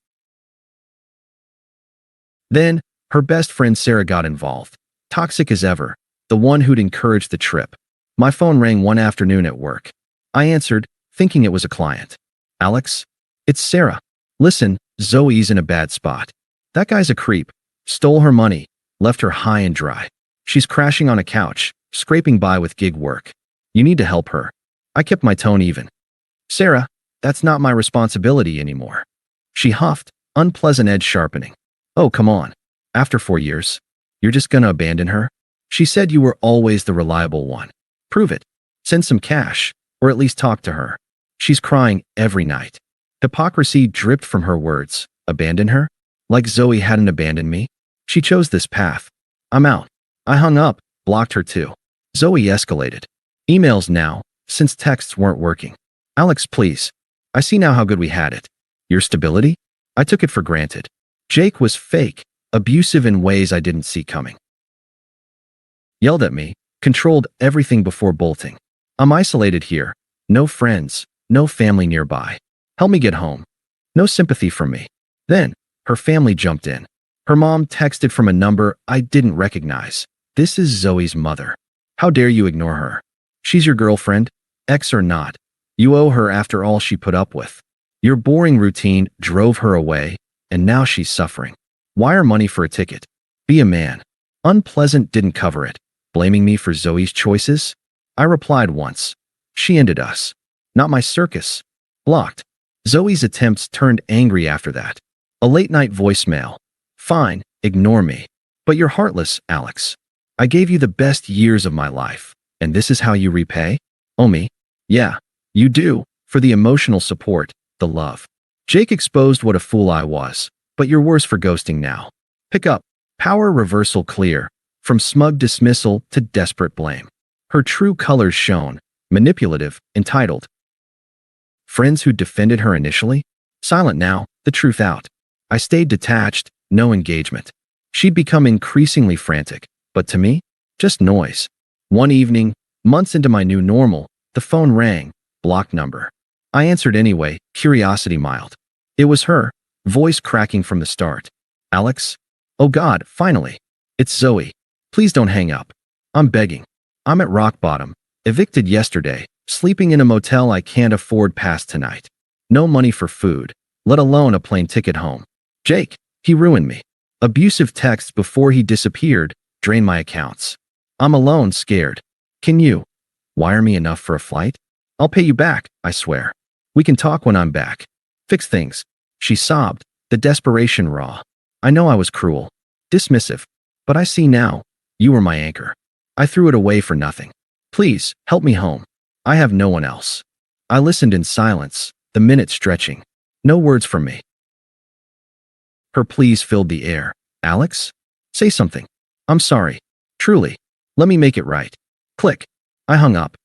Then, her best friend Sarah got involved. Toxic as ever, the one who'd encouraged the trip. My phone rang one afternoon at work. I answered, thinking it was a client. Alex? It's Sarah. Listen, Zoe's in a bad spot. That guy's a creep. Stole her money, left her high and dry. She's crashing on a couch, scraping by with gig work. You need to help her. I kept my tone even. Sarah, that's not my responsibility anymore. She huffed, unpleasant edge sharpening. Oh, come on. After 4 years, you're just gonna abandon her? She said you were always the reliable one. Prove it. Send some cash, or at least talk to her. She's crying every night. Hypocrisy dripped from her words. Abandon her? Like Zoe hadn't abandoned me? She chose this path. I'm out. I hung up, blocked her too. Zoe escalated. Emails now, since texts weren't working. Alex, please. I see now how good we had it. Your stability? I took it for granted. Jake was fake, abusive in ways I didn't see coming. Yelled at me, controlled everything before bolting. I'm isolated here. No friends, no family nearby. Help me get home. No sympathy from me. Then, her family jumped in. Her mom texted from a number I didn't recognize. This is Zoe's mother. How dare you ignore her? She's your girlfriend, ex or not. You owe her after all she put up with. Your boring routine drove her away, and now she's suffering. Wire money for a ticket. Be a man. Unpleasant didn't cover it. Blaming me for Zoe's choices? I replied once. She ended us. Not my circus. Blocked. Zoe's attempts turned angry after that. A late-night voicemail. Fine, ignore me. But you're heartless, Alex. I gave you the best years of my life, and this is how you repay? Oh me? Yeah, you do, for the emotional support, the love. Jake exposed what a fool I was, but you're worse for ghosting now. Pick up. Power reversal clear, from smug dismissal to desperate blame. Her true colors shone, manipulative, entitled. Friends who defended her initially? Silent now, the truth out. I stayed detached, no engagement. She'd become increasingly frantic, but to me, just noise. One evening, months into my new normal, the phone rang, blocked number. I answered anyway, curiosity mild. It was her, voice cracking from the start. Alex? Oh God, finally. It's Zoe. Please don't hang up. I'm begging. I'm at rock bottom, evicted yesterday, sleeping in a motel I can't afford past tonight. No money for food, let alone a plane ticket home. Jake, he ruined me. Abusive texts before he disappeared, drained my accounts. I'm alone, scared. Can you wire me enough for a flight? I'll pay you back, I swear. We can talk when I'm back. Fix things. She sobbed, the desperation raw. I know I was cruel, dismissive, but I see now, you were my anchor. I threw it away for nothing. Please, help me home. I have no one else. I listened in silence, the minutes stretching. No words from me. Her pleas filled the air. Alex? Say something. I'm sorry. Truly. Let me make it right. Click. I hung up.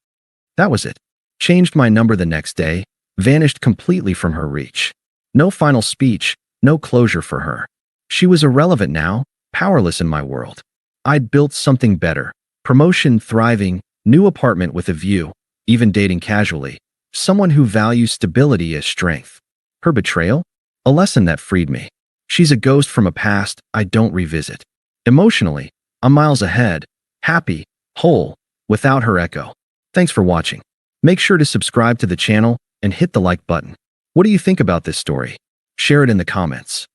That was it. Changed my number the next day, vanished completely from her reach. No final speech, no closure for her. She was irrelevant now, powerless in my world. I'd built something better. Promotion thriving, new apartment with a view, even dating casually. Someone who values stability as strength. Her betrayal? A lesson that freed me. She's a ghost from a past I don't revisit. Emotionally, I'm miles ahead, happy, whole, without her echo. Thanks for watching. Make sure to subscribe to the channel and hit the like button. What do you think about this story? Share it in the comments.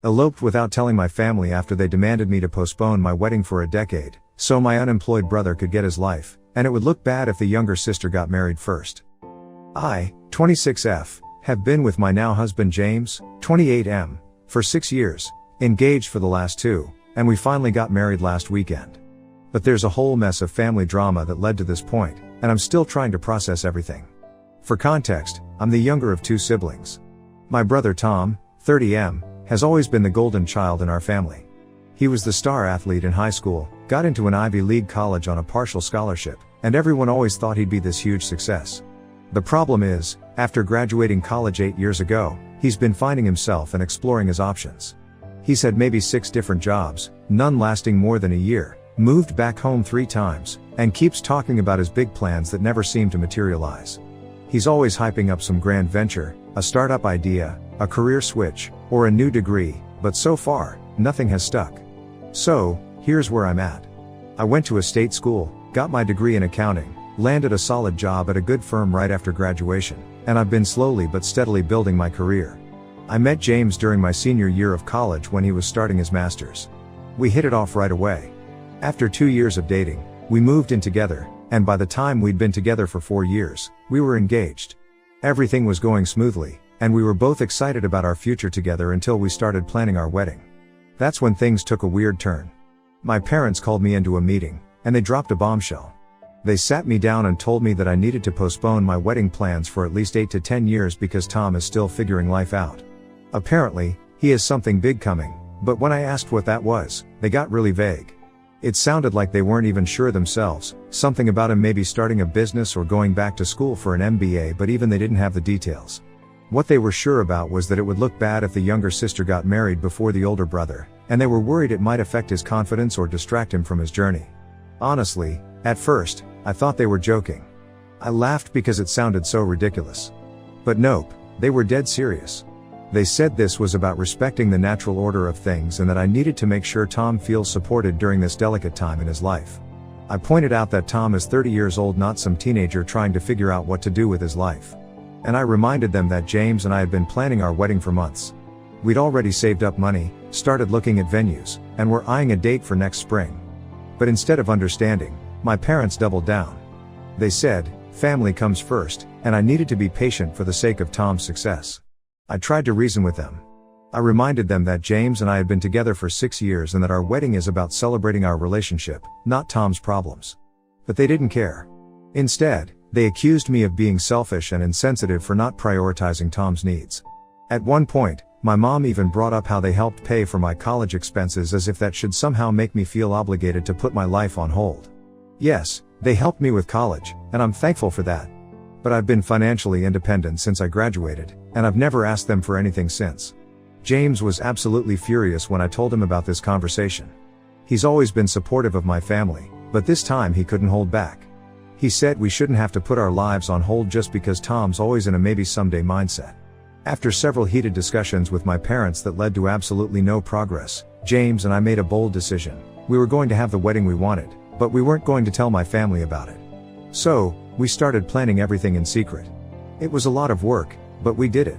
Eloped without telling my family after they demanded me to postpone my wedding for a decade, so my unemployed brother could get his life, and it would look bad if the younger sister got married first. I, 26F, Have been with my now husband James, 28M, for 6 years, engaged for the last 2, and we finally got married last weekend. But there's a whole mess of family drama that led to this point, and I'm still trying to process everything. For context, I'm the younger of 2 siblings. My brother Tom, 30M, has always been the golden child in our family. He was the star athlete in high school, got into an Ivy League college on a partial scholarship, and everyone always thought he'd be this huge success. The problem is, after graduating college 8 years ago, he's been finding himself and exploring his options. He's had maybe 6 different jobs, none lasting more than a year, moved back home 3 times, and keeps talking about his big plans that never seem to materialize. He's always hyping up some grand venture, a startup idea, a career switch, or a new degree, but so far, nothing has stuck. So, here's where I'm at. I went to a state school, got my degree in accounting, landed a solid job at a good firm right after graduation, and I've been slowly but steadily building my career. I met James during my senior year of college when he was starting his master's. We hit it off right away. After 2 years of dating, we moved in together, and by the time we'd been together for 4 years, we were engaged. Everything was going smoothly, and we were both excited about our future together until we started planning our wedding. That's when things took a weird turn. My parents called me into a meeting, and they dropped a bombshell. They sat me down and told me that I needed to postpone my wedding plans for at least 8 to 10 years because Tom is still figuring life out. Apparently, he has something big coming, but when I asked what that was, they got really vague. It sounded like they weren't even sure themselves, something about him maybe starting a business or going back to school for an MBA, but even they didn't have the details. What they were sure about was that it would look bad if the younger sister got married before the older brother, and they were worried it might affect his confidence or distract him from his journey. Honestly, at first, I thought they were joking. I laughed because it sounded so ridiculous. But nope, they were dead serious. They said this was about respecting the natural order of things and that I needed to make sure Tom feels supported during this delicate time in his life. I pointed out that Tom is 30 years old, not some teenager trying to figure out what to do with his life. And I reminded them that James and I had been planning our wedding for months. We'd already saved up money, started looking at venues, and were eyeing a date for next spring. But instead of understanding, my parents doubled down. They said, family comes first, and I needed to be patient for the sake of Tom's success. I tried to reason with them. I reminded them that James and I had been together for 6 years and that our wedding is about celebrating our relationship, not Tom's problems. But they didn't care. Instead, they accused me of being selfish and insensitive for not prioritizing Tom's needs. At one point, my mom even brought up how they helped pay for my college expenses as if that should somehow make me feel obligated to put my life on hold. Yes, they helped me with college, and I'm thankful for that. But I've been financially independent since I graduated, and I've never asked them for anything since. James was absolutely furious when I told him about this conversation. He's always been supportive of my family, but this time he couldn't hold back. He said we shouldn't have to put our lives on hold just because Tom's always in a maybe someday mindset. After several heated discussions with my parents that led to absolutely no progress, James and I made a bold decision. We were going to have the wedding we wanted, but we weren't going to tell my family about it. So, we started planning everything in secret. It was a lot of work, but we did it.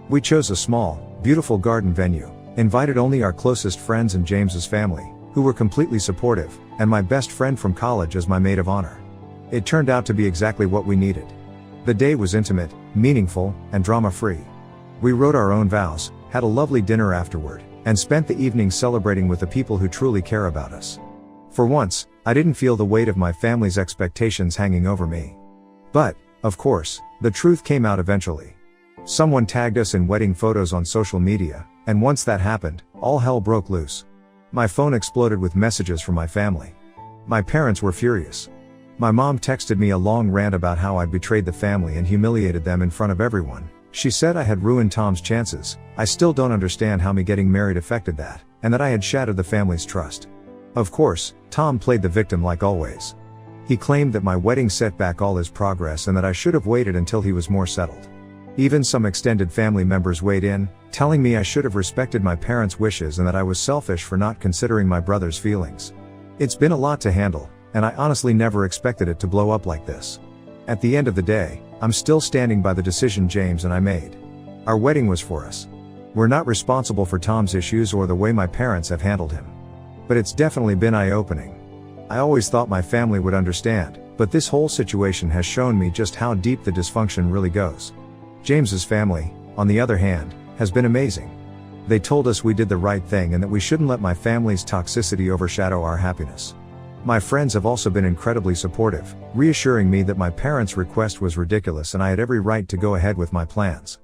We chose a small, beautiful garden venue, invited only our closest friends and James's family, who were completely supportive, and my best friend from college as my maid of honor. It turned out to be exactly what we needed. The day was intimate, meaningful, and drama-free. We wrote our own vows, had a lovely dinner afterward, and spent the evening celebrating with the people who truly care about us. For once, I didn't feel the weight of my family's expectations hanging over me. But, of course, the truth came out eventually. Someone tagged us in wedding photos on social media, and once that happened, all hell broke loose. My phone exploded with messages from my family. My parents were furious. My mom texted me a long rant about how I'd betrayed the family and humiliated them in front of everyone. She said I had ruined Tom's chances. I still don't understand how me getting married affected that, and that I had shattered the family's trust. Of course, Tom played the victim like always. He claimed that my wedding set back all his progress and that I should have waited until he was more settled. Even some extended family members weighed in, telling me I should have respected my parents' wishes and that I was selfish for not considering my brother's feelings. It's been a lot to handle, and I honestly never expected it to blow up like this. At the end of the day, I'm still standing by the decision James and I made. Our wedding was for us. We're not responsible for Tom's issues or the way my parents have handled him. But it's definitely been eye-opening. I always thought my family would understand, but this whole situation has shown me just how deep the dysfunction really goes. James's family, on the other hand, has been amazing. They told us we did the right thing and that we shouldn't let my family's toxicity overshadow our happiness. My friends have also been incredibly supportive, reassuring me that my parents' request was ridiculous and I had every right to go ahead with my plans.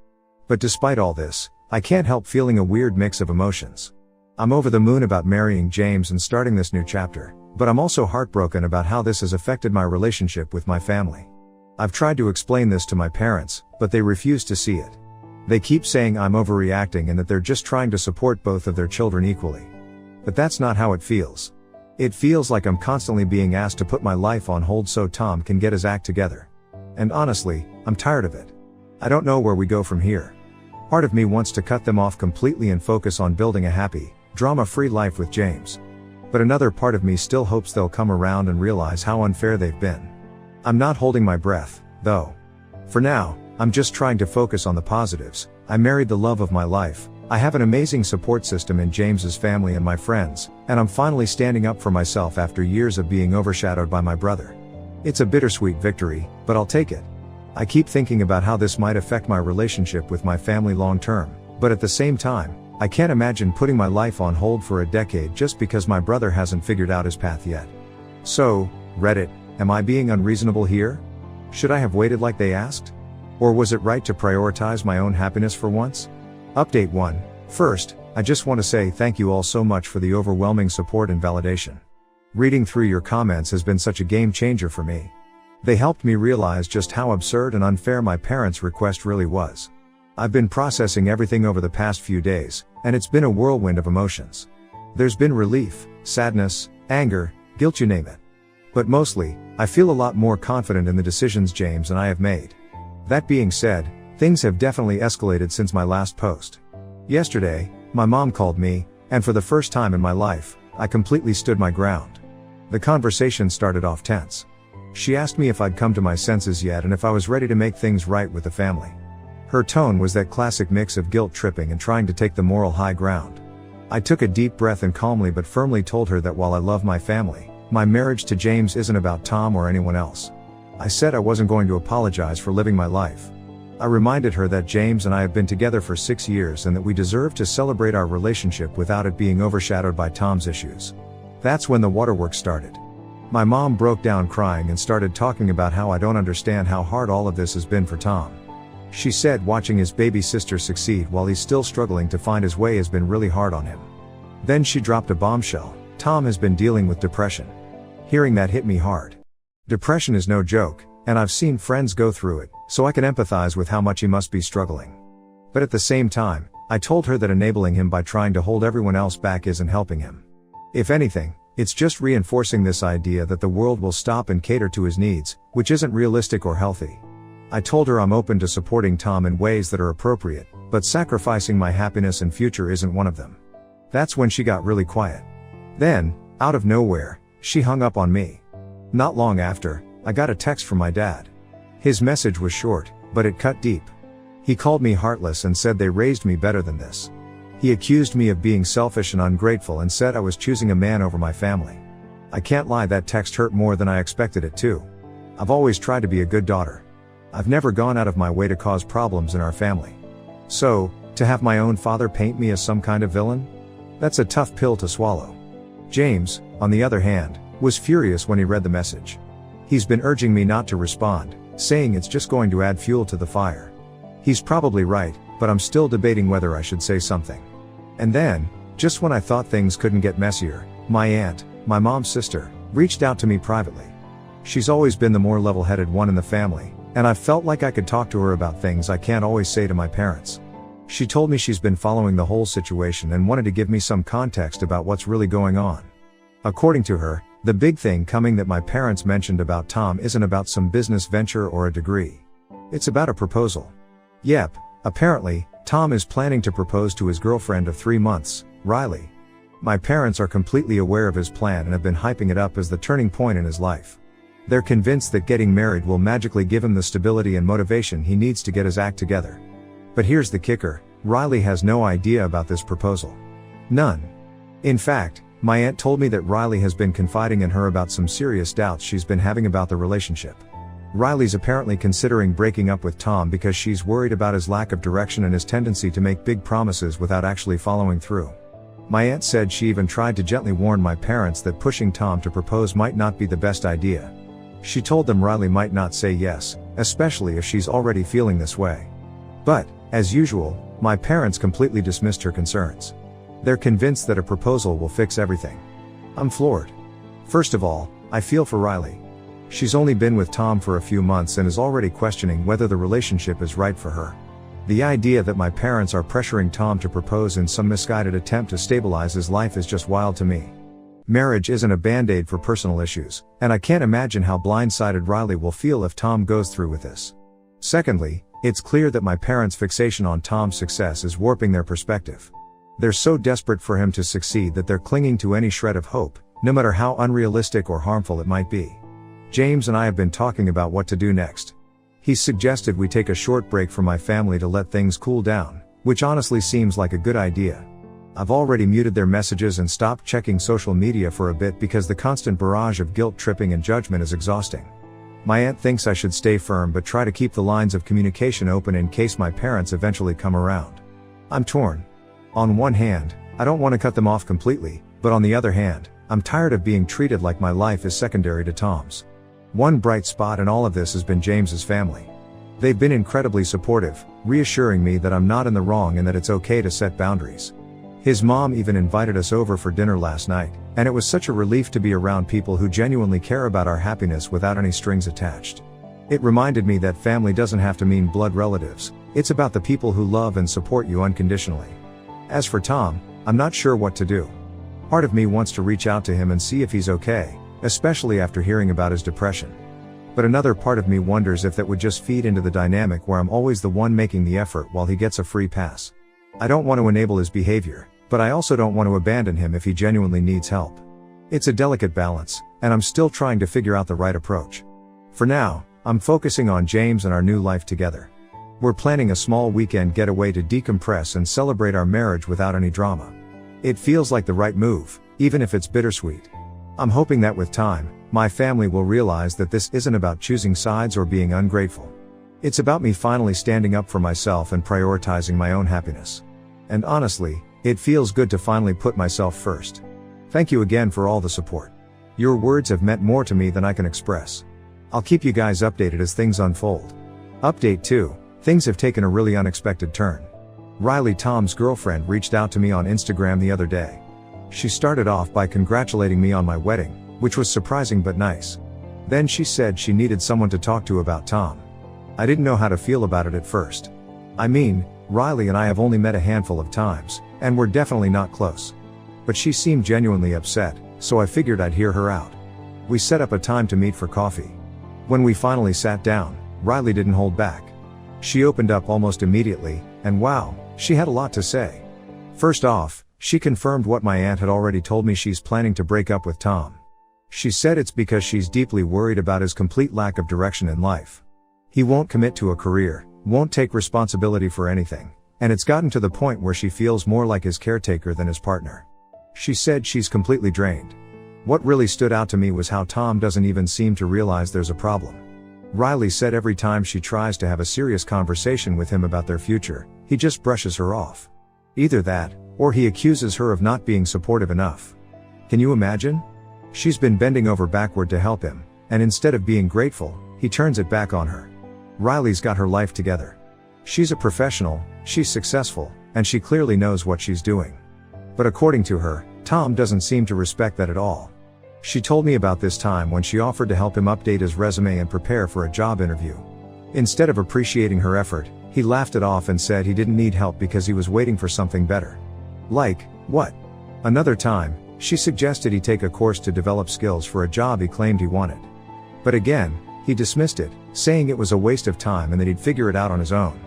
But despite all this, I can't help feeling a weird mix of emotions. I'm over the moon about marrying James and starting this new chapter, but I'm also heartbroken about how this has affected my relationship with my family. I've tried to explain this to my parents, but they refuse to see it. They keep saying I'm overreacting and that they're just trying to support both of their children equally. But that's not how it feels. It feels like I'm constantly being asked to put my life on hold so Tom can get his act together. And honestly, I'm tired of it. I don't know where we go from here. Part of me wants to cut them off completely and focus on building a happy, drama-free life with James. But another part of me still hopes they'll come around and realize how unfair they've been. I'm not holding my breath, though. For now, I'm just trying to focus on the positives. I married the love of my life. I have an amazing support system in James's family and my friends, and I'm finally standing up for myself after years of being overshadowed by my brother. It's a bittersweet victory, but I'll take it. I keep thinking about how this might affect my relationship with my family long term, but at the same time, I can't imagine putting my life on hold for a decade just because my brother hasn't figured out his path yet. So, Reddit, am I being unreasonable here? Should I have waited like they asked? Or was it right to prioritize my own happiness for once? Update 1. First, I just want to say thank you all so much for the overwhelming support and validation. Reading through your comments has been such a game changer for me. They helped me realize just how absurd and unfair my parents' request really was. I've been processing everything over the past few days, and it's been a whirlwind of emotions. There's been relief, sadness, anger, guilt, you name it. But mostly, I feel a lot more confident in the decisions James and I have made. That being said, things have definitely escalated since my last post. Yesterday, my mom called me, and for the first time in my life, I completely stood my ground. The conversation started off tense. She asked me if I'd come to my senses yet and if I was ready to make things right with the family. Her tone was that classic mix of guilt tripping and trying to take the moral high ground. I took a deep breath and calmly but firmly told her that while I love my family, my marriage to James isn't about Tom or anyone else. I said I wasn't going to apologize for living my life. I reminded her that James and I have been together for 6 years and that we deserve to celebrate our relationship without it being overshadowed by Tom's issues. That's when the waterworks started. My mom broke down crying and started talking about how I don't understand how hard all of this has been for Tom. She said watching his baby sister succeed while he's still struggling to find his way has been really hard on him. Then she dropped a bombshell. Tom has been dealing with depression. Hearing that hit me hard. Depression is no joke, and I've seen friends go through it, so I can empathize with how much he must be struggling. But at the same time, I told her that enabling him by trying to hold everyone else back isn't helping him. If anything, it's just reinforcing this idea that the world will stop and cater to his needs, which isn't realistic or healthy. I told her I'm open to supporting Tom in ways that are appropriate, but sacrificing my happiness and future isn't one of them. That's when she got really quiet. Then, out of nowhere, she hung up on me. Not long after, I got a text from my dad. His message was short, but it cut deep. He called me heartless and said they raised me better than this. He accused me of being selfish and ungrateful and said I was choosing a man over my family. I can't lie, that text hurt more than I expected it to. I've always tried to be a good daughter. I've never gone out of my way to cause problems in our family. So, to have my own father paint me as some kind of villain? That's a tough pill to swallow. James, on the other hand, was furious when he read the message. He's been urging me not to respond, saying it's just going to add fuel to the fire. He's probably right, but I'm still debating whether I should say something. And then, just when I thought things couldn't get messier, my aunt, my mom's sister, reached out to me privately. She's always been the more level-headed one in the family, and I felt like I could talk to her about things I can't always say to my parents. She told me she's been following the whole situation and wanted to give me some context about what's really going on. According to her, the big thing coming that my parents mentioned about Tom isn't about some business venture or a degree. It's about a proposal. Yep, apparently, Tom is planning to propose to his girlfriend of 3 months, Riley. My parents are completely aware of his plan and have been hyping it up as the turning point in his life. They're convinced that getting married will magically give him the stability and motivation he needs to get his act together. But here's the kicker, Riley has no idea about this proposal. None. In fact, my aunt told me that Riley has been confiding in her about some serious doubts she's been having about the relationship. Riley's apparently considering breaking up with Tom because she's worried about his lack of direction and his tendency to make big promises without actually following through. My aunt said she even tried to gently warn my parents that pushing Tom to propose might not be the best idea. She told them Riley might not say yes, especially if she's already feeling this way. But, as usual, my parents completely dismissed her concerns. They're convinced that a proposal will fix everything. I'm floored. First of all, I feel for Riley. She's only been with Tom for a few months and is already questioning whether the relationship is right for her. The idea that my parents are pressuring Tom to propose in some misguided attempt to stabilize his life is just wild to me. Marriage isn't a band-aid for personal issues, and I can't imagine how blindsided Riley will feel if Tom goes through with this. Secondly, it's clear that my parents' fixation on Tom's success is warping their perspective. They're so desperate for him to succeed that they're clinging to any shred of hope, no matter how unrealistic or harmful it might be. James and I have been talking about what to do next. He's suggested we take a short break from my family to let things cool down, which honestly seems like a good idea. I've already muted their messages and stopped checking social media for a bit because the constant barrage of guilt tripping and judgment is exhausting. My aunt thinks I should stay firm but try to keep the lines of communication open in case my parents eventually come around. I'm torn. On one hand, I don't want to cut them off completely, but on the other hand, I'm tired of being treated like my life is secondary to Tom's. One bright spot in all of this has been James's family. They've been incredibly supportive, reassuring me that I'm not in the wrong and that it's okay to set boundaries. His mom even invited us over for dinner last night, and it was such a relief to be around people who genuinely care about our happiness without any strings attached. It reminded me that family doesn't have to mean blood relatives, it's about the people who love and support you unconditionally. As for Tom, I'm not sure what to do. Part of me wants to reach out to him and see if he's okay, especially after hearing about his depression. But another part of me wonders if that would just feed into the dynamic where I'm always the one making the effort while he gets a free pass. I don't want to enable his behavior, but I also don't want to abandon him if he genuinely needs help. It's a delicate balance, and I'm still trying to figure out the right approach. For now, I'm focusing on James and our new life together. We're planning a small weekend getaway to decompress and celebrate our marriage without any drama. It feels like the right move, even if it's bittersweet. I'm hoping that with time, my family will realize that this isn't about choosing sides or being ungrateful. It's about me finally standing up for myself and prioritizing my own happiness. And honestly, it feels good to finally put myself first. Thank you again for all the support. Your words have meant more to me than I can express. I'll keep you guys updated as things unfold. Update 2, things have taken a really unexpected turn. Riley, Tom's girlfriend, reached out to me on Instagram the other day. She started off by congratulating me on my wedding, which was surprising but nice. Then she said she needed someone to talk to about Tom. I didn't know how to feel about it at first. I mean, Riley and I have only met a handful of times, and we're definitely not close. But she seemed genuinely upset, so I figured I'd hear her out. We set up a time to meet for coffee. When we finally sat down, Riley didn't hold back. She opened up almost immediately, and wow, she had a lot to say. First off, she confirmed what my aunt had already told me: she's planning to break up with Tom. She said it's because she's deeply worried about his complete lack of direction in life. He won't commit to a career, won't take responsibility for anything, and it's gotten to the point where she feels more like his caretaker than his partner. She said she's completely drained. What really stood out to me was how Tom doesn't even seem to realize there's a problem. Riley said every time she tries to have a serious conversation with him about their future, he just brushes her off. Either that, or he accuses her of not being supportive enough. Can you imagine? She's been bending over backward to help him, and instead of being grateful, he turns it back on her. Riley's got her life together. She's a professional, she's successful, and she clearly knows what she's doing. But according to her, Tom doesn't seem to respect that at all. She told me about this time when she offered to help him update his resume and prepare for a job interview. Instead of appreciating her effort, he laughed it off and said he didn't need help because he was waiting for something better. Like, what? Another time, she suggested he take a course to develop skills for a job he claimed he wanted. But again, he dismissed it, saying it was a waste of time and that he'd figure it out on his own.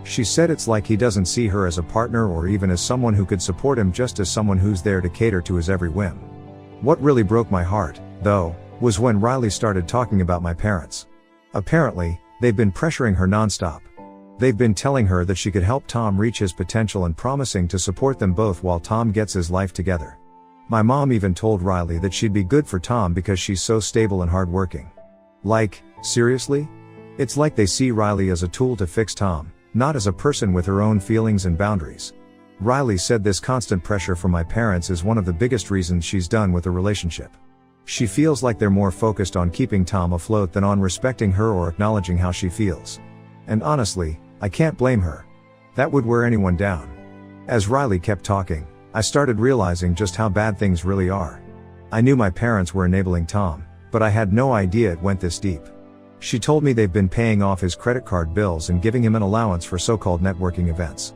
She said it's like he doesn't see her as a partner or even as someone who could support him, just as someone who's there to cater to his every whim. What really broke my heart, though, was when Riley started talking about my parents. Apparently, they've been pressuring her nonstop. They've been telling her that she could help Tom reach his potential and promising to support them both while Tom gets his life together. My mom even told Riley that she'd be good for Tom because she's so stable and hardworking. Like, Seriously? It's like they see Riley as a tool to fix Tom, not as a person with her own feelings and boundaries. Riley said this constant pressure from my parents is one of the biggest reasons she's done with the relationship. She feels like they're more focused on keeping Tom afloat than on respecting her or acknowledging how she feels. And honestly, I can't blame her. That would wear anyone down. As Riley kept talking, I started realizing just how bad things really are. I knew my parents were enabling Tom, but I had no idea it went this deep. She told me they've been paying off his credit card bills and giving him an allowance for so-called networking events.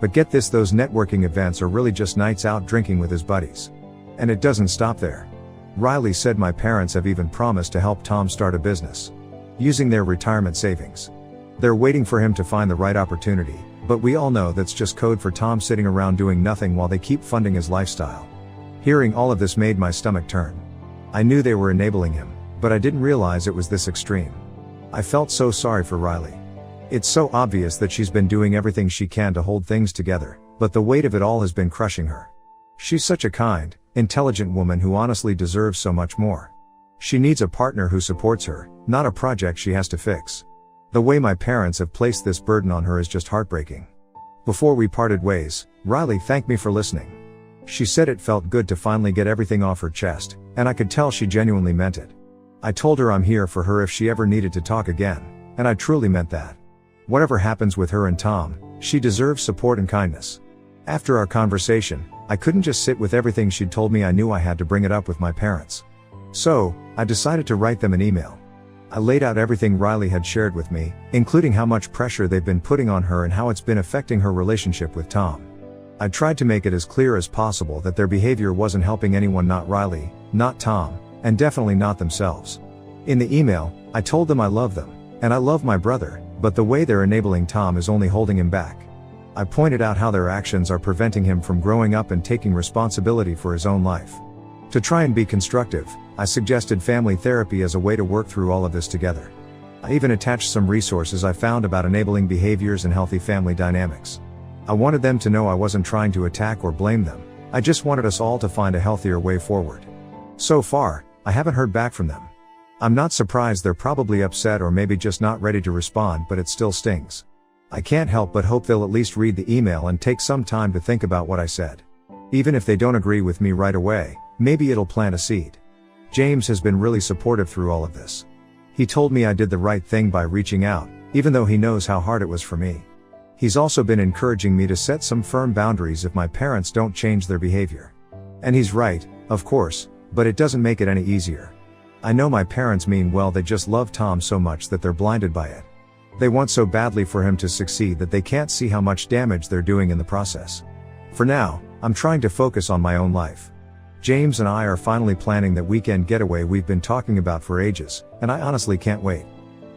But get this, those networking events are really just nights out drinking with his buddies. And it doesn't stop there. Riley said my parents have even promised to help Tom start a business, using their retirement savings. They're waiting for him to find the right opportunity, but we all know that's just code for Tom sitting around doing nothing while they keep funding his lifestyle. Hearing all of this made my stomach turn. I knew they were enabling him, but I didn't realize it was this extreme. I felt so sorry for Riley. It's so obvious that she's been doing everything she can to hold things together, but the weight of it all has been crushing her. She's such a kind, intelligent woman who honestly deserves so much more. She needs a partner who supports her, not a project she has to fix. The way my parents have placed this burden on her is just heartbreaking. Before we parted ways, Riley thanked me for listening. She said it felt good to finally get everything off her chest, and I could tell she genuinely meant it. I told her I'm here for her if she ever needed to talk again, and I truly meant that. Whatever happens with her and Tom, she deserves support and kindness. After our conversation, I couldn't just sit with everything she'd told me. I knew I had to bring it up with my parents. So, I decided to write them an email. I laid out everything Riley had shared with me, including how much pressure they've been putting on her and how it's been affecting her relationship with Tom. I tried to make it as clear as possible that their behavior wasn't helping anyone, not Riley, not Tom, and definitely not themselves. In the email, I told them I love them, and I love my brother, but the way they're enabling Tom is only holding him back. I pointed out how their actions are preventing him from growing up and taking responsibility for his own life. To try and be constructive, I suggested family therapy as a way to work through all of this together. I even attached some resources I found about enabling behaviors and healthy family dynamics. I wanted them to know I wasn't trying to attack or blame them, I just wanted us all to find a healthier way forward. So far, I haven't heard back from them. I'm not surprised, they're probably upset or maybe just not ready to respond, but it still stings. I can't help but hope they'll at least read the email and take some time to think about what I said. Even if they don't agree with me right away, maybe it'll plant a seed. James has been really supportive through all of this. He told me I did the right thing by reaching out, even though he knows how hard it was for me. He's also been encouraging me to set some firm boundaries if my parents don't change their behavior. And he's right, of course, but it doesn't make it any easier. I know my parents mean well, they just love Tom so much that they're blinded by it. They want so badly for him to succeed that they can't see how much damage they're doing in the process. For now, I'm trying to focus on my own life. James and I are finally planning that weekend getaway we've been talking about for ages, and I honestly can't wait.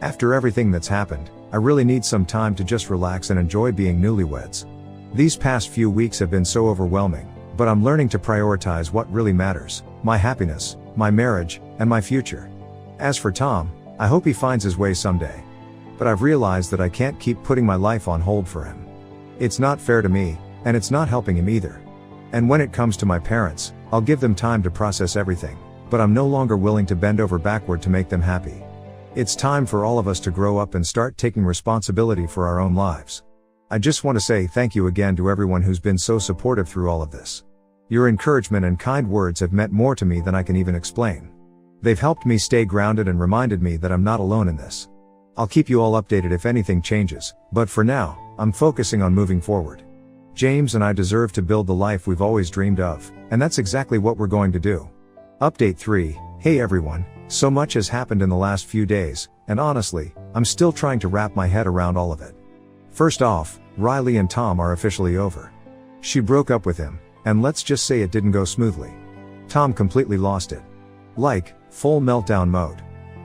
After everything that's happened, I really need some time to just relax and enjoy being newlyweds. These past few weeks have been so overwhelming, but I'm learning to prioritize what really matters: my happiness, my marriage, and my future. As for Tom, I hope he finds his way someday. But I've realized that I can't keep putting my life on hold for him. It's not fair to me, and it's not helping him either. And when it comes to my parents, I'll give them time to process everything, but I'm no longer willing to bend over backward to make them happy. It's time for all of us to grow up and start taking responsibility for our own lives. I just want to say thank you again to everyone who's been so supportive through all of this. Your encouragement and kind words have meant more to me than I can even explain. They've helped me stay grounded and reminded me that I'm not alone in this. I'll keep you all updated if anything changes, but for now, I'm focusing on moving forward. James and I deserve to build the life we've always dreamed of, and that's exactly what we're going to do. Update 3. Hey everyone, so much has happened in the last few days, and honestly, I'm still trying to wrap my head around all of it. First off, Riley and Tom are officially over. She broke up with him, and let's just say it didn't go smoothly. Tom completely lost it. Like, full meltdown mode.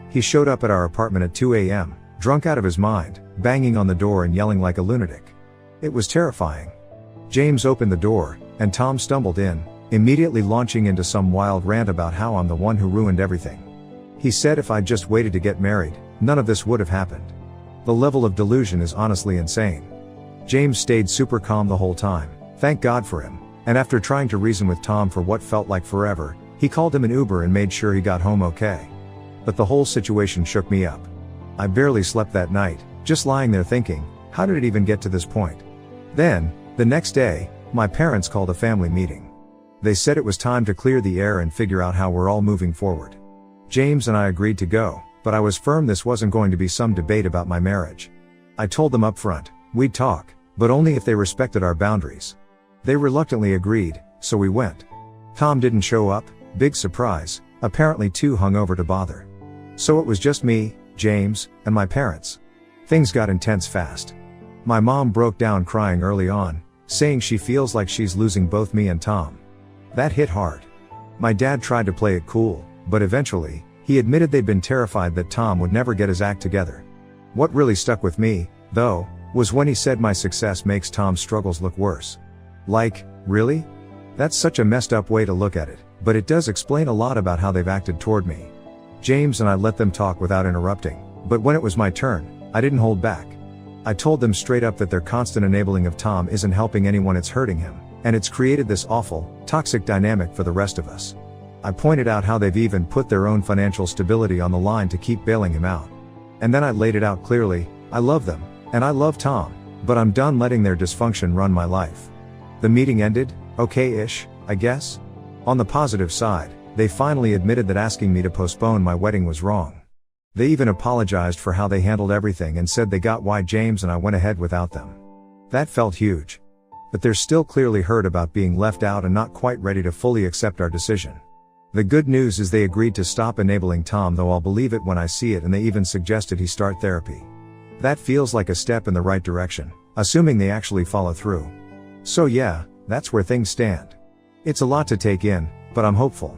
He showed up at our apartment at 2 a.m., drunk out of his mind, banging on the door and yelling like a lunatic. It was terrifying. James opened the door, and Tom stumbled in, immediately launching into some wild rant about how I'm the one who ruined everything. He said if I'd just waited to get married, none of this would have happened. The level of delusion is honestly insane. James stayed super calm the whole time, thank God for him, and after trying to reason with Tom for what felt like forever, he called him an Uber and made sure he got home okay. But the whole situation shook me up. I barely slept that night, just lying there thinking, how did it even get to this point? Then, the next day, my parents called a family meeting. They said it was time to clear the air and figure out how we're all moving forward. James and I agreed to go, but I was firm this wasn't going to be some debate about my marriage. I told them up front, we'd talk, but only if they respected our boundaries. They reluctantly agreed, so we went. Tom didn't show up, big surprise, apparently too hungover to bother. So it was just me, James, and my parents. Things got intense fast. My mom broke down crying early on, saying she feels like she's losing both me and Tom. That hit hard. My dad tried to play it cool, but eventually, he admitted they'd been terrified that Tom would never get his act together. What really stuck with me, though, was when he said my success makes Tom's struggles look worse. Like, really? That's such a messed up way to look at it, but it does explain a lot about how they've acted toward me. James and I let them talk without interrupting, but when it was my turn, I didn't hold back. I told them straight up that their constant enabling of Tom isn't helping anyone, it's hurting him, and it's created this awful, toxic dynamic for the rest of us. I pointed out how they've even put their own financial stability on the line to keep bailing him out. And then I laid it out clearly, I love them, and I love Tom, but I'm done letting their dysfunction run my life. The meeting ended, okay-ish, I guess? On the positive side, they finally admitted that asking me to postpone my wedding was wrong. They even apologized for how they handled everything and said they got why James and I went ahead without them. That felt huge. But they're still clearly hurt about being left out and not quite ready to fully accept our decision. The good news is they agreed to stop enabling Tom, though I'll believe it when I see it, and they even suggested he start therapy. That feels like a step in the right direction, assuming they actually follow through. So yeah, that's where things stand. It's a lot to take in, but I'm hopeful.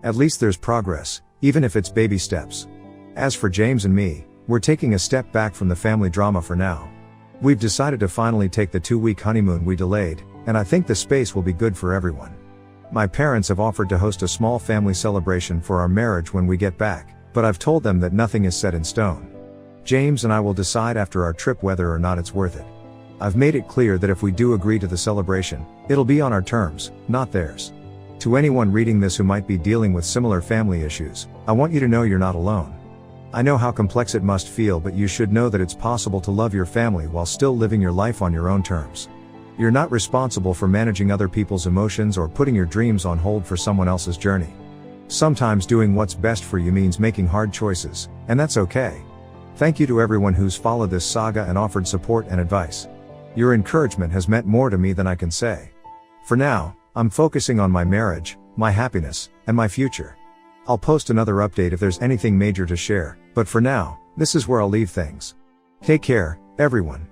At least there's progress, even if it's baby steps. As for James and me, we're taking a step back from the family drama for now. We've decided to finally take the 2-week honeymoon we delayed, and I think the space will be good for everyone. My parents have offered to host a small family celebration for our marriage when we get back, but I've told them that nothing is set in stone. James and I will decide after our trip whether or not it's worth it. I've made it clear that if we do agree to the celebration, it'll be on our terms, not theirs. To anyone reading this who might be dealing with similar family issues, I want you to know you're not alone. I know how complex it must feel, but you should know that it's possible to love your family while still living your life on your own terms. You're not responsible for managing other people's emotions or putting your dreams on hold for someone else's journey. Sometimes doing what's best for you means making hard choices, and that's okay. Thank you to everyone who's followed this saga and offered support and advice. Your encouragement has meant more to me than I can say. For now, I'm focusing on my marriage, my happiness, and my future. I'll post another update if there's anything major to share, but for now, this is where I'll leave things. Take care, everyone.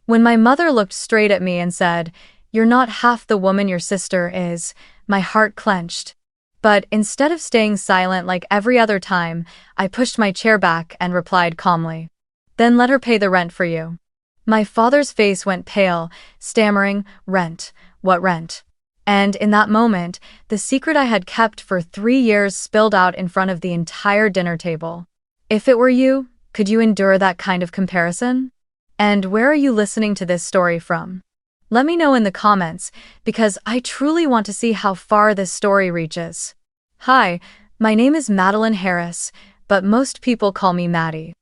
When my mother looked straight at me and said, "You're not half the woman your sister is," my heart clenched. But instead of staying silent like every other time, I pushed my chair back and replied calmly, "Then let her pay the rent for you." My father's face went pale, stammering, "Rent? What rent?" And in that moment, the secret I had kept for 3 years spilled out in front of the entire dinner table. If it were you, could you endure that kind of comparison? And where are you listening to this story from? Let me know in the comments, because I truly want to see how far this story reaches. Hi, my name is Madeline Harris, but most people call me Maddie.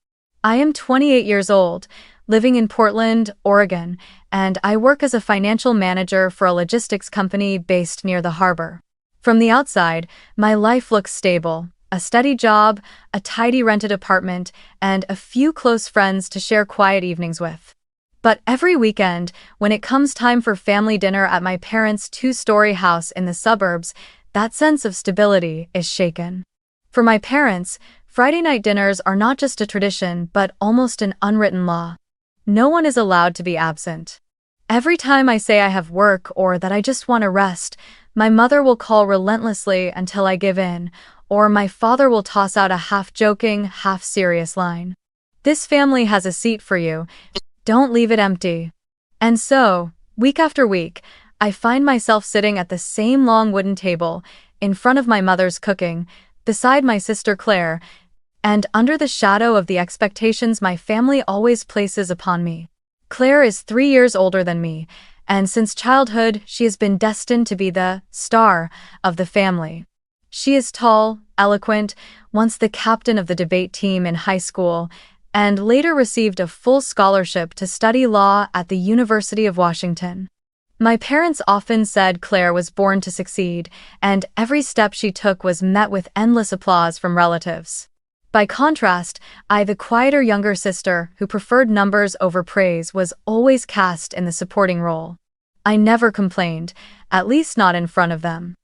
I am 28 years old, living in Portland, Oregon, and I work as a financial manager for a logistics company based near the harbor. From the outside, my life looks stable: a steady job, a tidy rented apartment, and a few close friends to share quiet evenings with. But every weekend, when it comes time for family dinner at my parents' 2-story house in the suburbs, that sense of stability is shaken. For my parents, Friday night dinners are not just a tradition but almost an unwritten law. No one is allowed to be absent. Every time I say I have work or that I just want to rest, my mother will call relentlessly until I give in, or my father will toss out a half-joking, half-serious line. "This family has a seat for you. Don't leave it empty." And so, week after week, I find myself sitting at the same long wooden table, in front of my mother's cooking, beside my sister Claire, and under the shadow of the expectations my family always places upon me. Claire is 3 years older than me, and since childhood she has been destined to be the star of the family. She is tall, eloquent, once the captain of the debate team in high school, and later received a full scholarship to study law at the University of Washington. My parents often said Claire was born to succeed, and every step she took was met with endless applause from relatives. By contrast, I, the quieter younger sister who preferred numbers over praise, was always cast in the supporting role. I never complained, at least not in front of them.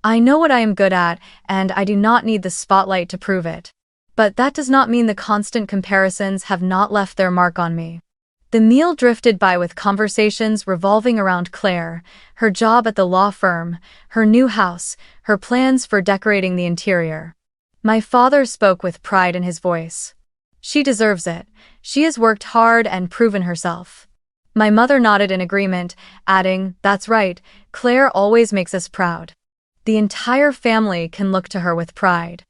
I know what I am good at, and I do not need the spotlight to prove it. But that does not mean the constant comparisons have not left their mark on me. The meal drifted by with conversations revolving around Claire, her job at the law firm, her new house, her plans for decorating the interior. My father spoke with pride in his voice. She deserves it. She has worked hard and proven herself. My mother nodded in agreement, adding, "That's right, Claire always makes us proud. The entire family can look to her with pride."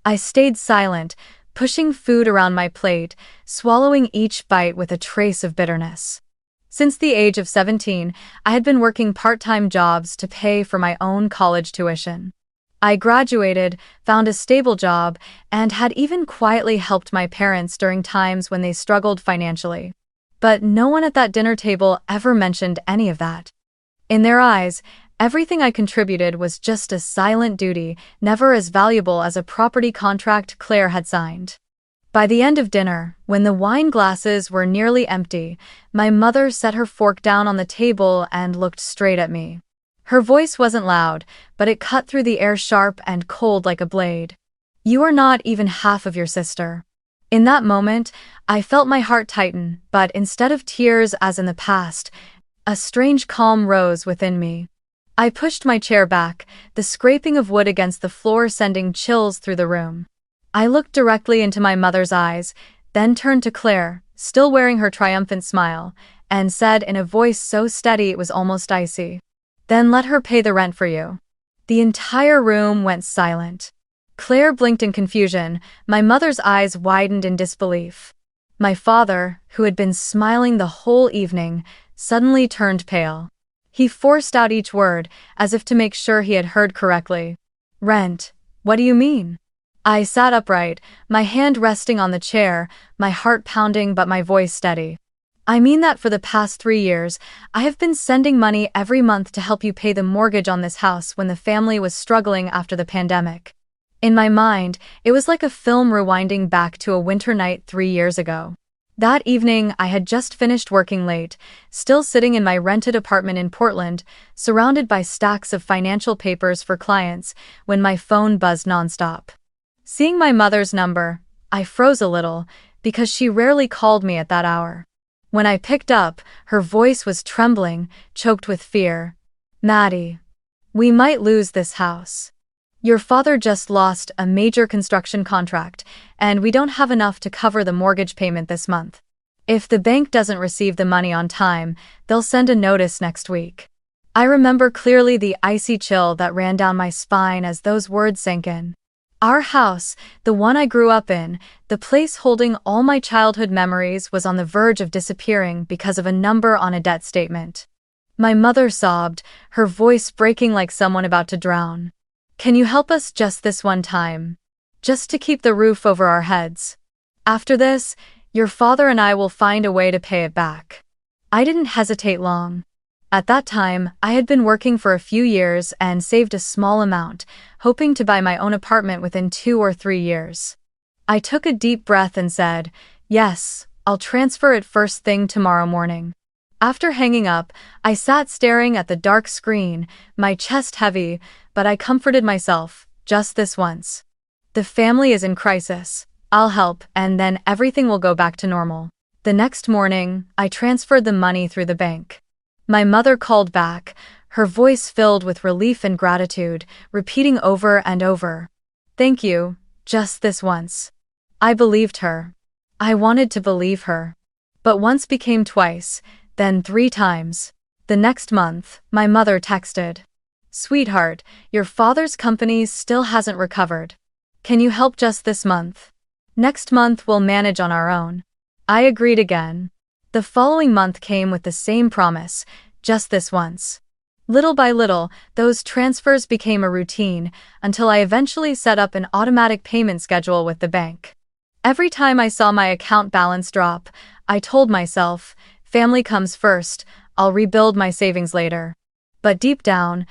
I stayed silent, pushing food around my plate, swallowing each bite with a trace of bitterness. Since the age of 17, I had been working part-time jobs to pay for my own college tuition. I graduated, found a stable job, and had even quietly helped my parents during times when they struggled financially. But no one at that dinner table ever mentioned any of that. In their eyes, everything I contributed was just a silent duty, never as valuable as a property contract Claire had signed. By the end of dinner, when the wine glasses were nearly empty, my mother set her fork down on the table and looked straight at me. Her voice wasn't loud, but it cut through the air sharp and cold like a blade. "You are not even half of your sister." In that moment, I felt my heart tighten, but instead of tears as in the past, a strange calm rose within me. I pushed my chair back, the scraping of wood against the floor sending chills through the room. I looked directly into my mother's eyes, then turned to Claire, still wearing her triumphant smile, and said in a voice so steady it was almost icy, "Then let her pay the rent for you." The entire room went silent. Claire blinked in confusion, my mother's eyes widened in disbelief. My father, who had been smiling the whole evening, suddenly turned pale. He forced out each word, as if to make sure he had heard correctly. "Rent? What do you mean?" I sat upright, my hand resting on the chair, my heart pounding but my voice steady. "I mean that for the past 3 years, I have been sending money every month to help you pay the mortgage on this house when the family was struggling after the pandemic." In my mind, it was like a film rewinding back to a winter night 3 years ago. That evening, I had just finished working late, still sitting in my rented apartment in Portland, surrounded by stacks of financial papers for clients, when my phone buzzed nonstop. Seeing my mother's number, I froze a little, because she rarely called me at that hour. When I picked up, her voice was trembling, choked with fear. "Maddie, we might lose this house. Your father just lost a major construction contract, and we don't have enough to cover the mortgage payment this month. If the bank doesn't receive the money on time, they'll send a notice next week." I remember clearly the icy chill that ran down my spine as those words sank in. Our house, the one I grew up in, the place holding all my childhood memories, was on the verge of disappearing because of a number on a debt statement. My mother sobbed, her voice breaking like someone about to drown. "Can you help us just this one time? Just to keep the roof over our heads. After this, your father and I will find a way to pay it back." I didn't hesitate long. At that time, I had been working for a few years and saved a small amount, hoping to buy my own apartment within 2 or 3 years. I took a deep breath and said, "Yes, I'll transfer it first thing tomorrow morning." After hanging up, I sat staring at the dark screen, my chest heavy, but I comforted myself, just this once. The family is in crisis. I'll help, and then everything will go back to normal. The next morning, I transferred the money through the bank. My mother called back, her voice filled with relief and gratitude, repeating over and over, "Thank you, just this once." I believed her. I wanted to believe her. But once became twice, then 3 times. The next month, my mother texted, "Sweetheart, your father's company still hasn't recovered. Can you help just this month? Next month we'll manage on our own." I agreed again. The following month came with the same promise, just this once. Little by little, those transfers became a routine until I eventually set up an automatic payment schedule with the bank. Every time I saw my account balance drop, I told myself, family comes first, I'll rebuild my savings later. But deep down,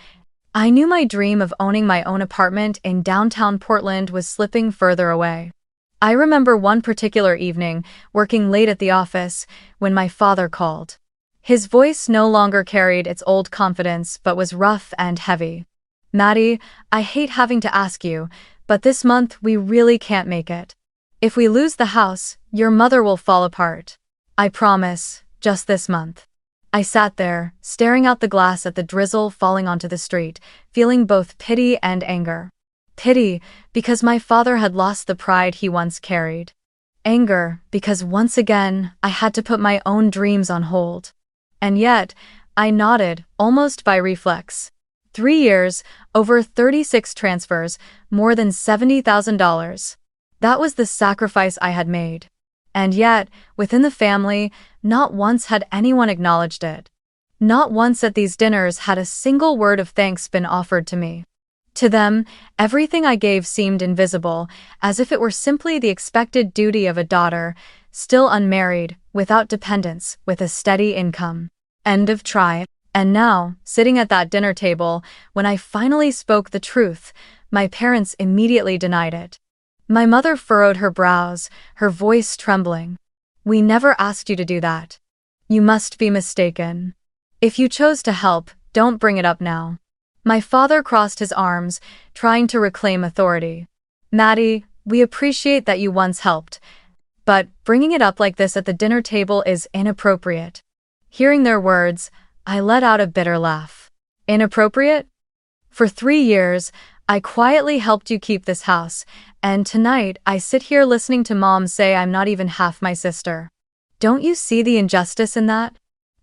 I knew my dream of owning my own apartment in downtown Portland was slipping further away. I remember one particular evening, working late at the office, when my father called. His voice no longer carried its old confidence but was rough and heavy. "Maddie, I hate having to ask you, but this month we really can't make it. If we lose the house, your mother will fall apart. I promise, just this month." I sat there, staring out the glass at the drizzle falling onto the street, feeling both pity and anger. Pity, because my father had lost the pride he once carried. Anger, because once again, I had to put my own dreams on hold. And yet, I nodded, almost by reflex. 3 years, over 36 transfers, more than $70,000. That was the sacrifice I had made. And yet, within the family, not once had anyone acknowledged it. Not once at these dinners had a single word of thanks been offered to me. To them, everything I gave seemed invisible, as if it were simply the expected duty of a daughter, still unmarried, without dependence, with a steady income. End of try. And now, sitting at that dinner table, when I finally spoke the truth, my parents immediately denied it. My mother furrowed her brows, her voice trembling. "We never asked you to do that. You must be mistaken. If you chose to help, don't bring it up now." My father crossed his arms, trying to reclaim authority. "Maddie, we appreciate that you once helped, but bringing it up like this at the dinner table is inappropriate." Hearing their words, I let out a bitter laugh. Inappropriate? For 3 years, I quietly helped you keep this house, and tonight I sit here listening to Mom say I'm not even half my sister. Don't you see the injustice in that?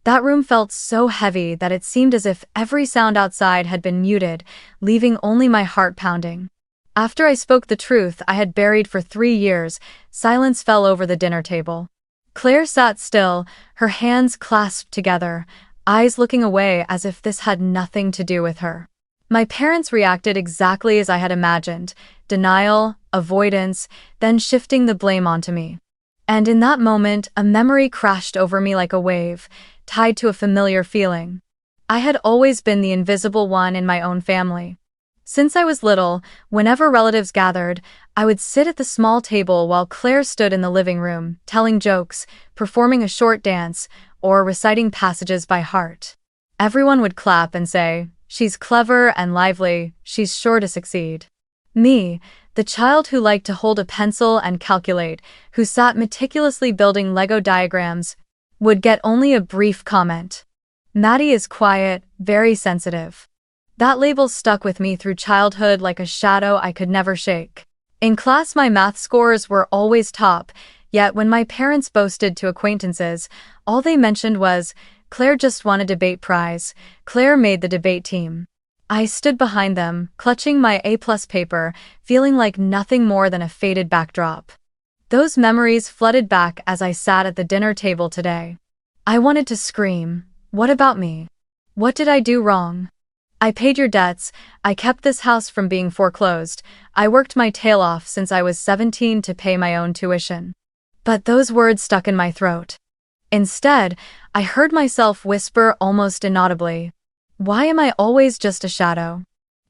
That room felt so heavy that it seemed as if every sound outside had been muted, leaving only my heart pounding. After I spoke the truth I had buried for 3 years, silence fell over the dinner table. Claire sat still, her hands clasped together, eyes looking away as if this had nothing to do with her. My parents reacted exactly as I had imagined, denial, avoidance, then shifting the blame onto me. And in that moment, a memory crashed over me like a wave, tied to a familiar feeling. I had always been the invisible one in my own family. Since I was little, whenever relatives gathered, I would sit at the small table while Claire stood in the living room, telling jokes, performing a short dance, or reciting passages by heart. Everyone would clap and say, "She's clever and lively, she's sure to succeed." Me, the child who liked to hold a pencil and calculate, who sat meticulously building Lego diagrams, would get only a brief comment. "Maddie is quiet, very sensitive." That label stuck with me through childhood like a shadow I could never shake. In class my math scores were always top, yet when my parents boasted to acquaintances, all they mentioned was, "Claire just won a debate prize, Claire made the debate team." I stood behind them, clutching my A+ paper, feeling like nothing more than a faded backdrop. Those memories flooded back as I sat at the dinner table today. I wanted to scream, "What about me? What did I do wrong? I paid your debts, I kept this house from being foreclosed, I worked my tail off since I was 17 to pay my own tuition." But those words stuck in my throat. Instead, I heard myself whisper almost inaudibly, "Why am I always just a shadow?"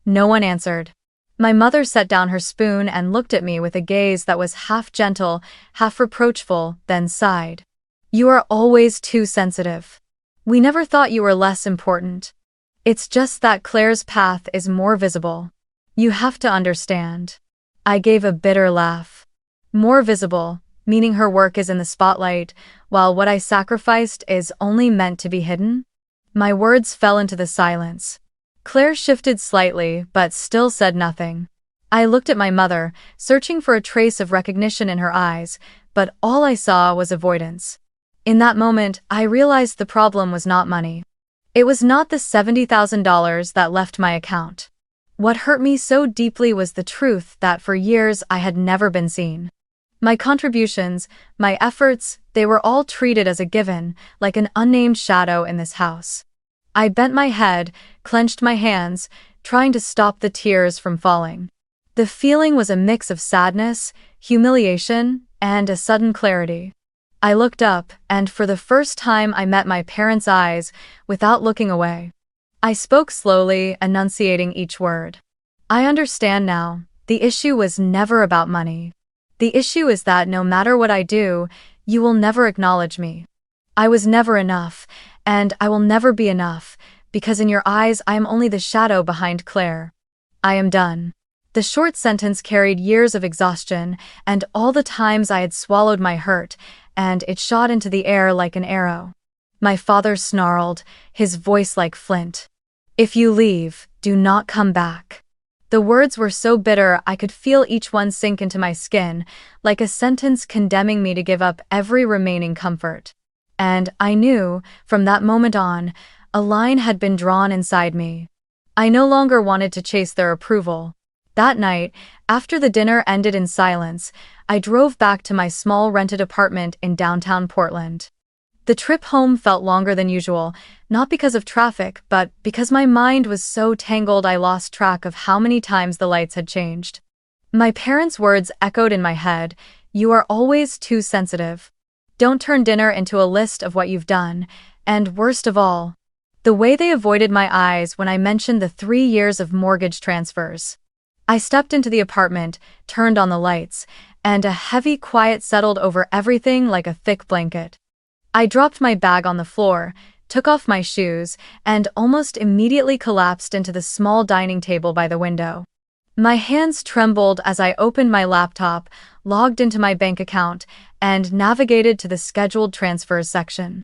No one answered. My mother set down her spoon and looked at me with a gaze that was half gentle, half reproachful, then sighed. "You are always too sensitive. We never thought you were less important. It's just that Claire's path is more visible. You have to understand." I gave a bitter laugh. More visible, meaning her work is in the spotlight, while what I sacrificed is only meant to be hidden? My words fell into the silence. Claire shifted slightly, but still said nothing. I looked at my mother, searching for a trace of recognition in her eyes, but all I saw was avoidance. In that moment, I realized the problem was not money. It was not the $70,000 that left my account. What hurt me so deeply was the truth that for years I had never been seen. My contributions, my efforts, they were all treated as a given, like an unnamed shadow in this house. I bent my head, clenched my hands, trying to stop the tears from falling. The feeling was a mix of sadness, humiliation, and a sudden clarity. I looked up, and for the first time I met my parents' eyes without looking away. I spoke slowly, enunciating each word. I understand now. The issue was never about money. The issue is that no matter what I do, you will never acknowledge me. I was never enough, and I will never be enough, because in your eyes I am only the shadow behind Claire. I am done. The short sentence carried years of exhaustion and all the times I had swallowed my hurt, and it shot into the air like an arrow. My father snarled, his voice like flint. "If you leave, do not come back." The words were so bitter I could feel each one sink into my skin, like a sentence condemning me to give up every remaining comfort. And I knew, from that moment on, a line had been drawn inside me. I no longer wanted to chase their approval. That night, after the dinner ended in silence, I drove back to my small rented apartment in downtown Portland. The trip home felt longer than usual, not because of traffic, but because my mind was so tangled I lost track of how many times the lights had changed. My parents' words echoed in my head, "You are always too sensitive. Don't turn dinner into a list of what you've done," and worst of all, the way they avoided my eyes when I mentioned the 3 years of mortgage transfers. I stepped into the apartment, turned on the lights, and a heavy quiet settled over everything like a thick blanket. I dropped my bag on the floor, took off my shoes, and almost immediately collapsed into the small dining table by the window. My hands trembled as I opened my laptop, logged into my bank account, and navigated to the scheduled transfers section.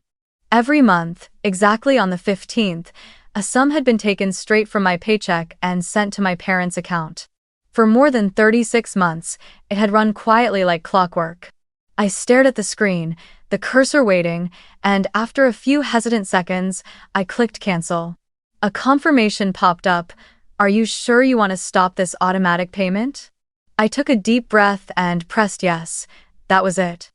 Every month, exactly on the 15th, a sum had been taken straight from my paycheck and sent to my parents' account. For more than 36 months, it had run quietly like clockwork. I stared at the screen, the cursor waiting, and after a few hesitant seconds, I clicked cancel. A confirmation popped up. "Are you sure you want to stop this automatic payment?" I took a deep breath and pressed yes. That was it.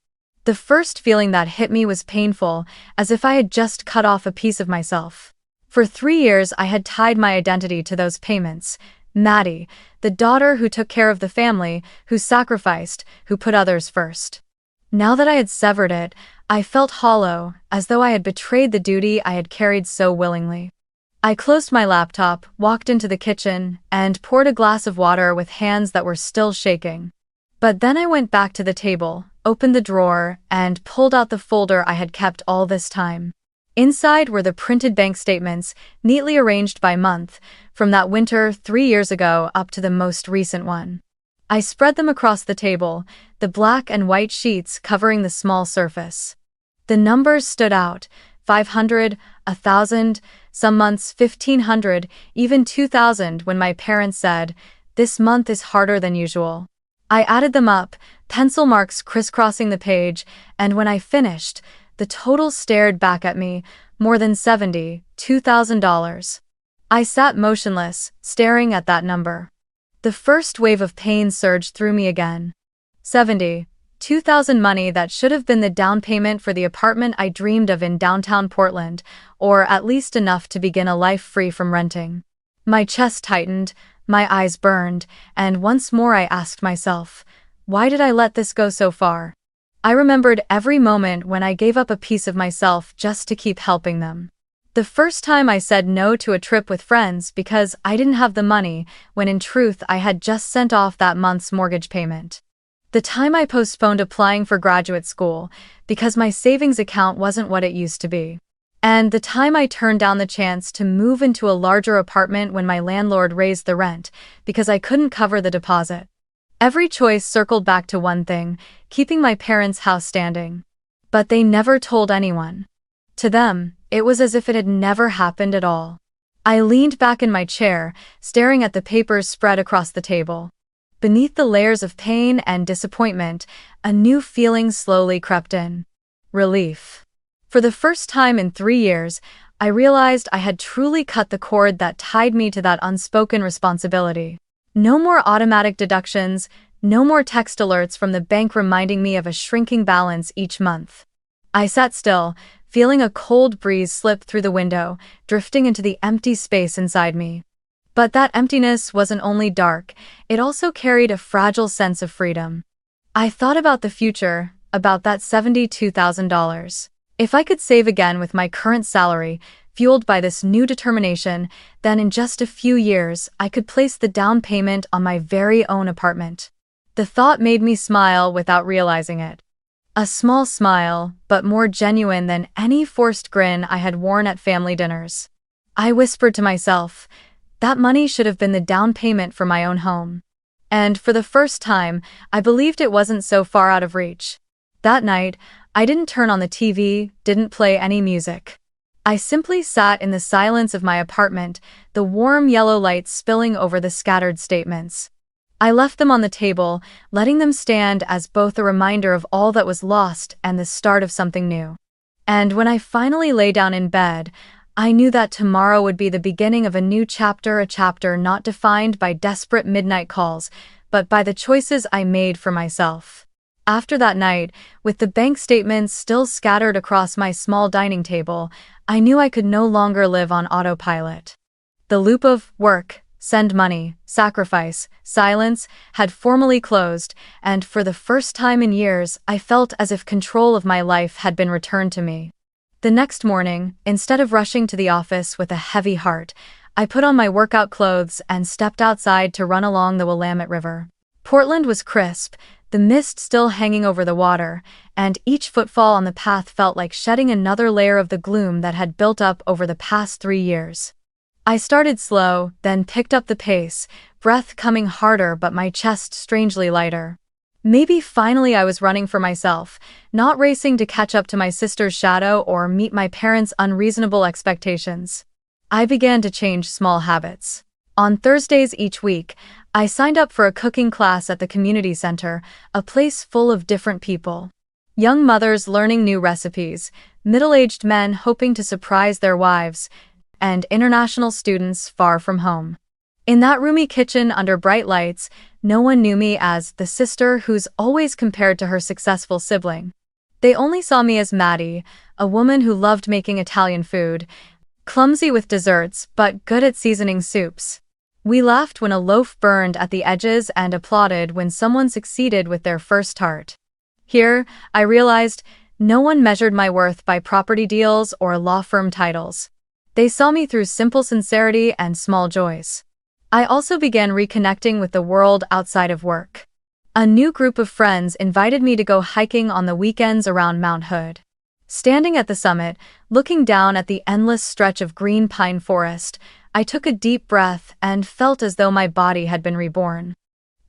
The first feeling that hit me was painful, as if I had just cut off a piece of myself. For 3 years, I had tied my identity to those payments. Maddie, the daughter who took care of the family, who sacrificed, who put others first. Now that I had severed it, I felt hollow, as though I had betrayed the duty I had carried so willingly. I closed my laptop, walked into the kitchen, and poured a glass of water with hands that were still shaking. But then I went back to the table, opened the drawer, and pulled out the folder I had kept all this time. Inside were the printed bank statements, neatly arranged by month, from that winter 3 years ago up to the most recent one. I spread them across the table, the black and white sheets covering the small surface. The numbers stood out: 500, 1,000, some months 1,500, even 2,000 when my parents said, "This month is harder than usual." I added them up, pencil marks crisscrossing the page, and when I finished, the total stared back at me, more than $72,000. I sat motionless, staring at that number. The first wave of pain surged through me again. 72,000, money that should have been the down payment for the apartment I dreamed of in downtown Portland, or at least enough to begin a life free from renting. My chest tightened, my eyes burned, and once more I asked myself, why did I let this go so far? I remembered every moment when I gave up a piece of myself just to keep helping them. The first time I said no to a trip with friends because I didn't have the money, when in truth I had just sent off that month's mortgage payment. The time I postponed applying for graduate school because my savings account wasn't what it used to be. And the time I turned down the chance to move into a larger apartment when my landlord raised the rent because I couldn't cover the deposit. Every choice circled back to one thing: keeping my parents' house standing. But they never told anyone. To them, it was as if it had never happened at all. I leaned back in my chair, staring at the papers spread across the table. Beneath the layers of pain and disappointment, a new feeling slowly crept in. Relief. For the first time in 3 years, I realized I had truly cut the cord that tied me to that unspoken responsibility. No more automatic deductions, no more text alerts from the bank reminding me of a shrinking balance each month. I sat still, feeling a cold breeze slip through the window, drifting into the empty space inside me. But that emptiness wasn't only dark, it also carried a fragile sense of freedom. I thought about the future, about that $72,000. If I could save again with my current salary, fueled by this new determination, then in just a few years, I could place the down payment on my very own apartment. The thought made me smile without realizing it. A small smile, but more genuine than any forced grin I had worn at family dinners. I whispered to myself, that money should have been the down payment for my own home. And for the first time, I believed it wasn't so far out of reach. That night, I didn't turn on the TV, didn't play any music. I simply sat in the silence of my apartment, the warm yellow light spilling over the scattered statements. I left them on the table, letting them stand as both a reminder of all that was lost and the start of something new. And when I finally lay down in bed, I knew that tomorrow would be the beginning of a new chapter, a chapter not defined by desperate midnight calls, but by the choices I made for myself. After that night, with the bank statements still scattered across my small dining table, I knew I could no longer live on autopilot. The loop of work, send money, sacrifice, silence had formally closed, and for the first time in years, I felt as if control of my life had been returned to me. The next morning, instead of rushing to the office with a heavy heart, I put on my workout clothes and stepped outside to run along the Willamette River. Portland was crisp, the mist still hanging over the water, and each footfall on the path felt like shedding another layer of the gloom that had built up over the past 3 years. I started slow, then picked up the pace, breath coming harder but my chest strangely lighter. Maybe finally I was running for myself, not racing to catch up to my sister's shadow or meet my parents' unreasonable expectations. I began to change small habits. On Thursdays each week, I signed up for a cooking class at the community center, a place full of different people. Young mothers learning new recipes, middle-aged men hoping to surprise their wives, and international students far from home. In that roomy kitchen under bright lights, no one knew me as the sister who's always compared to her successful sibling. They only saw me as Maddie, a woman who loved making Italian food, clumsy with desserts but good at seasoning soups. We laughed when a loaf burned at the edges and applauded when someone succeeded with their first tart. Here, I realized, no one measured my worth by property deals or law firm titles. They saw me through simple sincerity and small joys. I also began reconnecting with the world outside of work. A new group of friends invited me to go hiking on the weekends around Mount Hood. Standing at the summit, looking down at the endless stretch of green pine forest, I took a deep breath and felt as though my body had been reborn.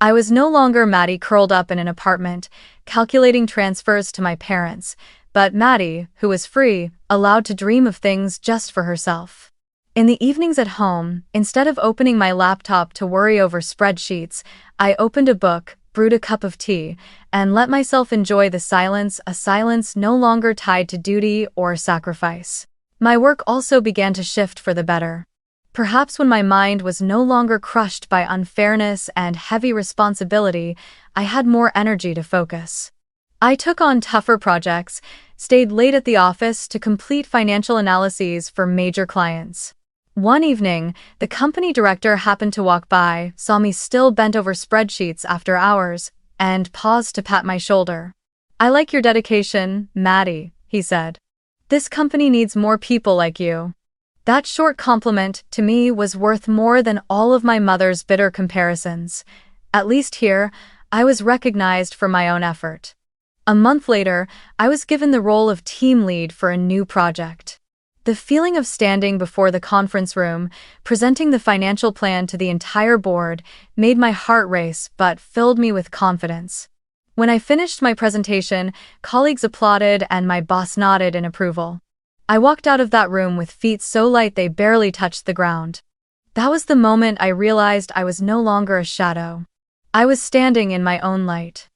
I was no longer Maddie curled up in an apartment, calculating transfers to my parents, but Maddie, who was free, allowed to dream of things just for herself. In the evenings at home, instead of opening my laptop to worry over spreadsheets, I opened a book, brewed a cup of tea, and let myself enjoy the silence, a silence no longer tied to duty or sacrifice. My work also began to shift for the better. Perhaps when my mind was no longer crushed by unfairness and heavy responsibility, I had more energy to focus. I took on tougher projects, stayed late at the office to complete financial analyses for major clients. One evening, the company director happened to walk by, saw me still bent over spreadsheets after hours, and paused to pat my shoulder. "I like your dedication, Maddie," he said. "This company needs more people like you." That short compliment, to me, was worth more than all of my mother's bitter comparisons. At least here, I was recognized for my own effort. A month later, I was given the role of team lead for a new project. The feeling of standing before the conference room, presenting the financial plan to the entire board, made my heart race but filled me with confidence. When I finished my presentation, colleagues applauded and my boss nodded in approval. I walked out of that room with feet so light they barely touched the ground. That was the moment I realized I was no longer a shadow. I was standing in my own light.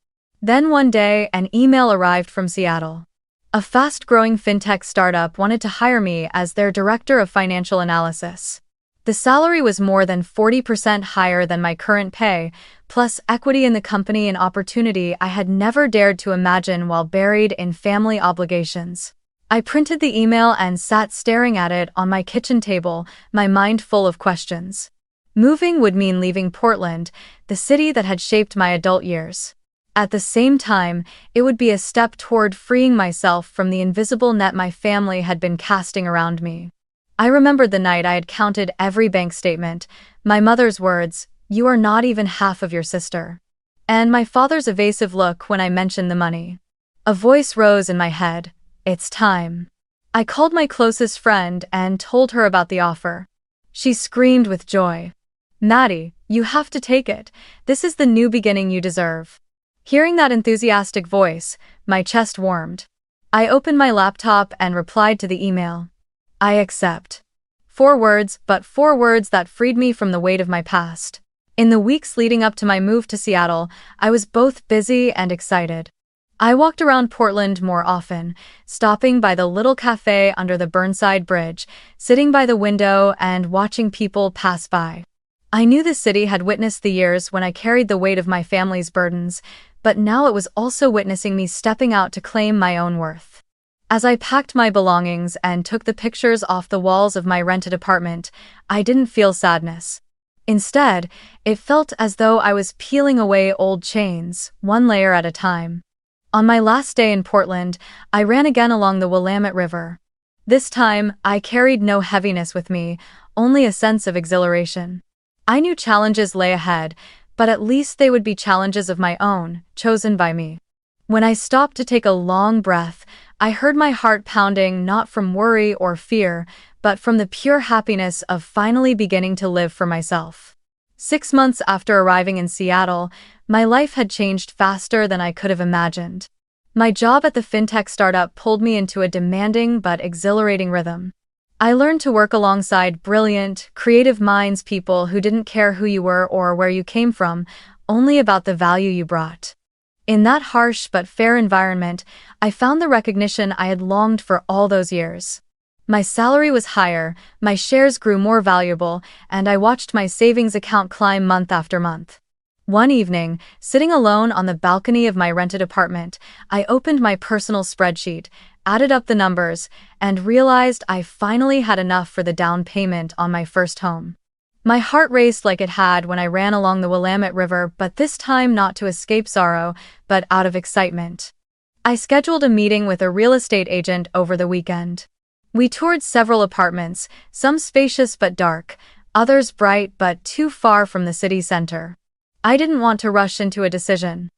Then one day, an email arrived from Seattle. A fast-growing fintech startup wanted to hire me as their director of financial analysis. The salary was more than 40% higher than my current pay, plus equity in the company, an opportunity I had never dared to imagine while buried in family obligations. I printed the email and sat staring at it on my kitchen table, my mind full of questions. Moving would mean leaving Portland, the city that had shaped my adult years. At the same time, it would be a step toward freeing myself from the invisible net my family had been casting around me. I remembered the night I had counted every bank statement, my mother's words, "You are not even half of your sister," and my father's evasive look when I mentioned the money. A voice rose in my head. It's time. I called my closest friend and told her about the offer. She screamed with joy. Maddie, you have to take it. This is the new beginning you deserve. Hearing that enthusiastic voice, my chest warmed. I opened my laptop and replied to the email. I accept. 4 words, but 4 words that freed me from the weight of my past. In the weeks leading up to my move to Seattle, I was both busy and excited. I walked around Portland more often, stopping by the little cafe under the Burnside Bridge, sitting by the window and watching people pass by. I knew the city had witnessed the years when I carried the weight of my family's burdens, but now it was also witnessing me stepping out to claim my own worth. As I packed my belongings and took the pictures off the walls of my rented apartment, I didn't feel sadness. Instead, it felt as though I was peeling away old chains, one layer at a time. On my last day in Portland, I ran again along the Willamette River. This time, I carried no heaviness with me, only a sense of exhilaration. I knew challenges lay ahead, but at least they would be challenges of my own, chosen by me. When I stopped to take a long breath, I heard my heart pounding not from worry or fear, but from the pure happiness of finally beginning to live for myself. 6 months after arriving in Seattle, my life had changed faster than I could have imagined. My job at the fintech startup pulled me into a demanding but exhilarating rhythm. I learned to work alongside brilliant, creative minds, people who didn't care who you were or where you came from, only about the value you brought. In that harsh but fair environment, I found the recognition I had longed for all those years. My salary was higher, my shares grew more valuable, and I watched my savings account climb month after month. One evening, sitting alone on the balcony of my rented apartment, I opened my personal spreadsheet, added up the numbers, and realized I finally had enough for the down payment on my first home. My heart raced like it had when I ran along the Willamette River, but this time not to escape sorrow, but out of excitement. I scheduled a meeting with a real estate agent over the weekend. We toured several apartments, some spacious but dark, others bright but too far from the city center. I didn't want to rush into a decision.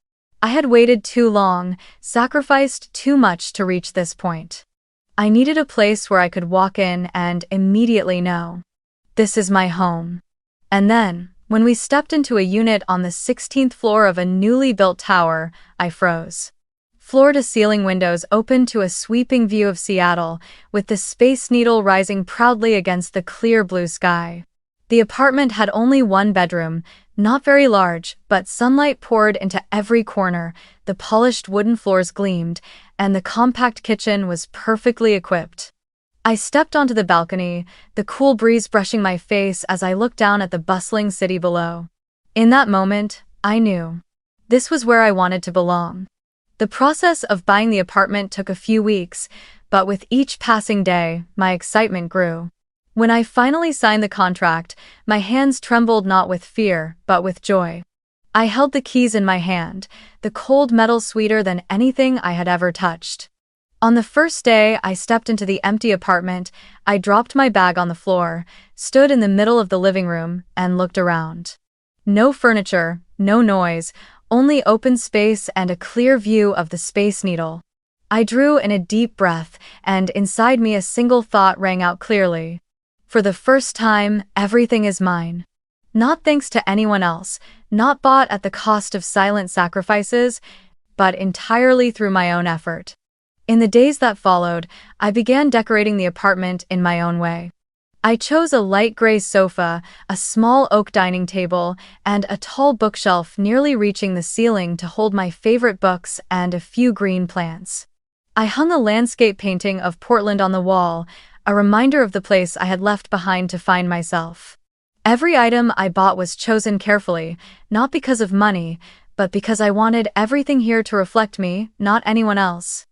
I had waited too long, sacrificed too much to reach this point. I needed a place where I could walk in and immediately know, this is my home. And then, when we stepped into a unit on the 16th floor of a newly built tower, I froze. Floor-to-ceiling windows opened to a sweeping view of Seattle, with the Space Needle rising proudly against the clear blue sky. The apartment had only one bedroom, not very large, but sunlight poured into every corner, the polished wooden floors gleamed, and the compact kitchen was perfectly equipped. I stepped onto the balcony, the cool breeze brushing my face as I looked down at the bustling city below. In that moment, I knew. This was where I wanted to belong. The process of buying the apartment took a few weeks, but with each passing day, my excitement grew. When I finally signed the contract, my hands trembled not with fear, but with joy. I held the keys in my hand, the cold metal sweeter than anything I had ever touched. On the first day I stepped into the empty apartment, I dropped my bag on the floor, stood in the middle of the living room, and looked around. No furniture, no noise, only open space and a clear view of the Space Needle. I drew in a deep breath, and inside me a single thought rang out clearly. For the first time, everything is mine. Not thanks to anyone else, not bought at the cost of silent sacrifices, but entirely through my own effort. In the days that followed, I began decorating the apartment in my own way. I chose a light gray sofa, a small oak dining table, and a tall bookshelf nearly reaching the ceiling to hold my favorite books and a few green plants. I hung a landscape painting of Portland on the wall, a reminder of the place I had left behind to find myself. Every item I bought was chosen carefully, not because of money, but because I wanted everything here to reflect me, not anyone else.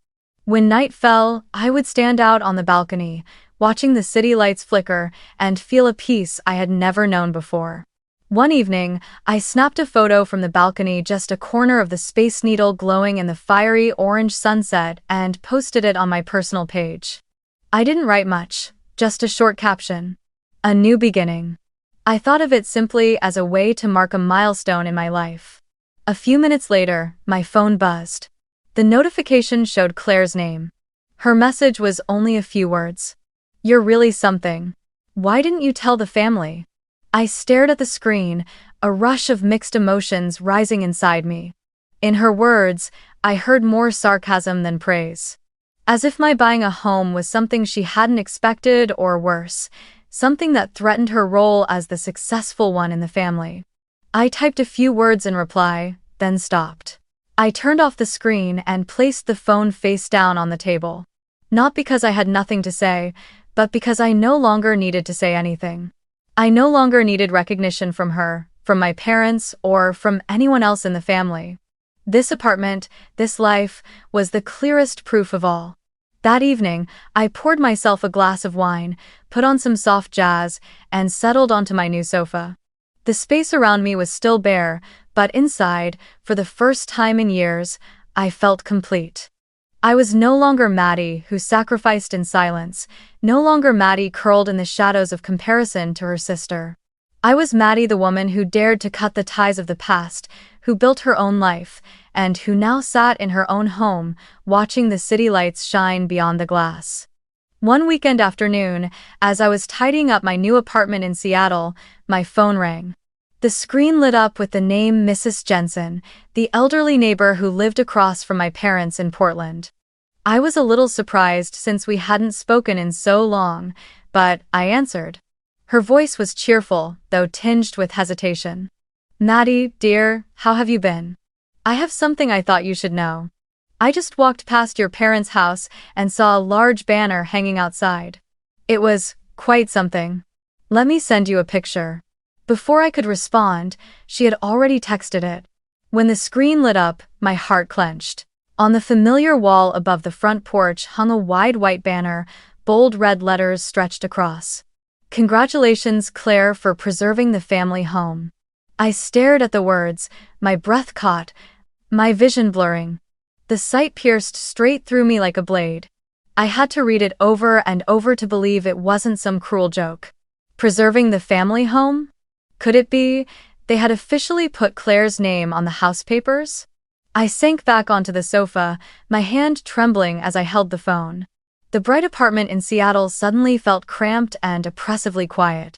When night fell, I would stand out on the balcony, watching the city lights flicker and feel a peace I had never known before. One evening, I snapped a photo from the balcony, just a corner of the Space Needle glowing in the fiery orange sunset, and posted it on my personal page. I didn't write much, just a short caption. A new beginning. I thought of it simply as a way to mark a milestone in my life. A few minutes later, my phone buzzed. The notification showed Claire's name. Her message was only a few words. "You're really something. Why didn't you tell the family?" I stared at the screen, a rush of mixed emotions rising inside me. In her words, I heard more sarcasm than praise. As if my buying a home was something she hadn't expected, or worse, something that threatened her role as the successful one in the family. I typed a few words in reply, then stopped. I turned off the screen and placed the phone face down on the table. Not because I had nothing to say, but because I no longer needed to say anything. I no longer needed recognition from her, from my parents, or from anyone else in the family. This apartment, this life, was the clearest proof of all. That evening, I poured myself a glass of wine, put on some soft jazz, and settled onto my new sofa. The space around me was still bare, but inside, for the first time in years, I felt complete. I was no longer Maddie, who sacrificed in silence, no longer Maddie curled in the shadows of comparison to her sister. I was Maddie, the woman who dared to cut the ties of the past, who built her own life, and who now sat in her own home, watching the city lights shine beyond the glass. One weekend afternoon, as I was tidying up my new apartment in Seattle, my phone rang. The screen lit up with the name Mrs. Jensen, the elderly neighbor who lived across from my parents in Portland. I was a little surprised since we hadn't spoken in so long, but I answered. Her voice was cheerful, though tinged with hesitation. "Maddie, dear, how have you been? I have something I thought you should know. I just walked past your parents' house and saw a large banner hanging outside. It was quite something. Let me send you a picture." Before I could respond, she had already texted it. When the screen lit up, my heart clenched. On the familiar wall above the front porch hung a wide white banner, bold red letters stretched across. "Congratulations, Claire, for preserving the family home." I stared at the words, my breath caught, my vision blurring. The sight pierced straight through me like a blade. I had to read it over and over to believe it wasn't some cruel joke. Preserving the family home? Could it be they had officially put Claire's name on the house papers? I sank back onto the sofa, my hand trembling as I held the phone. The bright apartment in Seattle suddenly felt cramped and oppressively quiet.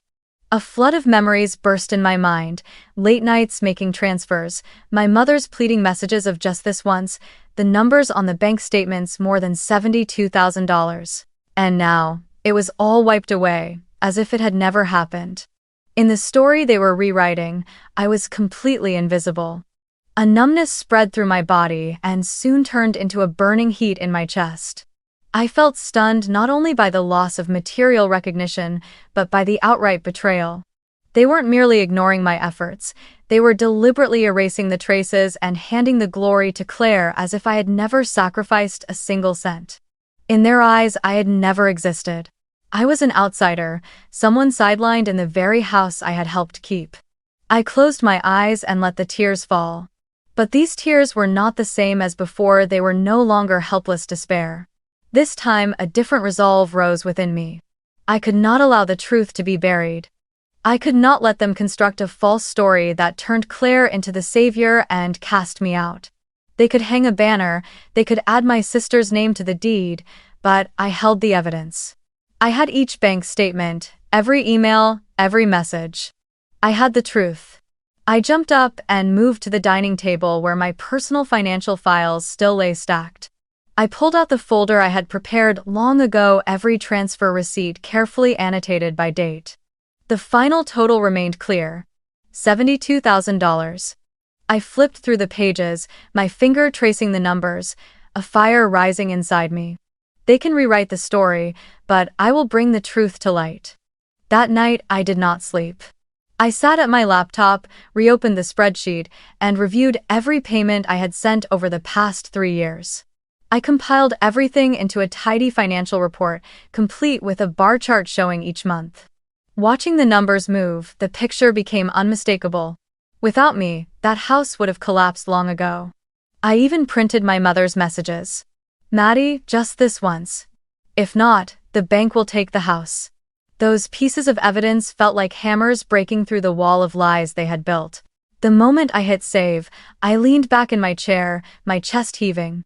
A flood of memories burst in my mind, late nights making transfers, my mother's pleading messages of just this once, the numbers on the bank statements more than $72,000. And now, it was all wiped away, as if it had never happened. In the story they were rewriting, I was completely invisible. A numbness spread through my body and soon turned into a burning heat in my chest. I felt stunned not only by the loss of material recognition, but by the outright betrayal. They weren't merely ignoring my efforts, they were deliberately erasing the traces and handing the glory to Claire as if I had never sacrificed a single cent. In their eyes, I had never existed. I was an outsider, someone sidelined in the very house I had helped keep. I closed my eyes and let the tears fall. But these tears were not the same as before. They were no longer helpless despair. This time, a different resolve rose within me. I could not allow the truth to be buried. I could not let them construct a false story that turned Claire into the savior and cast me out. They could hang a banner, they could add my sister's name to the deed, but I held the evidence. I had each bank statement, every email, every message. I had the truth. I jumped up and moved to the dining table where my personal financial files still lay stacked. I pulled out the folder I had prepared long ago, every transfer receipt carefully annotated by date. The final total remained clear: $72,000. I flipped through the pages, my finger tracing the numbers, a fire rising inside me. They can rewrite the story, but I will bring the truth to light. That night, I did not sleep. I sat at my laptop, reopened the spreadsheet, and reviewed every payment I had sent over the past 3 years. I compiled everything into a tidy financial report, complete with a bar chart showing each month. Watching the numbers move, the picture became unmistakable. Without me, that house would have collapsed long ago. I even printed my mother's messages. Maddie, just this once. If not, the bank will take the house. Those pieces of evidence felt like hammers breaking through the wall of lies they had built. The moment I hit save, I leaned back in my chair, my chest heaving.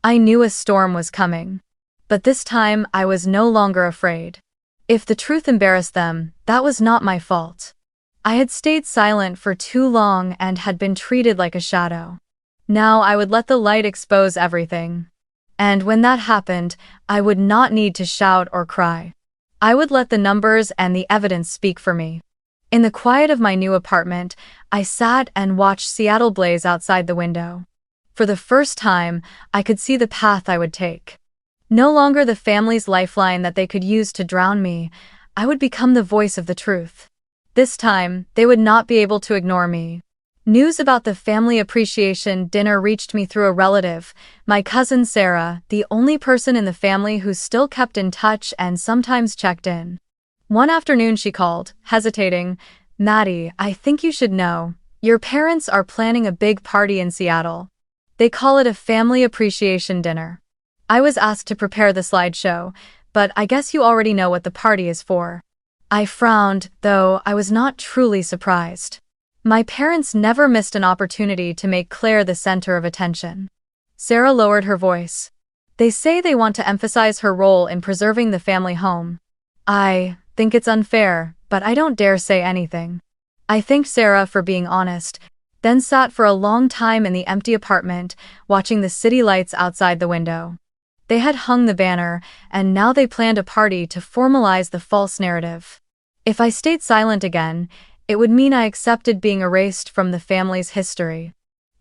I knew a storm was coming. But this time, I was no longer afraid. If the truth embarrassed them, that was not my fault. I had stayed silent for too long and had been treated like a shadow. Now I would let the light expose everything. And when that happened, I would not need to shout or cry. I would let the numbers and the evidence speak for me. In the quiet of my new apartment, I sat and watched Seattle blaze outside the window. For the first time, I could see the path I would take. No longer the family's lifeline that they could use to drown me, I would become the voice of the truth. This time, they would not be able to ignore me. News about the family appreciation dinner reached me through a relative, my cousin Sarah, the only person in the family who still kept in touch and sometimes checked in. One afternoon she called, hesitating, "Maddie, I think you should know. Your parents are planning a big party in Seattle. They call it a family appreciation dinner." I was asked to prepare the slideshow, but I guess you already know what the party is for. I frowned, though I was not truly surprised. My parents never missed an opportunity to make Claire the center of attention. Sarah lowered her voice. "They say they want to emphasize her role in preserving the family home. I think it's unfair, but I don't dare say anything." I thanked Sarah for being honest, then sat for a long time in the empty apartment, watching the city lights outside the window. They had hung the banner, and now they planned a party to formalize the false narrative. If I stayed silent again, it would mean I accepted being erased from the family's history.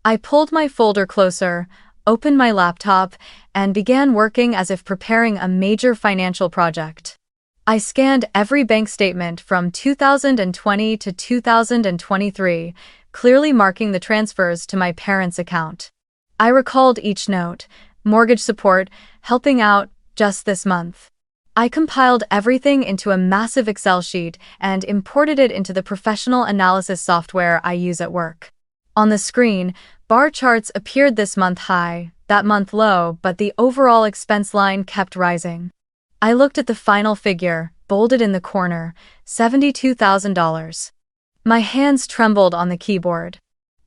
I pulled my folder closer, opened my laptop, and began working as if preparing a major financial project. I scanned every bank statement from 2020 to 2023, clearly marking the transfers to my parents' account. I recalled each note: mortgage support, helping out, just this month. I compiled everything into a massive Excel sheet and imported it into the professional analysis software I use at work. On the screen, bar charts appeared this month high, that month low, but the overall expense line kept rising. I looked at the final figure, bolded in the corner, $72,000. My hands trembled on the keyboard.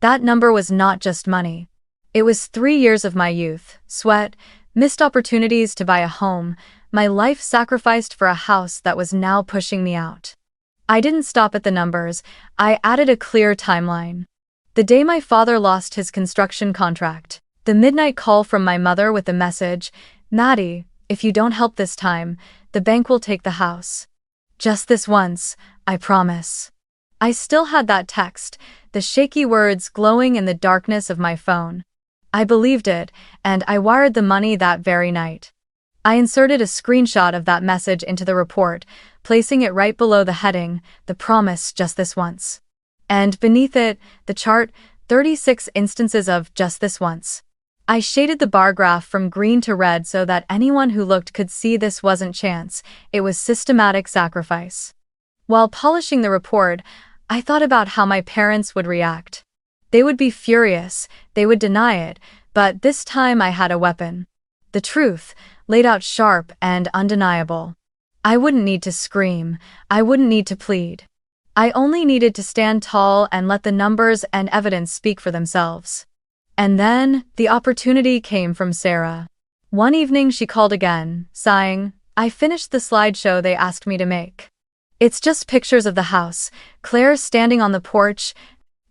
That number was not just money. It was 3 years of my youth, sweat, missed opportunities to buy a home, my life sacrificed for a house that was now pushing me out. I didn't stop at the numbers, I added a clear timeline. The day my father lost his construction contract, the midnight call from my mother with the message, "Maddie, if you don't help this time, the bank will take the house. Just this once, I promise." I still had that text, the shaky words glowing in the darkness of my phone. I believed it, and I wired the money that very night. I inserted a screenshot of that message into the report, placing it right below the heading, "The promise just this once." And beneath it, the chart, 36 instances of just this once. I shaded the bar graph from green to red so that anyone who looked could see this wasn't chance, it was systematic sacrifice. While polishing the report, I thought about how my parents would react. They would be furious, they would deny it, but this time I had a weapon. The truth, laid out sharp and undeniable. I wouldn't need to scream, I wouldn't need to plead. I only needed to stand tall and let the numbers and evidence speak for themselves. And then, the opportunity came from Sarah. One evening she called again, sighing, "I finished the slideshow they asked me to make. It's just pictures of the house, Claire standing on the porch,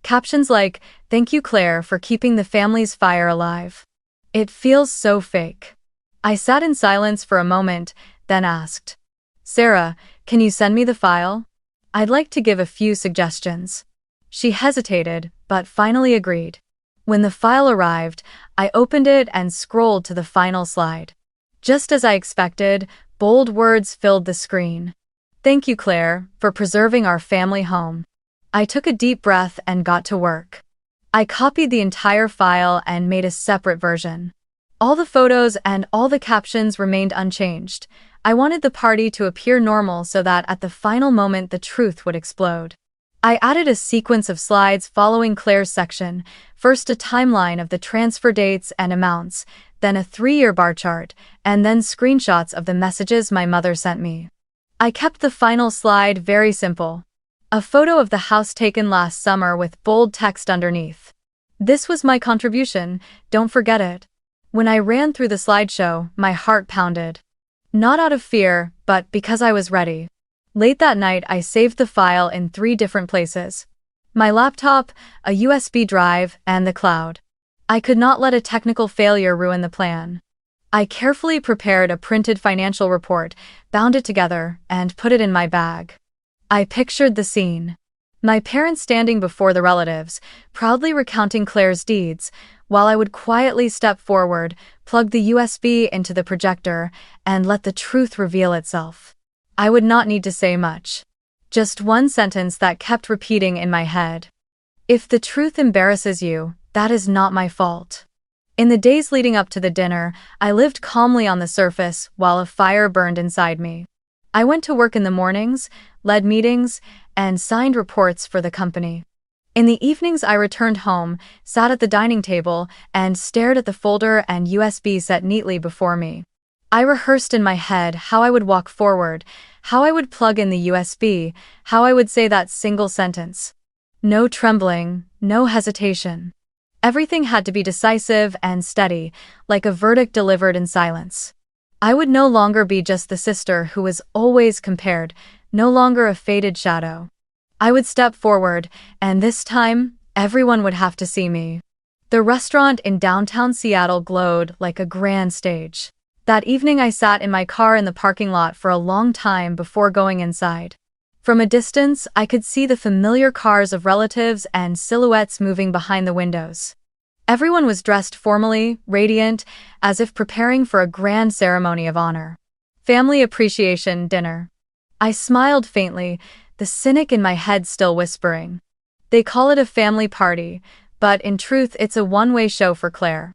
captions like, 'Thank you Claire for keeping the family's fire alive.' It feels so fake." I sat in silence for a moment, then asked, "Sarah, can you send me the file? I'd like to give a few suggestions." She hesitated, but finally agreed. When the file arrived, I opened it and scrolled to the final slide. Just as I expected, bold words filled the screen. "Thank you, Claire, for preserving our family home." I took a deep breath and got to work. I copied the entire file and made a separate version. All the photos and all the captions remained unchanged. I wanted the party to appear normal so that at the final moment the truth would explode. I added a sequence of slides following Claire's section, first a timeline of the transfer dates and amounts, then a 3-year bar chart, and then screenshots of the messages my mother sent me. I kept the final slide very simple. A photo of the house taken last summer with bold text underneath. This was my contribution, don't forget it. When I ran through the slideshow, my heart pounded. Not out of fear, but because I was ready. Late that night, I saved the file in 3 different places. My laptop, a USB drive, and the cloud. I could not let a technical failure ruin the plan. I carefully prepared a printed financial report, bound it together, and put it in my bag. I pictured the scene. My parents standing before the relatives, proudly recounting Claire's deeds, while I would quietly step forward, plug the USB into the projector, and let the truth reveal itself. I would not need to say much. Just one sentence that kept repeating in my head. If the truth embarrasses you, that is not my fault. In the days leading up to the dinner, I lived calmly on the surface while a fire burned inside me. I went to work in the mornings, led meetings, and signed reports for the company. In the evenings I returned home, sat at the dining table, and stared at the folder and USB set neatly before me. I rehearsed in my head how I would walk forward, how I would plug in the USB, how I would say that single sentence. No trembling, no hesitation. Everything had to be decisive and steady, like a verdict delivered in silence. I would no longer be just the sister who was always compared, no longer a faded shadow. I would step forward, and this time, everyone would have to see me. The restaurant in downtown Seattle glowed like a grand stage. That evening I sat in my car in the parking lot for a long time before going inside. From a distance, I could see the familiar cars of relatives and silhouettes moving behind the windows. Everyone was dressed formally, radiant, as if preparing for a grand ceremony of honor. Family appreciation dinner. I smiled faintly, the cynic in my head still whispering. They call it a family party, but in truth it's a one-way show for Claire.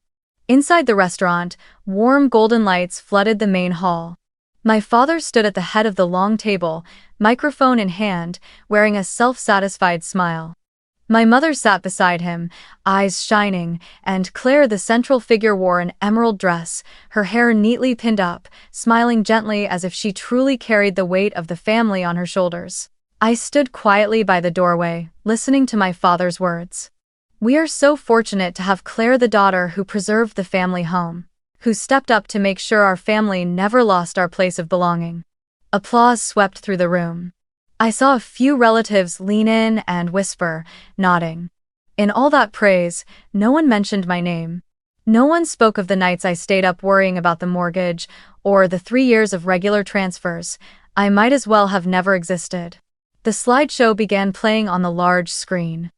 Inside the restaurant, warm golden lights flooded the main hall. My father stood at the head of the long table, microphone in hand, wearing a self-satisfied smile. My mother sat beside him, eyes shining, and Claire, the central figure, wore an emerald dress, her hair neatly pinned up, smiling gently as if she truly carried the weight of the family on her shoulders. I stood quietly by the doorway, listening to my father's words. We are so fortunate to have Claire, the daughter who preserved the family home, who stepped up to make sure our family never lost our place of belonging. Applause swept through the room. I saw a few relatives lean in and whisper, nodding. In all that praise, no one mentioned my name. No one spoke of the nights I stayed up worrying about the mortgage, or the 3 years of regular transfers. I might as well have never existed. The slideshow began playing on the large screen.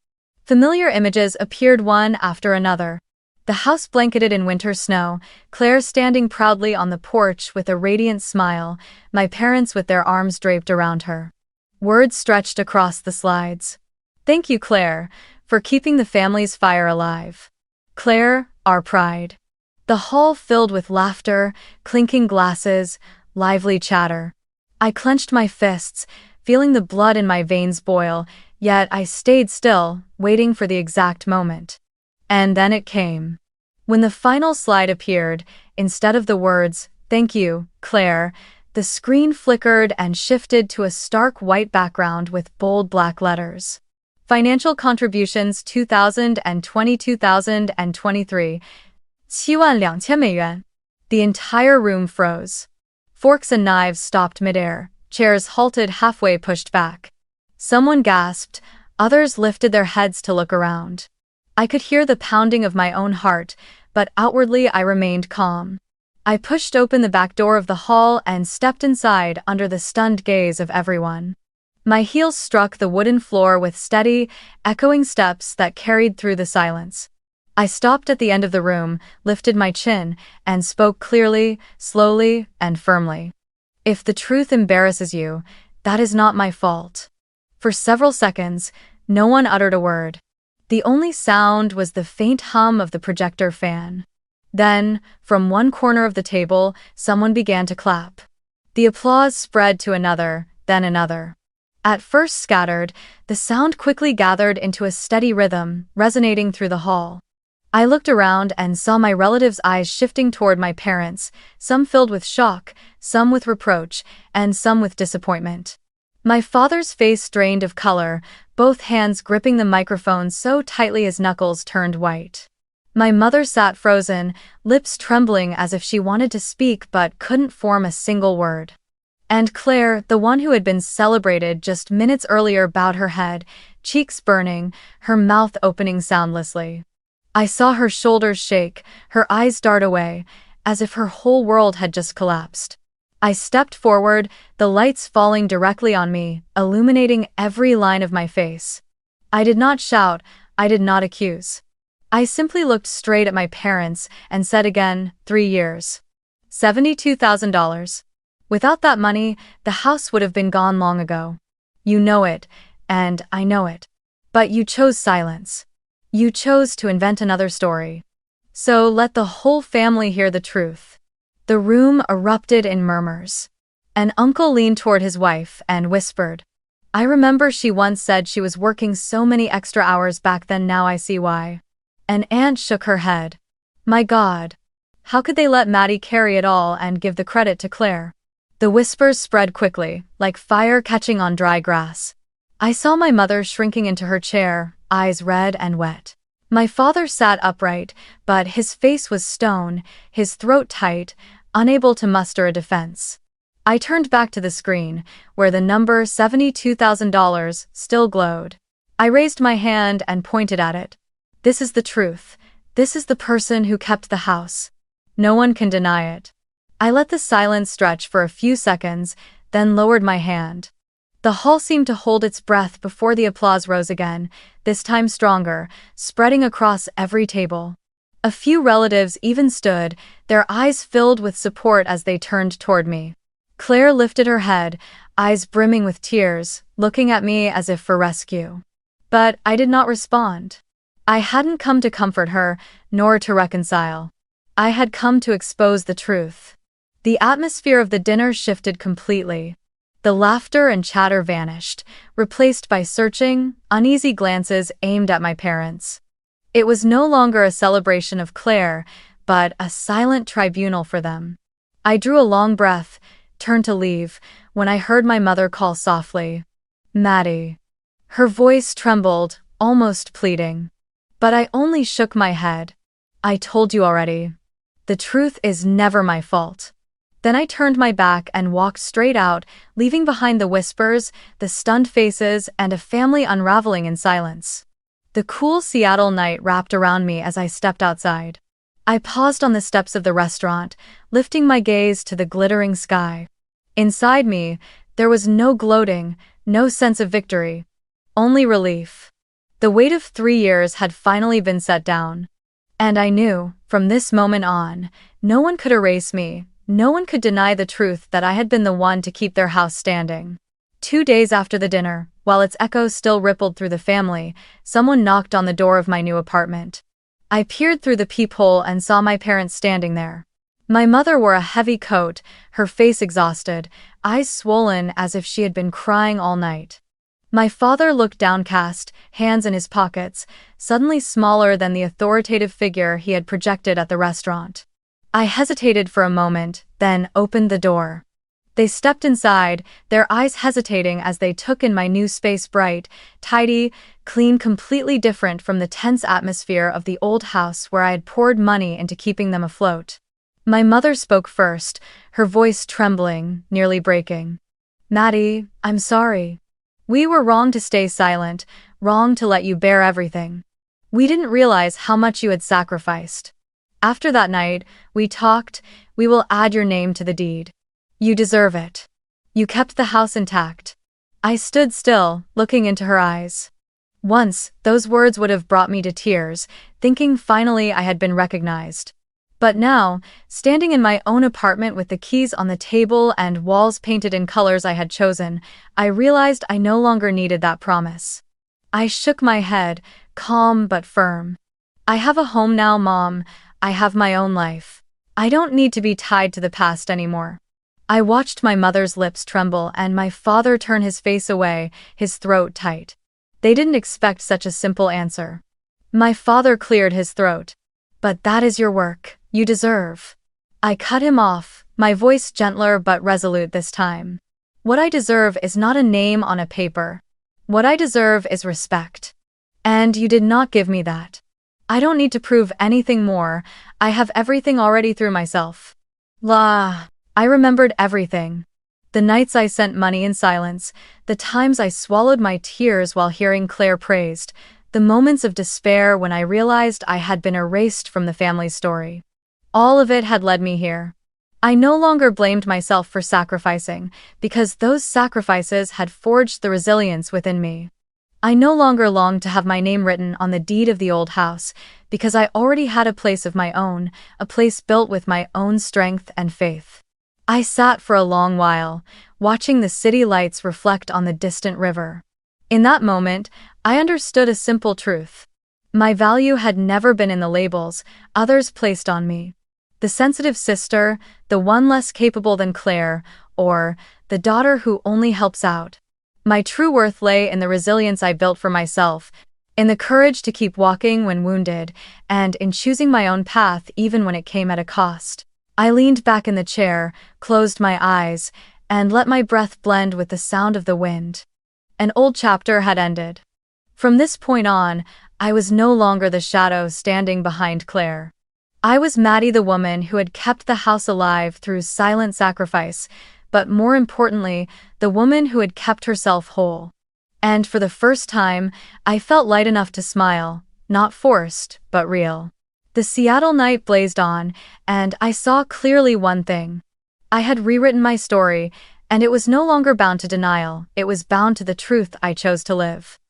Familiar images appeared one after another. The house blanketed in winter snow, Claire standing proudly on the porch with a radiant smile, my parents with their arms draped around her. Words stretched across the slides. Thank you, Claire, for keeping the family's fire alive. Claire, our pride. The hall filled with laughter, clinking glasses, lively chatter. I clenched my fists, feeling the blood in my veins boil, yet I stayed still, waiting for the exact moment. And then it came. When the final slide appeared, instead of the words, "Thank you, Claire," the screen flickered and shifted to a stark white background with bold black letters. Financial contributions 2020-2023. 7,200美元. The entire room froze. Forks and knives stopped midair. Chairs halted halfway, pushed back. Someone gasped, others lifted their heads to look around. I could hear the pounding of my own heart, but outwardly I remained calm. I pushed open the back door of the hall and stepped inside under the stunned gaze of everyone. My heels struck the wooden floor with steady, echoing steps that carried through the silence. I stopped at the end of the room, lifted my chin, and spoke clearly, slowly, and firmly. If the truth embarrasses you, that is not my fault. For several seconds, no one uttered a word. The only sound was the faint hum of the projector fan. Then, from one corner of the table, someone began to clap. The applause spread to another, then another. At first scattered, the sound quickly gathered into a steady rhythm, resonating through the hall. I looked around and saw my relatives' eyes shifting toward my parents, some filled with shock, some with reproach, and some with disappointment. My father's face drained of color, both hands gripping the microphone so tightly his knuckles turned white. My mother sat frozen, lips trembling as if she wanted to speak but couldn't form a single word. And Claire, the one who had been celebrated just minutes earlier, bowed her head, cheeks burning, her mouth opening soundlessly. I saw her shoulders shake, her eyes dart away, as if her whole world had just collapsed. I stepped forward, the lights falling directly on me, illuminating every line of my face. I did not shout, I did not accuse. I simply looked straight at my parents and said again, 3 years. $72,000. Without that money, the house would have been gone long ago. You know it, and I know it. But you chose silence. You chose to invent another story. So let the whole family hear the truth. The room erupted in murmurs. An uncle leaned toward his wife and whispered, I remember she once said she was working so many extra hours back then, now I see why. An aunt shook her head. My God. How could they let Maddie carry it all and give the credit to Claire? The whispers spread quickly, like fire catching on dry grass. I saw my mother shrinking into her chair, eyes red and wet. My father sat upright, but his face was stone, his throat tight, unable to muster a defense. I turned back to the screen, where the number $72,000 still glowed. I raised my hand and pointed at it. This is the truth. This is the person who kept the house. No one can deny it. I let the silence stretch for a few seconds, then lowered my hand. The hall seemed to hold its breath before the applause rose again, this time stronger, spreading across every table. A few relatives even stood, their eyes filled with support as they turned toward me. Claire lifted her head, eyes brimming with tears, looking at me as if for rescue. But I did not respond. I hadn't come to comfort her, nor to reconcile. I had come to expose the truth. The atmosphere of the dinner shifted completely. The laughter and chatter vanished, replaced by searching, uneasy glances aimed at my parents. It was no longer a celebration of Claire, but a silent tribunal for them. I drew a long breath, turned to leave, when I heard my mother call softly, Maddie. Her voice trembled, almost pleading. But I only shook my head. I told you already. The truth is never my fault. Then I turned my back and walked straight out, leaving behind the whispers, the stunned faces, and a family unraveling in silence. The cool Seattle night wrapped around me as I stepped outside. I paused on the steps of the restaurant, lifting my gaze to the glittering sky. Inside me, there was no gloating, no sense of victory. Only relief. The weight of 3 years had finally been set down. And I knew, from this moment on, no one could erase me. No one could deny the truth that I had been the one to keep their house standing. 2 days after the dinner, while its echoes still rippled through the family, someone knocked on the door of my new apartment. I peered through the peephole and saw my parents standing there. My mother wore a heavy coat, her face exhausted, eyes swollen as if she had been crying all night. My father looked downcast, hands in his pockets, suddenly smaller than the authoritative figure he had projected at the restaurant. I hesitated for a moment, then opened the door. They stepped inside, their eyes hesitating as they took in my new space, bright, tidy, clean, completely different from the tense atmosphere of the old house where I had poured money into keeping them afloat. My mother spoke first, her voice trembling, nearly breaking. Maddie, I'm sorry. We were wrong to stay silent, wrong to let you bear everything. We didn't realize how much you had sacrificed. After that night, we talked. We will add your name to the deed. You deserve it. You kept the house intact. I stood still, looking into her eyes. Once, those words would have brought me to tears, thinking finally I had been recognized. But now, standing in my own apartment with the keys on the table and walls painted in colors I had chosen, I realized I no longer needed that promise. I shook my head, calm but firm. I have a home now, Mom. I have my own life. I don't need to be tied to the past anymore. I watched my mother's lips tremble and my father turn his face away, his throat tight. They didn't expect such a simple answer. My father cleared his throat. But that is your work. You deserve. I cut him off, my voice gentler but resolute this time. What I deserve is not a name on a paper. What I deserve is respect. And you did not give me that. I don't need to prove anything more. I have everything already through myself. I remembered everything. The nights I sent money in silence, the times I swallowed my tears while hearing Claire praised, the moments of despair when I realized I had been erased from the family story. All of it had led me here. I no longer blamed myself for sacrificing, because those sacrifices had forged the resilience within me. I no longer longed to have my name written on the deed of the old house, because I already had a place of my own, a place built with my own strength and faith. I sat for a long while, watching the city lights reflect on the distant river. In that moment, I understood a simple truth. My value had never been in the labels others placed on me. The sensitive sister, the one less capable than Claire, or the daughter who only helps out. My true worth lay in the resilience I built for myself, in the courage to keep walking when wounded, and in choosing my own path even when it came at a cost. I leaned back in the chair, closed my eyes, and let my breath blend with the sound of the wind. An old chapter had ended. From this point on, I was no longer the shadow standing behind Claire. I was Maddie, the woman who had kept the house alive through silent sacrifice, but more importantly, the woman who had kept herself whole. And for the first time, I felt light enough to smile, not forced, but real. The Seattle night blazed on, and I saw clearly one thing. I had rewritten my story, and it was no longer bound to denial, it was bound to the truth I chose to live.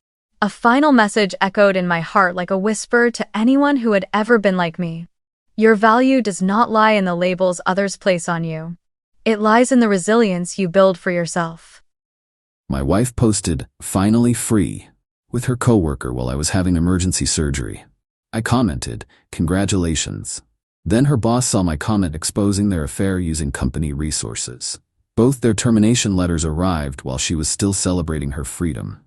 A final message echoed in my heart like a whisper to anyone who had ever been like me. Your value does not lie in the labels others place on you. It lies in the resilience you build for yourself.
My wife posted, "Finally free," with her coworker while I was having emergency surgery. I commented, "Congratulations." Then her boss saw my comment exposing their affair using company resources. Both their termination letters arrived while she was still celebrating her freedom.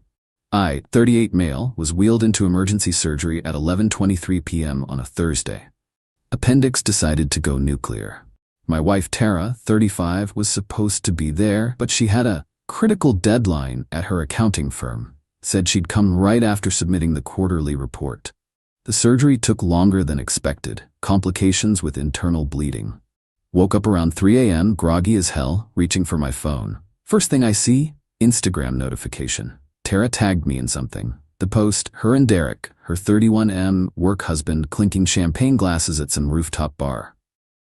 I, 38 male, was wheeled into emergency surgery at 11:23 p.m. on a Thursday. Appendix decided to go nuclear. My wife Tara, 35, was supposed to be there, but she had a critical deadline at her accounting firm. Said she'd come right after submitting the quarterly report. The surgery took longer than expected, complications with internal bleeding. Woke up around 3 a.m. groggy as hell, reaching for my phone. First thing I see, Instagram notification. Tara tagged me in something. The post, her and Derek, her 31M work husband, clinking champagne glasses at some rooftop bar.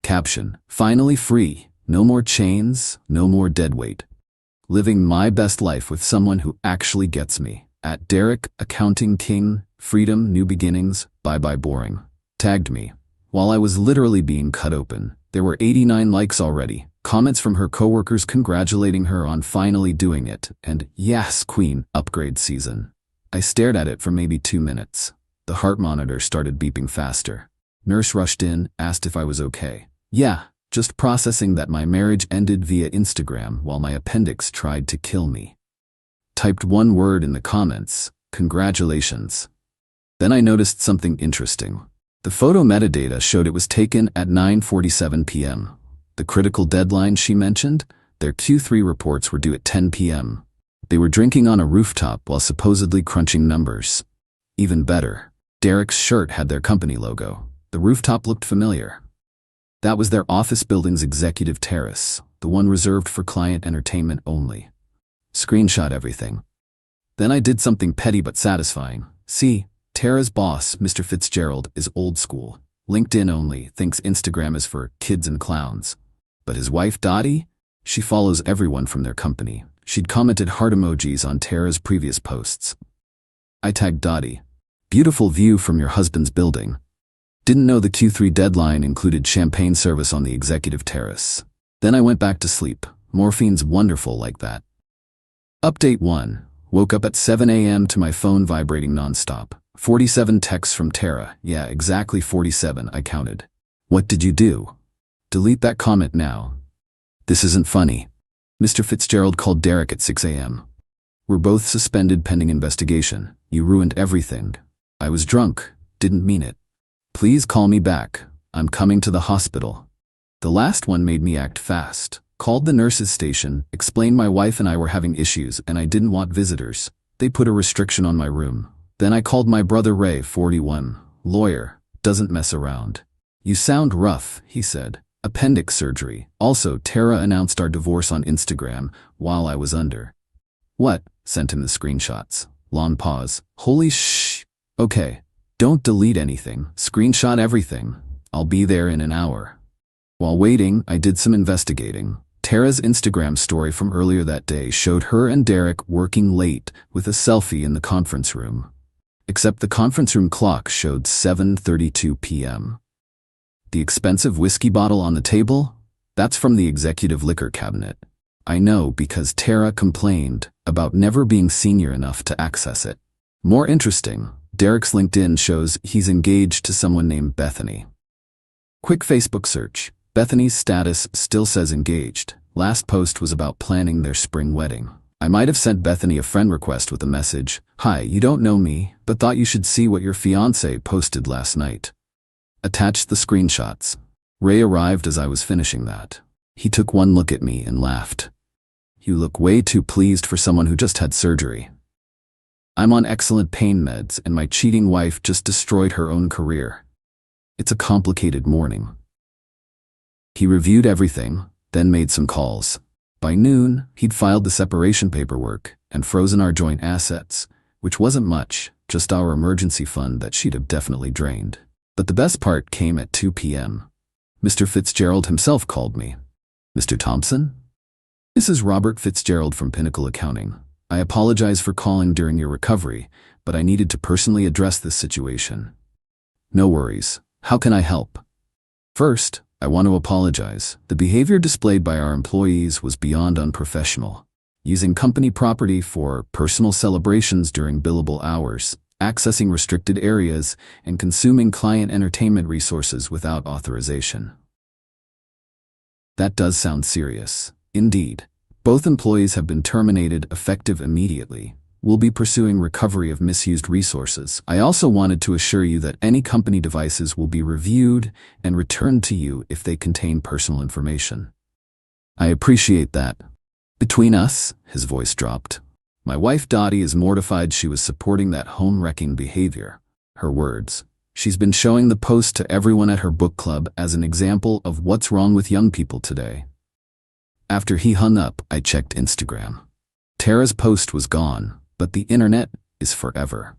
Caption, "Finally free, no more chains, no more deadweight. Living my best life with someone who actually gets me. At Derek, accounting king, freedom, new beginnings, bye-bye boring." Tagged me. While I was literally being cut open, there were 89 likes already, comments from her coworkers congratulating her on finally doing it, and "Yes, queen, upgrade season." I stared at it for maybe 2 minutes. The heart monitor started beeping faster. Nurse rushed in, asked if I was okay. Yeah, just processing that my marriage ended via Instagram while my appendix tried to kill me. Typed one word in the comments, "Congratulations." Then I noticed something interesting. The photo metadata showed it was taken at 9:47 p.m. The critical deadline she mentioned, their Q3 reports were due at 10 p.m. They were drinking on a rooftop while supposedly crunching numbers. Even better, Derek's shirt had their company logo. The rooftop looked familiar. That was their office building's executive terrace, the one reserved for client entertainment only. Screenshot everything. Then I did something petty but satisfying. See, Tara's boss, Mr. Fitzgerald, is old school. LinkedIn only, thinks Instagram is for kids and clowns. But his wife Dottie? She follows everyone from their company. She'd commented heart emojis on Tara's previous posts. I tagged Dottie. "Beautiful view from your husband's building." Didn't know the Q3 deadline included champagne service on the executive terrace. Then I went back to sleep. Morphine's wonderful like that. Update 1. Woke up at 7 a.m. to my phone vibrating nonstop. 47 texts from Tara. Yeah, exactly 47, I counted. What did you do? Delete that comment now. This isn't funny. Mr. Fitzgerald called Derek at 6 a.m. We're both suspended pending investigation. You ruined everything. I was drunk. Didn't mean it. Please call me back. I'm coming to the hospital. The last one made me act fast. Called the nurses station, explained my wife and I were having issues and I didn't want visitors. They put a restriction on my room. Then I called my brother Ray, 41, lawyer, doesn't mess around. You sound rough, he said. Appendix surgery. Also, Tara announced our divorce on Instagram while I was under. What? Sent him the screenshots. Long pause. Holy shh. Okay. Don't delete anything. Screenshot everything. I'll be there in an hour. While waiting, I did some investigating. Tara's Instagram story from earlier that day showed her and Derek working late with a selfie in the conference room. Except the conference room clock showed 7:32 p.m. The expensive whiskey bottle on the table? That's from the executive liquor cabinet. I know because Tara complained about never being senior enough to access it. More interesting, Derek's LinkedIn shows he's engaged to someone named Bethany. Quick Facebook search. Bethany's status still says engaged. Last post was about planning their spring wedding. I might have sent Bethany a friend request with a message. Hi, you don't know me, but thought you should see what your fiancé posted last night. Attached the screenshots. Ray arrived as I was finishing that. He took one look at me and laughed. You look way too pleased for someone who just had surgery. I'm on excellent pain meds and my cheating wife just destroyed her own career. It's a complicated morning. He reviewed everything, then made some calls. By noon, he'd filed the separation paperwork and frozen our joint assets, which wasn't much, just our emergency fund that she'd have definitely drained. But the best part came at 2 p.m. Mr. Fitzgerald himself called me. Mr. Thompson? This is Robert Fitzgerald from Pinnacle Accounting. I apologize for calling during your recovery, but I needed to personally address this situation. No worries. How can I help? First, I want to apologize. The behavior displayed by our employees was beyond unprofessional. Using company property for personal celebrations during billable hours, accessing restricted areas, and consuming client entertainment resources without authorization. That does sound serious. Indeed. Both employees have been terminated effective immediately. We'll be pursuing recovery of misused resources. I also wanted to assure you that any company devices will be reviewed and returned to you if they contain personal information. I appreciate that. Between us, his voice dropped. My wife Dottie is mortified she was supporting that home-wrecking behavior. Her words. She's been showing the post to everyone at her book club as an example of what's wrong with young people today. After he hung up, I checked Instagram. Tara's post was gone, but the internet is forever.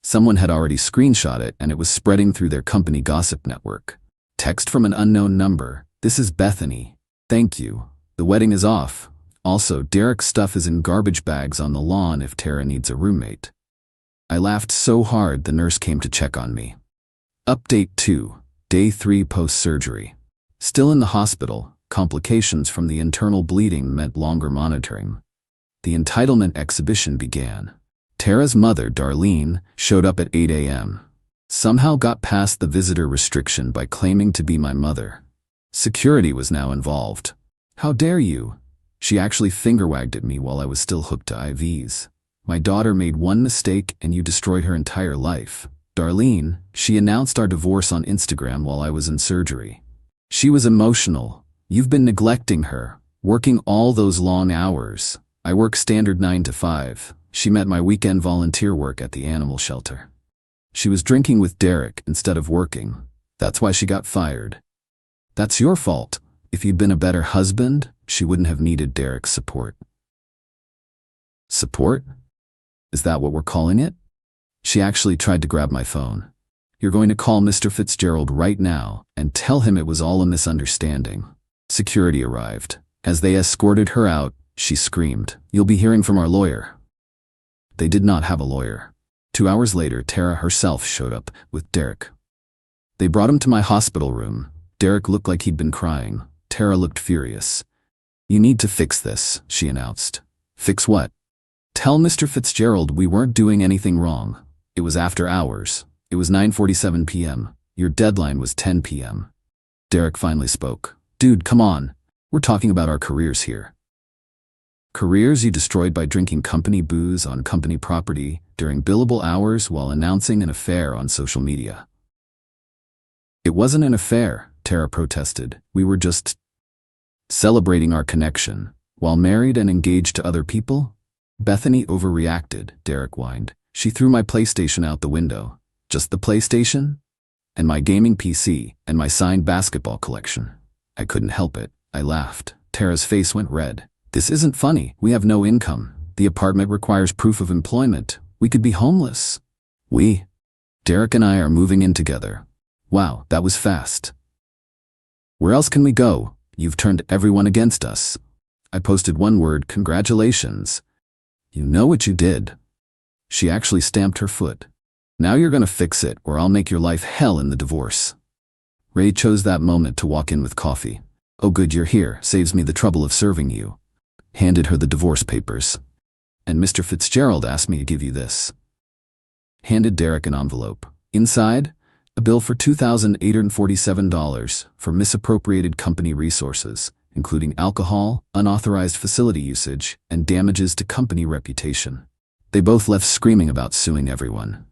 Someone had already screenshot it and it was spreading through their company gossip network. Text from an unknown number. This is Bethany. Thank you. The wedding is off. Also, Derek's stuff is in garbage bags on the lawn if Tara needs a roommate. I laughed so hard the nurse came to check on me. Update 2. Day 3 post-surgery. Still in the hospital, complications from the internal bleeding meant longer monitoring. The entitlement exhibition began. Tara's mother, Darlene, showed up at 8 a.m. Somehow got past the visitor restriction by claiming to be my mother. Security was now involved. How dare you? She actually finger-wagged at me while I was still hooked to IVs. My daughter made one mistake and you destroyed her entire life. Darlene, she announced our divorce on Instagram while I was in surgery. She was emotional. You've been neglecting her, working all those long hours. I work standard 9 to 5. She met my weekend volunteer work at the animal shelter. She was drinking with Derek instead of working. That's why she got fired. That's your fault. If you'd been a better husband, she wouldn't have needed Derek's support. Support? Is that what we're calling it? She actually tried to grab my phone. You're going to call Mr. Fitzgerald right now and tell him it was all a misunderstanding. Security arrived. As they escorted her out, she screamed, "You'll be hearing from our lawyer." They did not have a lawyer. 2 hours later, Tara herself showed up with Derek. They brought him to my hospital room. Derek looked like he'd been crying. Tara looked furious. "You need to fix this," she announced. "Fix what?" "Tell Mr. Fitzgerald we weren't doing anything wrong. It was after hours. It was 9:47 p.m. Your deadline was 10 p.m. Derek finally spoke. Dude, come on. We're talking about our careers here. Careers you destroyed by drinking company booze on company property during billable hours while announcing an affair on social media. It wasn't an affair, Tara protested. We were just celebrating our connection. While married and engaged to other people? Bethany overreacted, Derek whined. She threw my PlayStation out the window. Just the PlayStation? And my gaming PC, and my signed basketball collection. I couldn't help it. I laughed. Tara's face went red. This isn't funny. We have no income. The apartment requires proof of employment. We could be homeless. Derek and I are moving in together. Wow, that was fast. Where else can we go? You've turned everyone against us. I posted one word, congratulations. You know what you did. She actually stamped her foot. Now you're gonna fix it, or I'll make your life hell in the divorce. Ray chose that moment to walk in with coffee. Oh good, you're here, saves me the trouble of serving you. Handed her the divorce papers. And Mr. Fitzgerald asked me to give you this. Handed Derek an envelope. Inside, a bill for $2,847 for misappropriated company resources, including alcohol, unauthorized facility usage, and damages to company reputation. They both left screaming about suing everyone.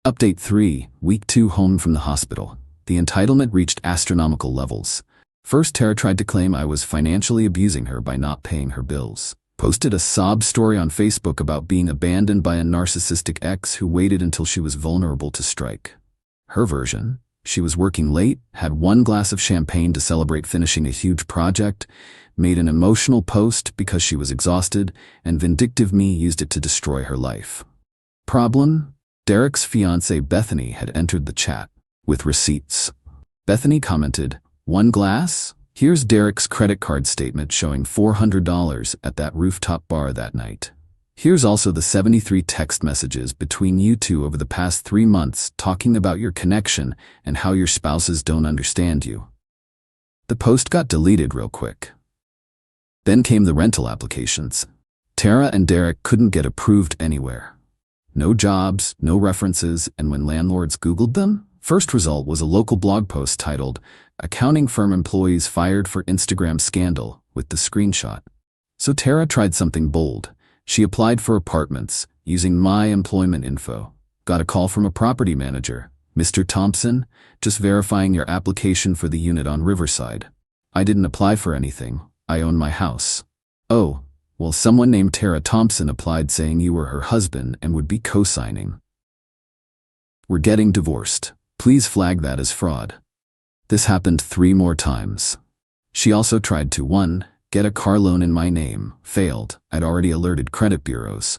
Update 3, Week 2 home from the hospital. The entitlement reached astronomical levels. First, Tara tried to claim I was financially abusing her by not paying her bills. Posted a sob story on Facebook about being abandoned by a narcissistic ex who waited until she was vulnerable to strike. Her version: she was working late, had one glass of champagne to celebrate finishing a huge project, made an emotional post because she was exhausted, and vindictive me used it to destroy her life. Problem? Derek's fiancée Bethany had entered the chat with receipts. Bethany commented, "One glass? Here's Derek's credit card statement showing $400 at that rooftop bar that night. Here's also the 73 text messages between you two over the past 3 months talking about your connection and how your spouses don't understand you." The post got deleted real quick. Then came the rental applications. Tara and Derek couldn't get approved anywhere. No jobs, no references, and when landlords Googled them, first result was a local blog post titled, "Accounting Firm Employees Fired for Instagram Scandal," with the screenshot. So Tara tried something bold. She applied for apartments using My Employment Info. Got a call from a property manager. "Mr. Thompson, just verifying your application for the unit on Riverside." "I didn't apply for anything. I own my house." "Oh, well, someone named Tara Thompson applied saying you were her husband and would be co-signing. We're getting divorced. Please flag that as fraud." This happened 3 more times. She also tried to 1. Get a car loan in my name. Failed. I'd already alerted credit bureaus.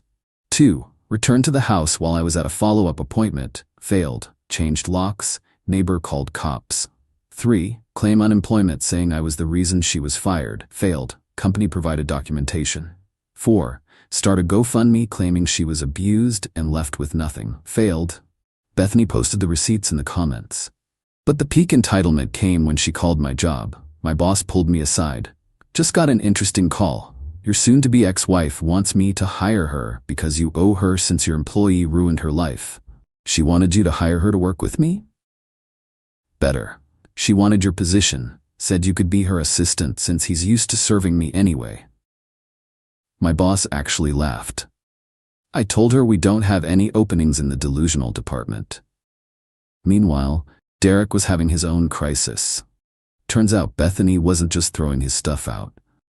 2. Return to the house while I was at a follow-up appointment. Failed. Changed locks. Neighbor called cops. 3. Claim unemployment saying I was the reason she was fired. Failed. Company provided documentation. 4. Start a GoFundMe claiming she was abused and left with nothing. Failed. Bethany posted the receipts in the comments. But the peak entitlement came when she called my job. My boss pulled me aside. "Just got an interesting call. Your soon-to-be ex-wife wants me to hire her because you owe her since your employee ruined her life. She wanted you to hire her to work with me?" Better. She wanted your position, said you could be her assistant since he's used to serving me anyway. My boss actually laughed. I told her we don't have any openings in the delusional department. Meanwhile, Derek was having his own crisis. Turns out Bethany wasn't just throwing his stuff out.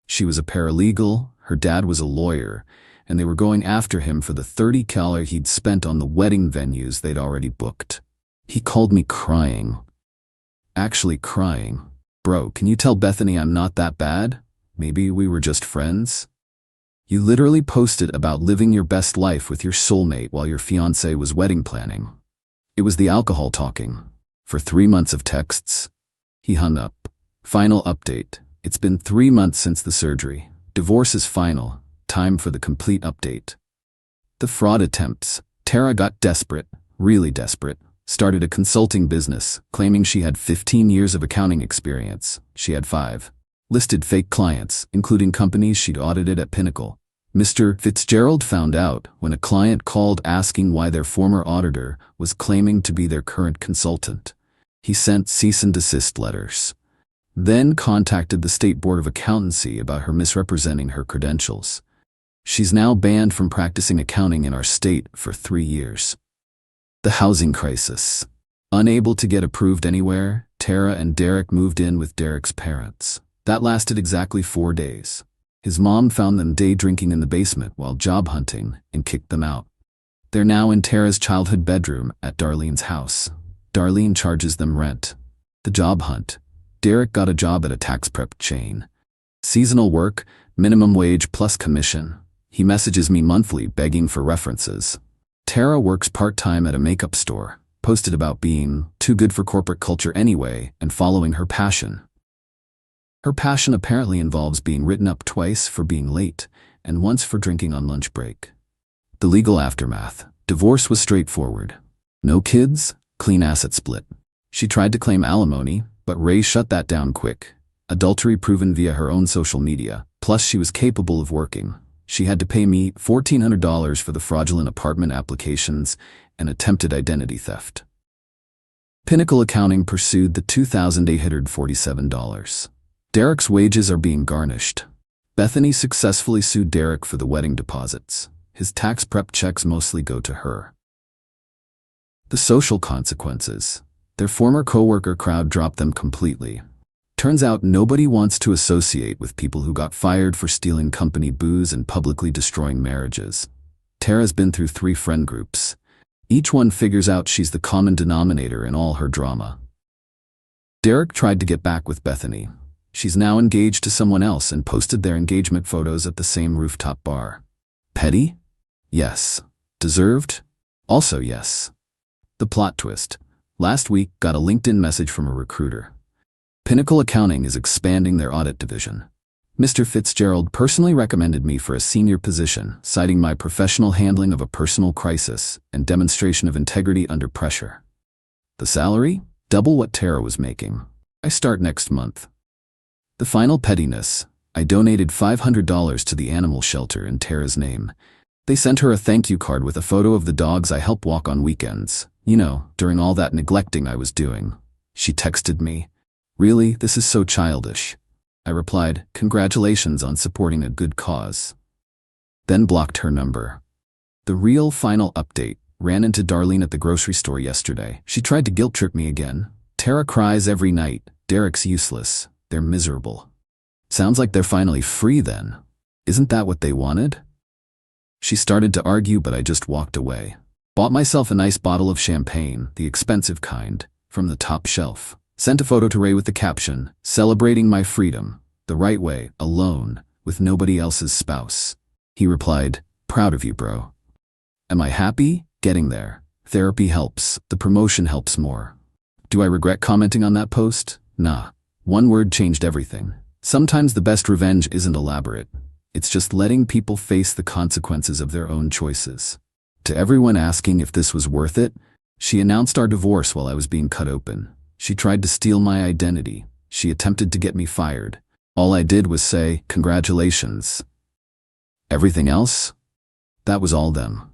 She was a paralegal, her dad was a lawyer, and they were going after him for the $30,000 he'd spent on the wedding venues they'd already booked. He called me crying. Actually crying. "Bro, can you tell Bethany I'm not that bad? Maybe we were just friends?" You literally posted about living your best life with your soulmate while your fiancé was wedding planning. It was the alcohol talking. For 3 months of texts. He hung up. Final update. It's been 3 months since the surgery. Divorce is final. Time for the complete update. The fraud attempts. Tara got desperate, really desperate. Started a consulting business, claiming she had 15 years of accounting experience. She had 5. Listed fake clients, including companies she'd audited at Pinnacle. Mr. Fitzgerald found out when a client called asking why their former auditor was claiming to be their current consultant. He sent cease and desist letters. then contacted the State Board of Accountancy about her misrepresenting her credentials. She's now banned from practicing accounting in our state for 3 years. The housing crisis. Unable to get approved anywhere, Tara and Derek moved in with Derek's parents. That lasted exactly 4 days. His mom found them day drinking in the basement while job hunting and kicked them out. They're now in Tara's childhood bedroom at Darlene's house. Darlene charges them rent. The job hunt. Derek got a job at a tax prep chain. Seasonal work, minimum wage plus commission. He messages me monthly begging for references. Tara works part-time at a makeup store, posted about being too good for corporate culture anyway and following her passion. Her passion apparently involves being written up twice for being late and once for drinking on lunch break. The legal aftermath. Divorce was straightforward. No kids, clean asset split. She tried to claim alimony, but Ray shut that down quick. Adultery proven via her own social media, plus she was capable of working. She had to pay me $1,400 for the fraudulent apartment applications and attempted identity theft. Pinnacle Accounting pursued the $2,847. Derek's wages are being garnished. Bethany successfully sued Derek for the wedding deposits. His tax prep checks mostly go to her. The social consequences. Their former coworker crowd dropped them completely. Turns out nobody wants to associate with people who got fired for stealing company booze and publicly destroying marriages. Tara's been through 3 friend groups. Each one figures out she's the common denominator in all her drama. Derek tried to get back with Bethany. She's now engaged to someone else and posted their engagement photos at the same rooftop bar. Petty? Yes. Deserved? Also yes. The plot twist. Last week, got a LinkedIn message from a recruiter. Pinnacle Accounting is expanding their audit division. Mr. Fitzgerald personally recommended me for a senior position, citing my professional handling of a personal crisis and demonstration of integrity under pressure. The salary? Double what Tara was making. I start next month. The final pettiness. I donated $500 to the animal shelter in Tara's name. They sent her a thank you card with a photo of the dogs I help walk on weekends. You know, during all that neglecting I was doing. She texted me, "Really, this is so childish." I replied, "Congratulations on supporting a good cause." Then blocked her number. The real final update. Ran into Darlene at the grocery store yesterday. She tried to guilt trip me again. Tara cries every night. Derek's useless. They're miserable. Sounds like they're finally free then. Isn't that what they wanted? She started to argue, but I just walked away. Bought myself a nice bottle of champagne, the expensive kind, from the top shelf. Sent a photo to Ray with the caption, "Celebrating my freedom, the right way, alone, with nobody else's spouse." He replied, "Proud of you, bro." Am I happy? Getting there. Therapy helps. The promotion helps more. Do I regret commenting on that post? Nah. One word changed everything. Sometimes the best revenge isn't elaborate. It's just letting people face the consequences of their own choices. To everyone asking if this was worth it, she announced our divorce while I was being cut open. She tried to steal my identity. She attempted to get me fired. All I did was say, "Congratulations." Everything else? That was all them.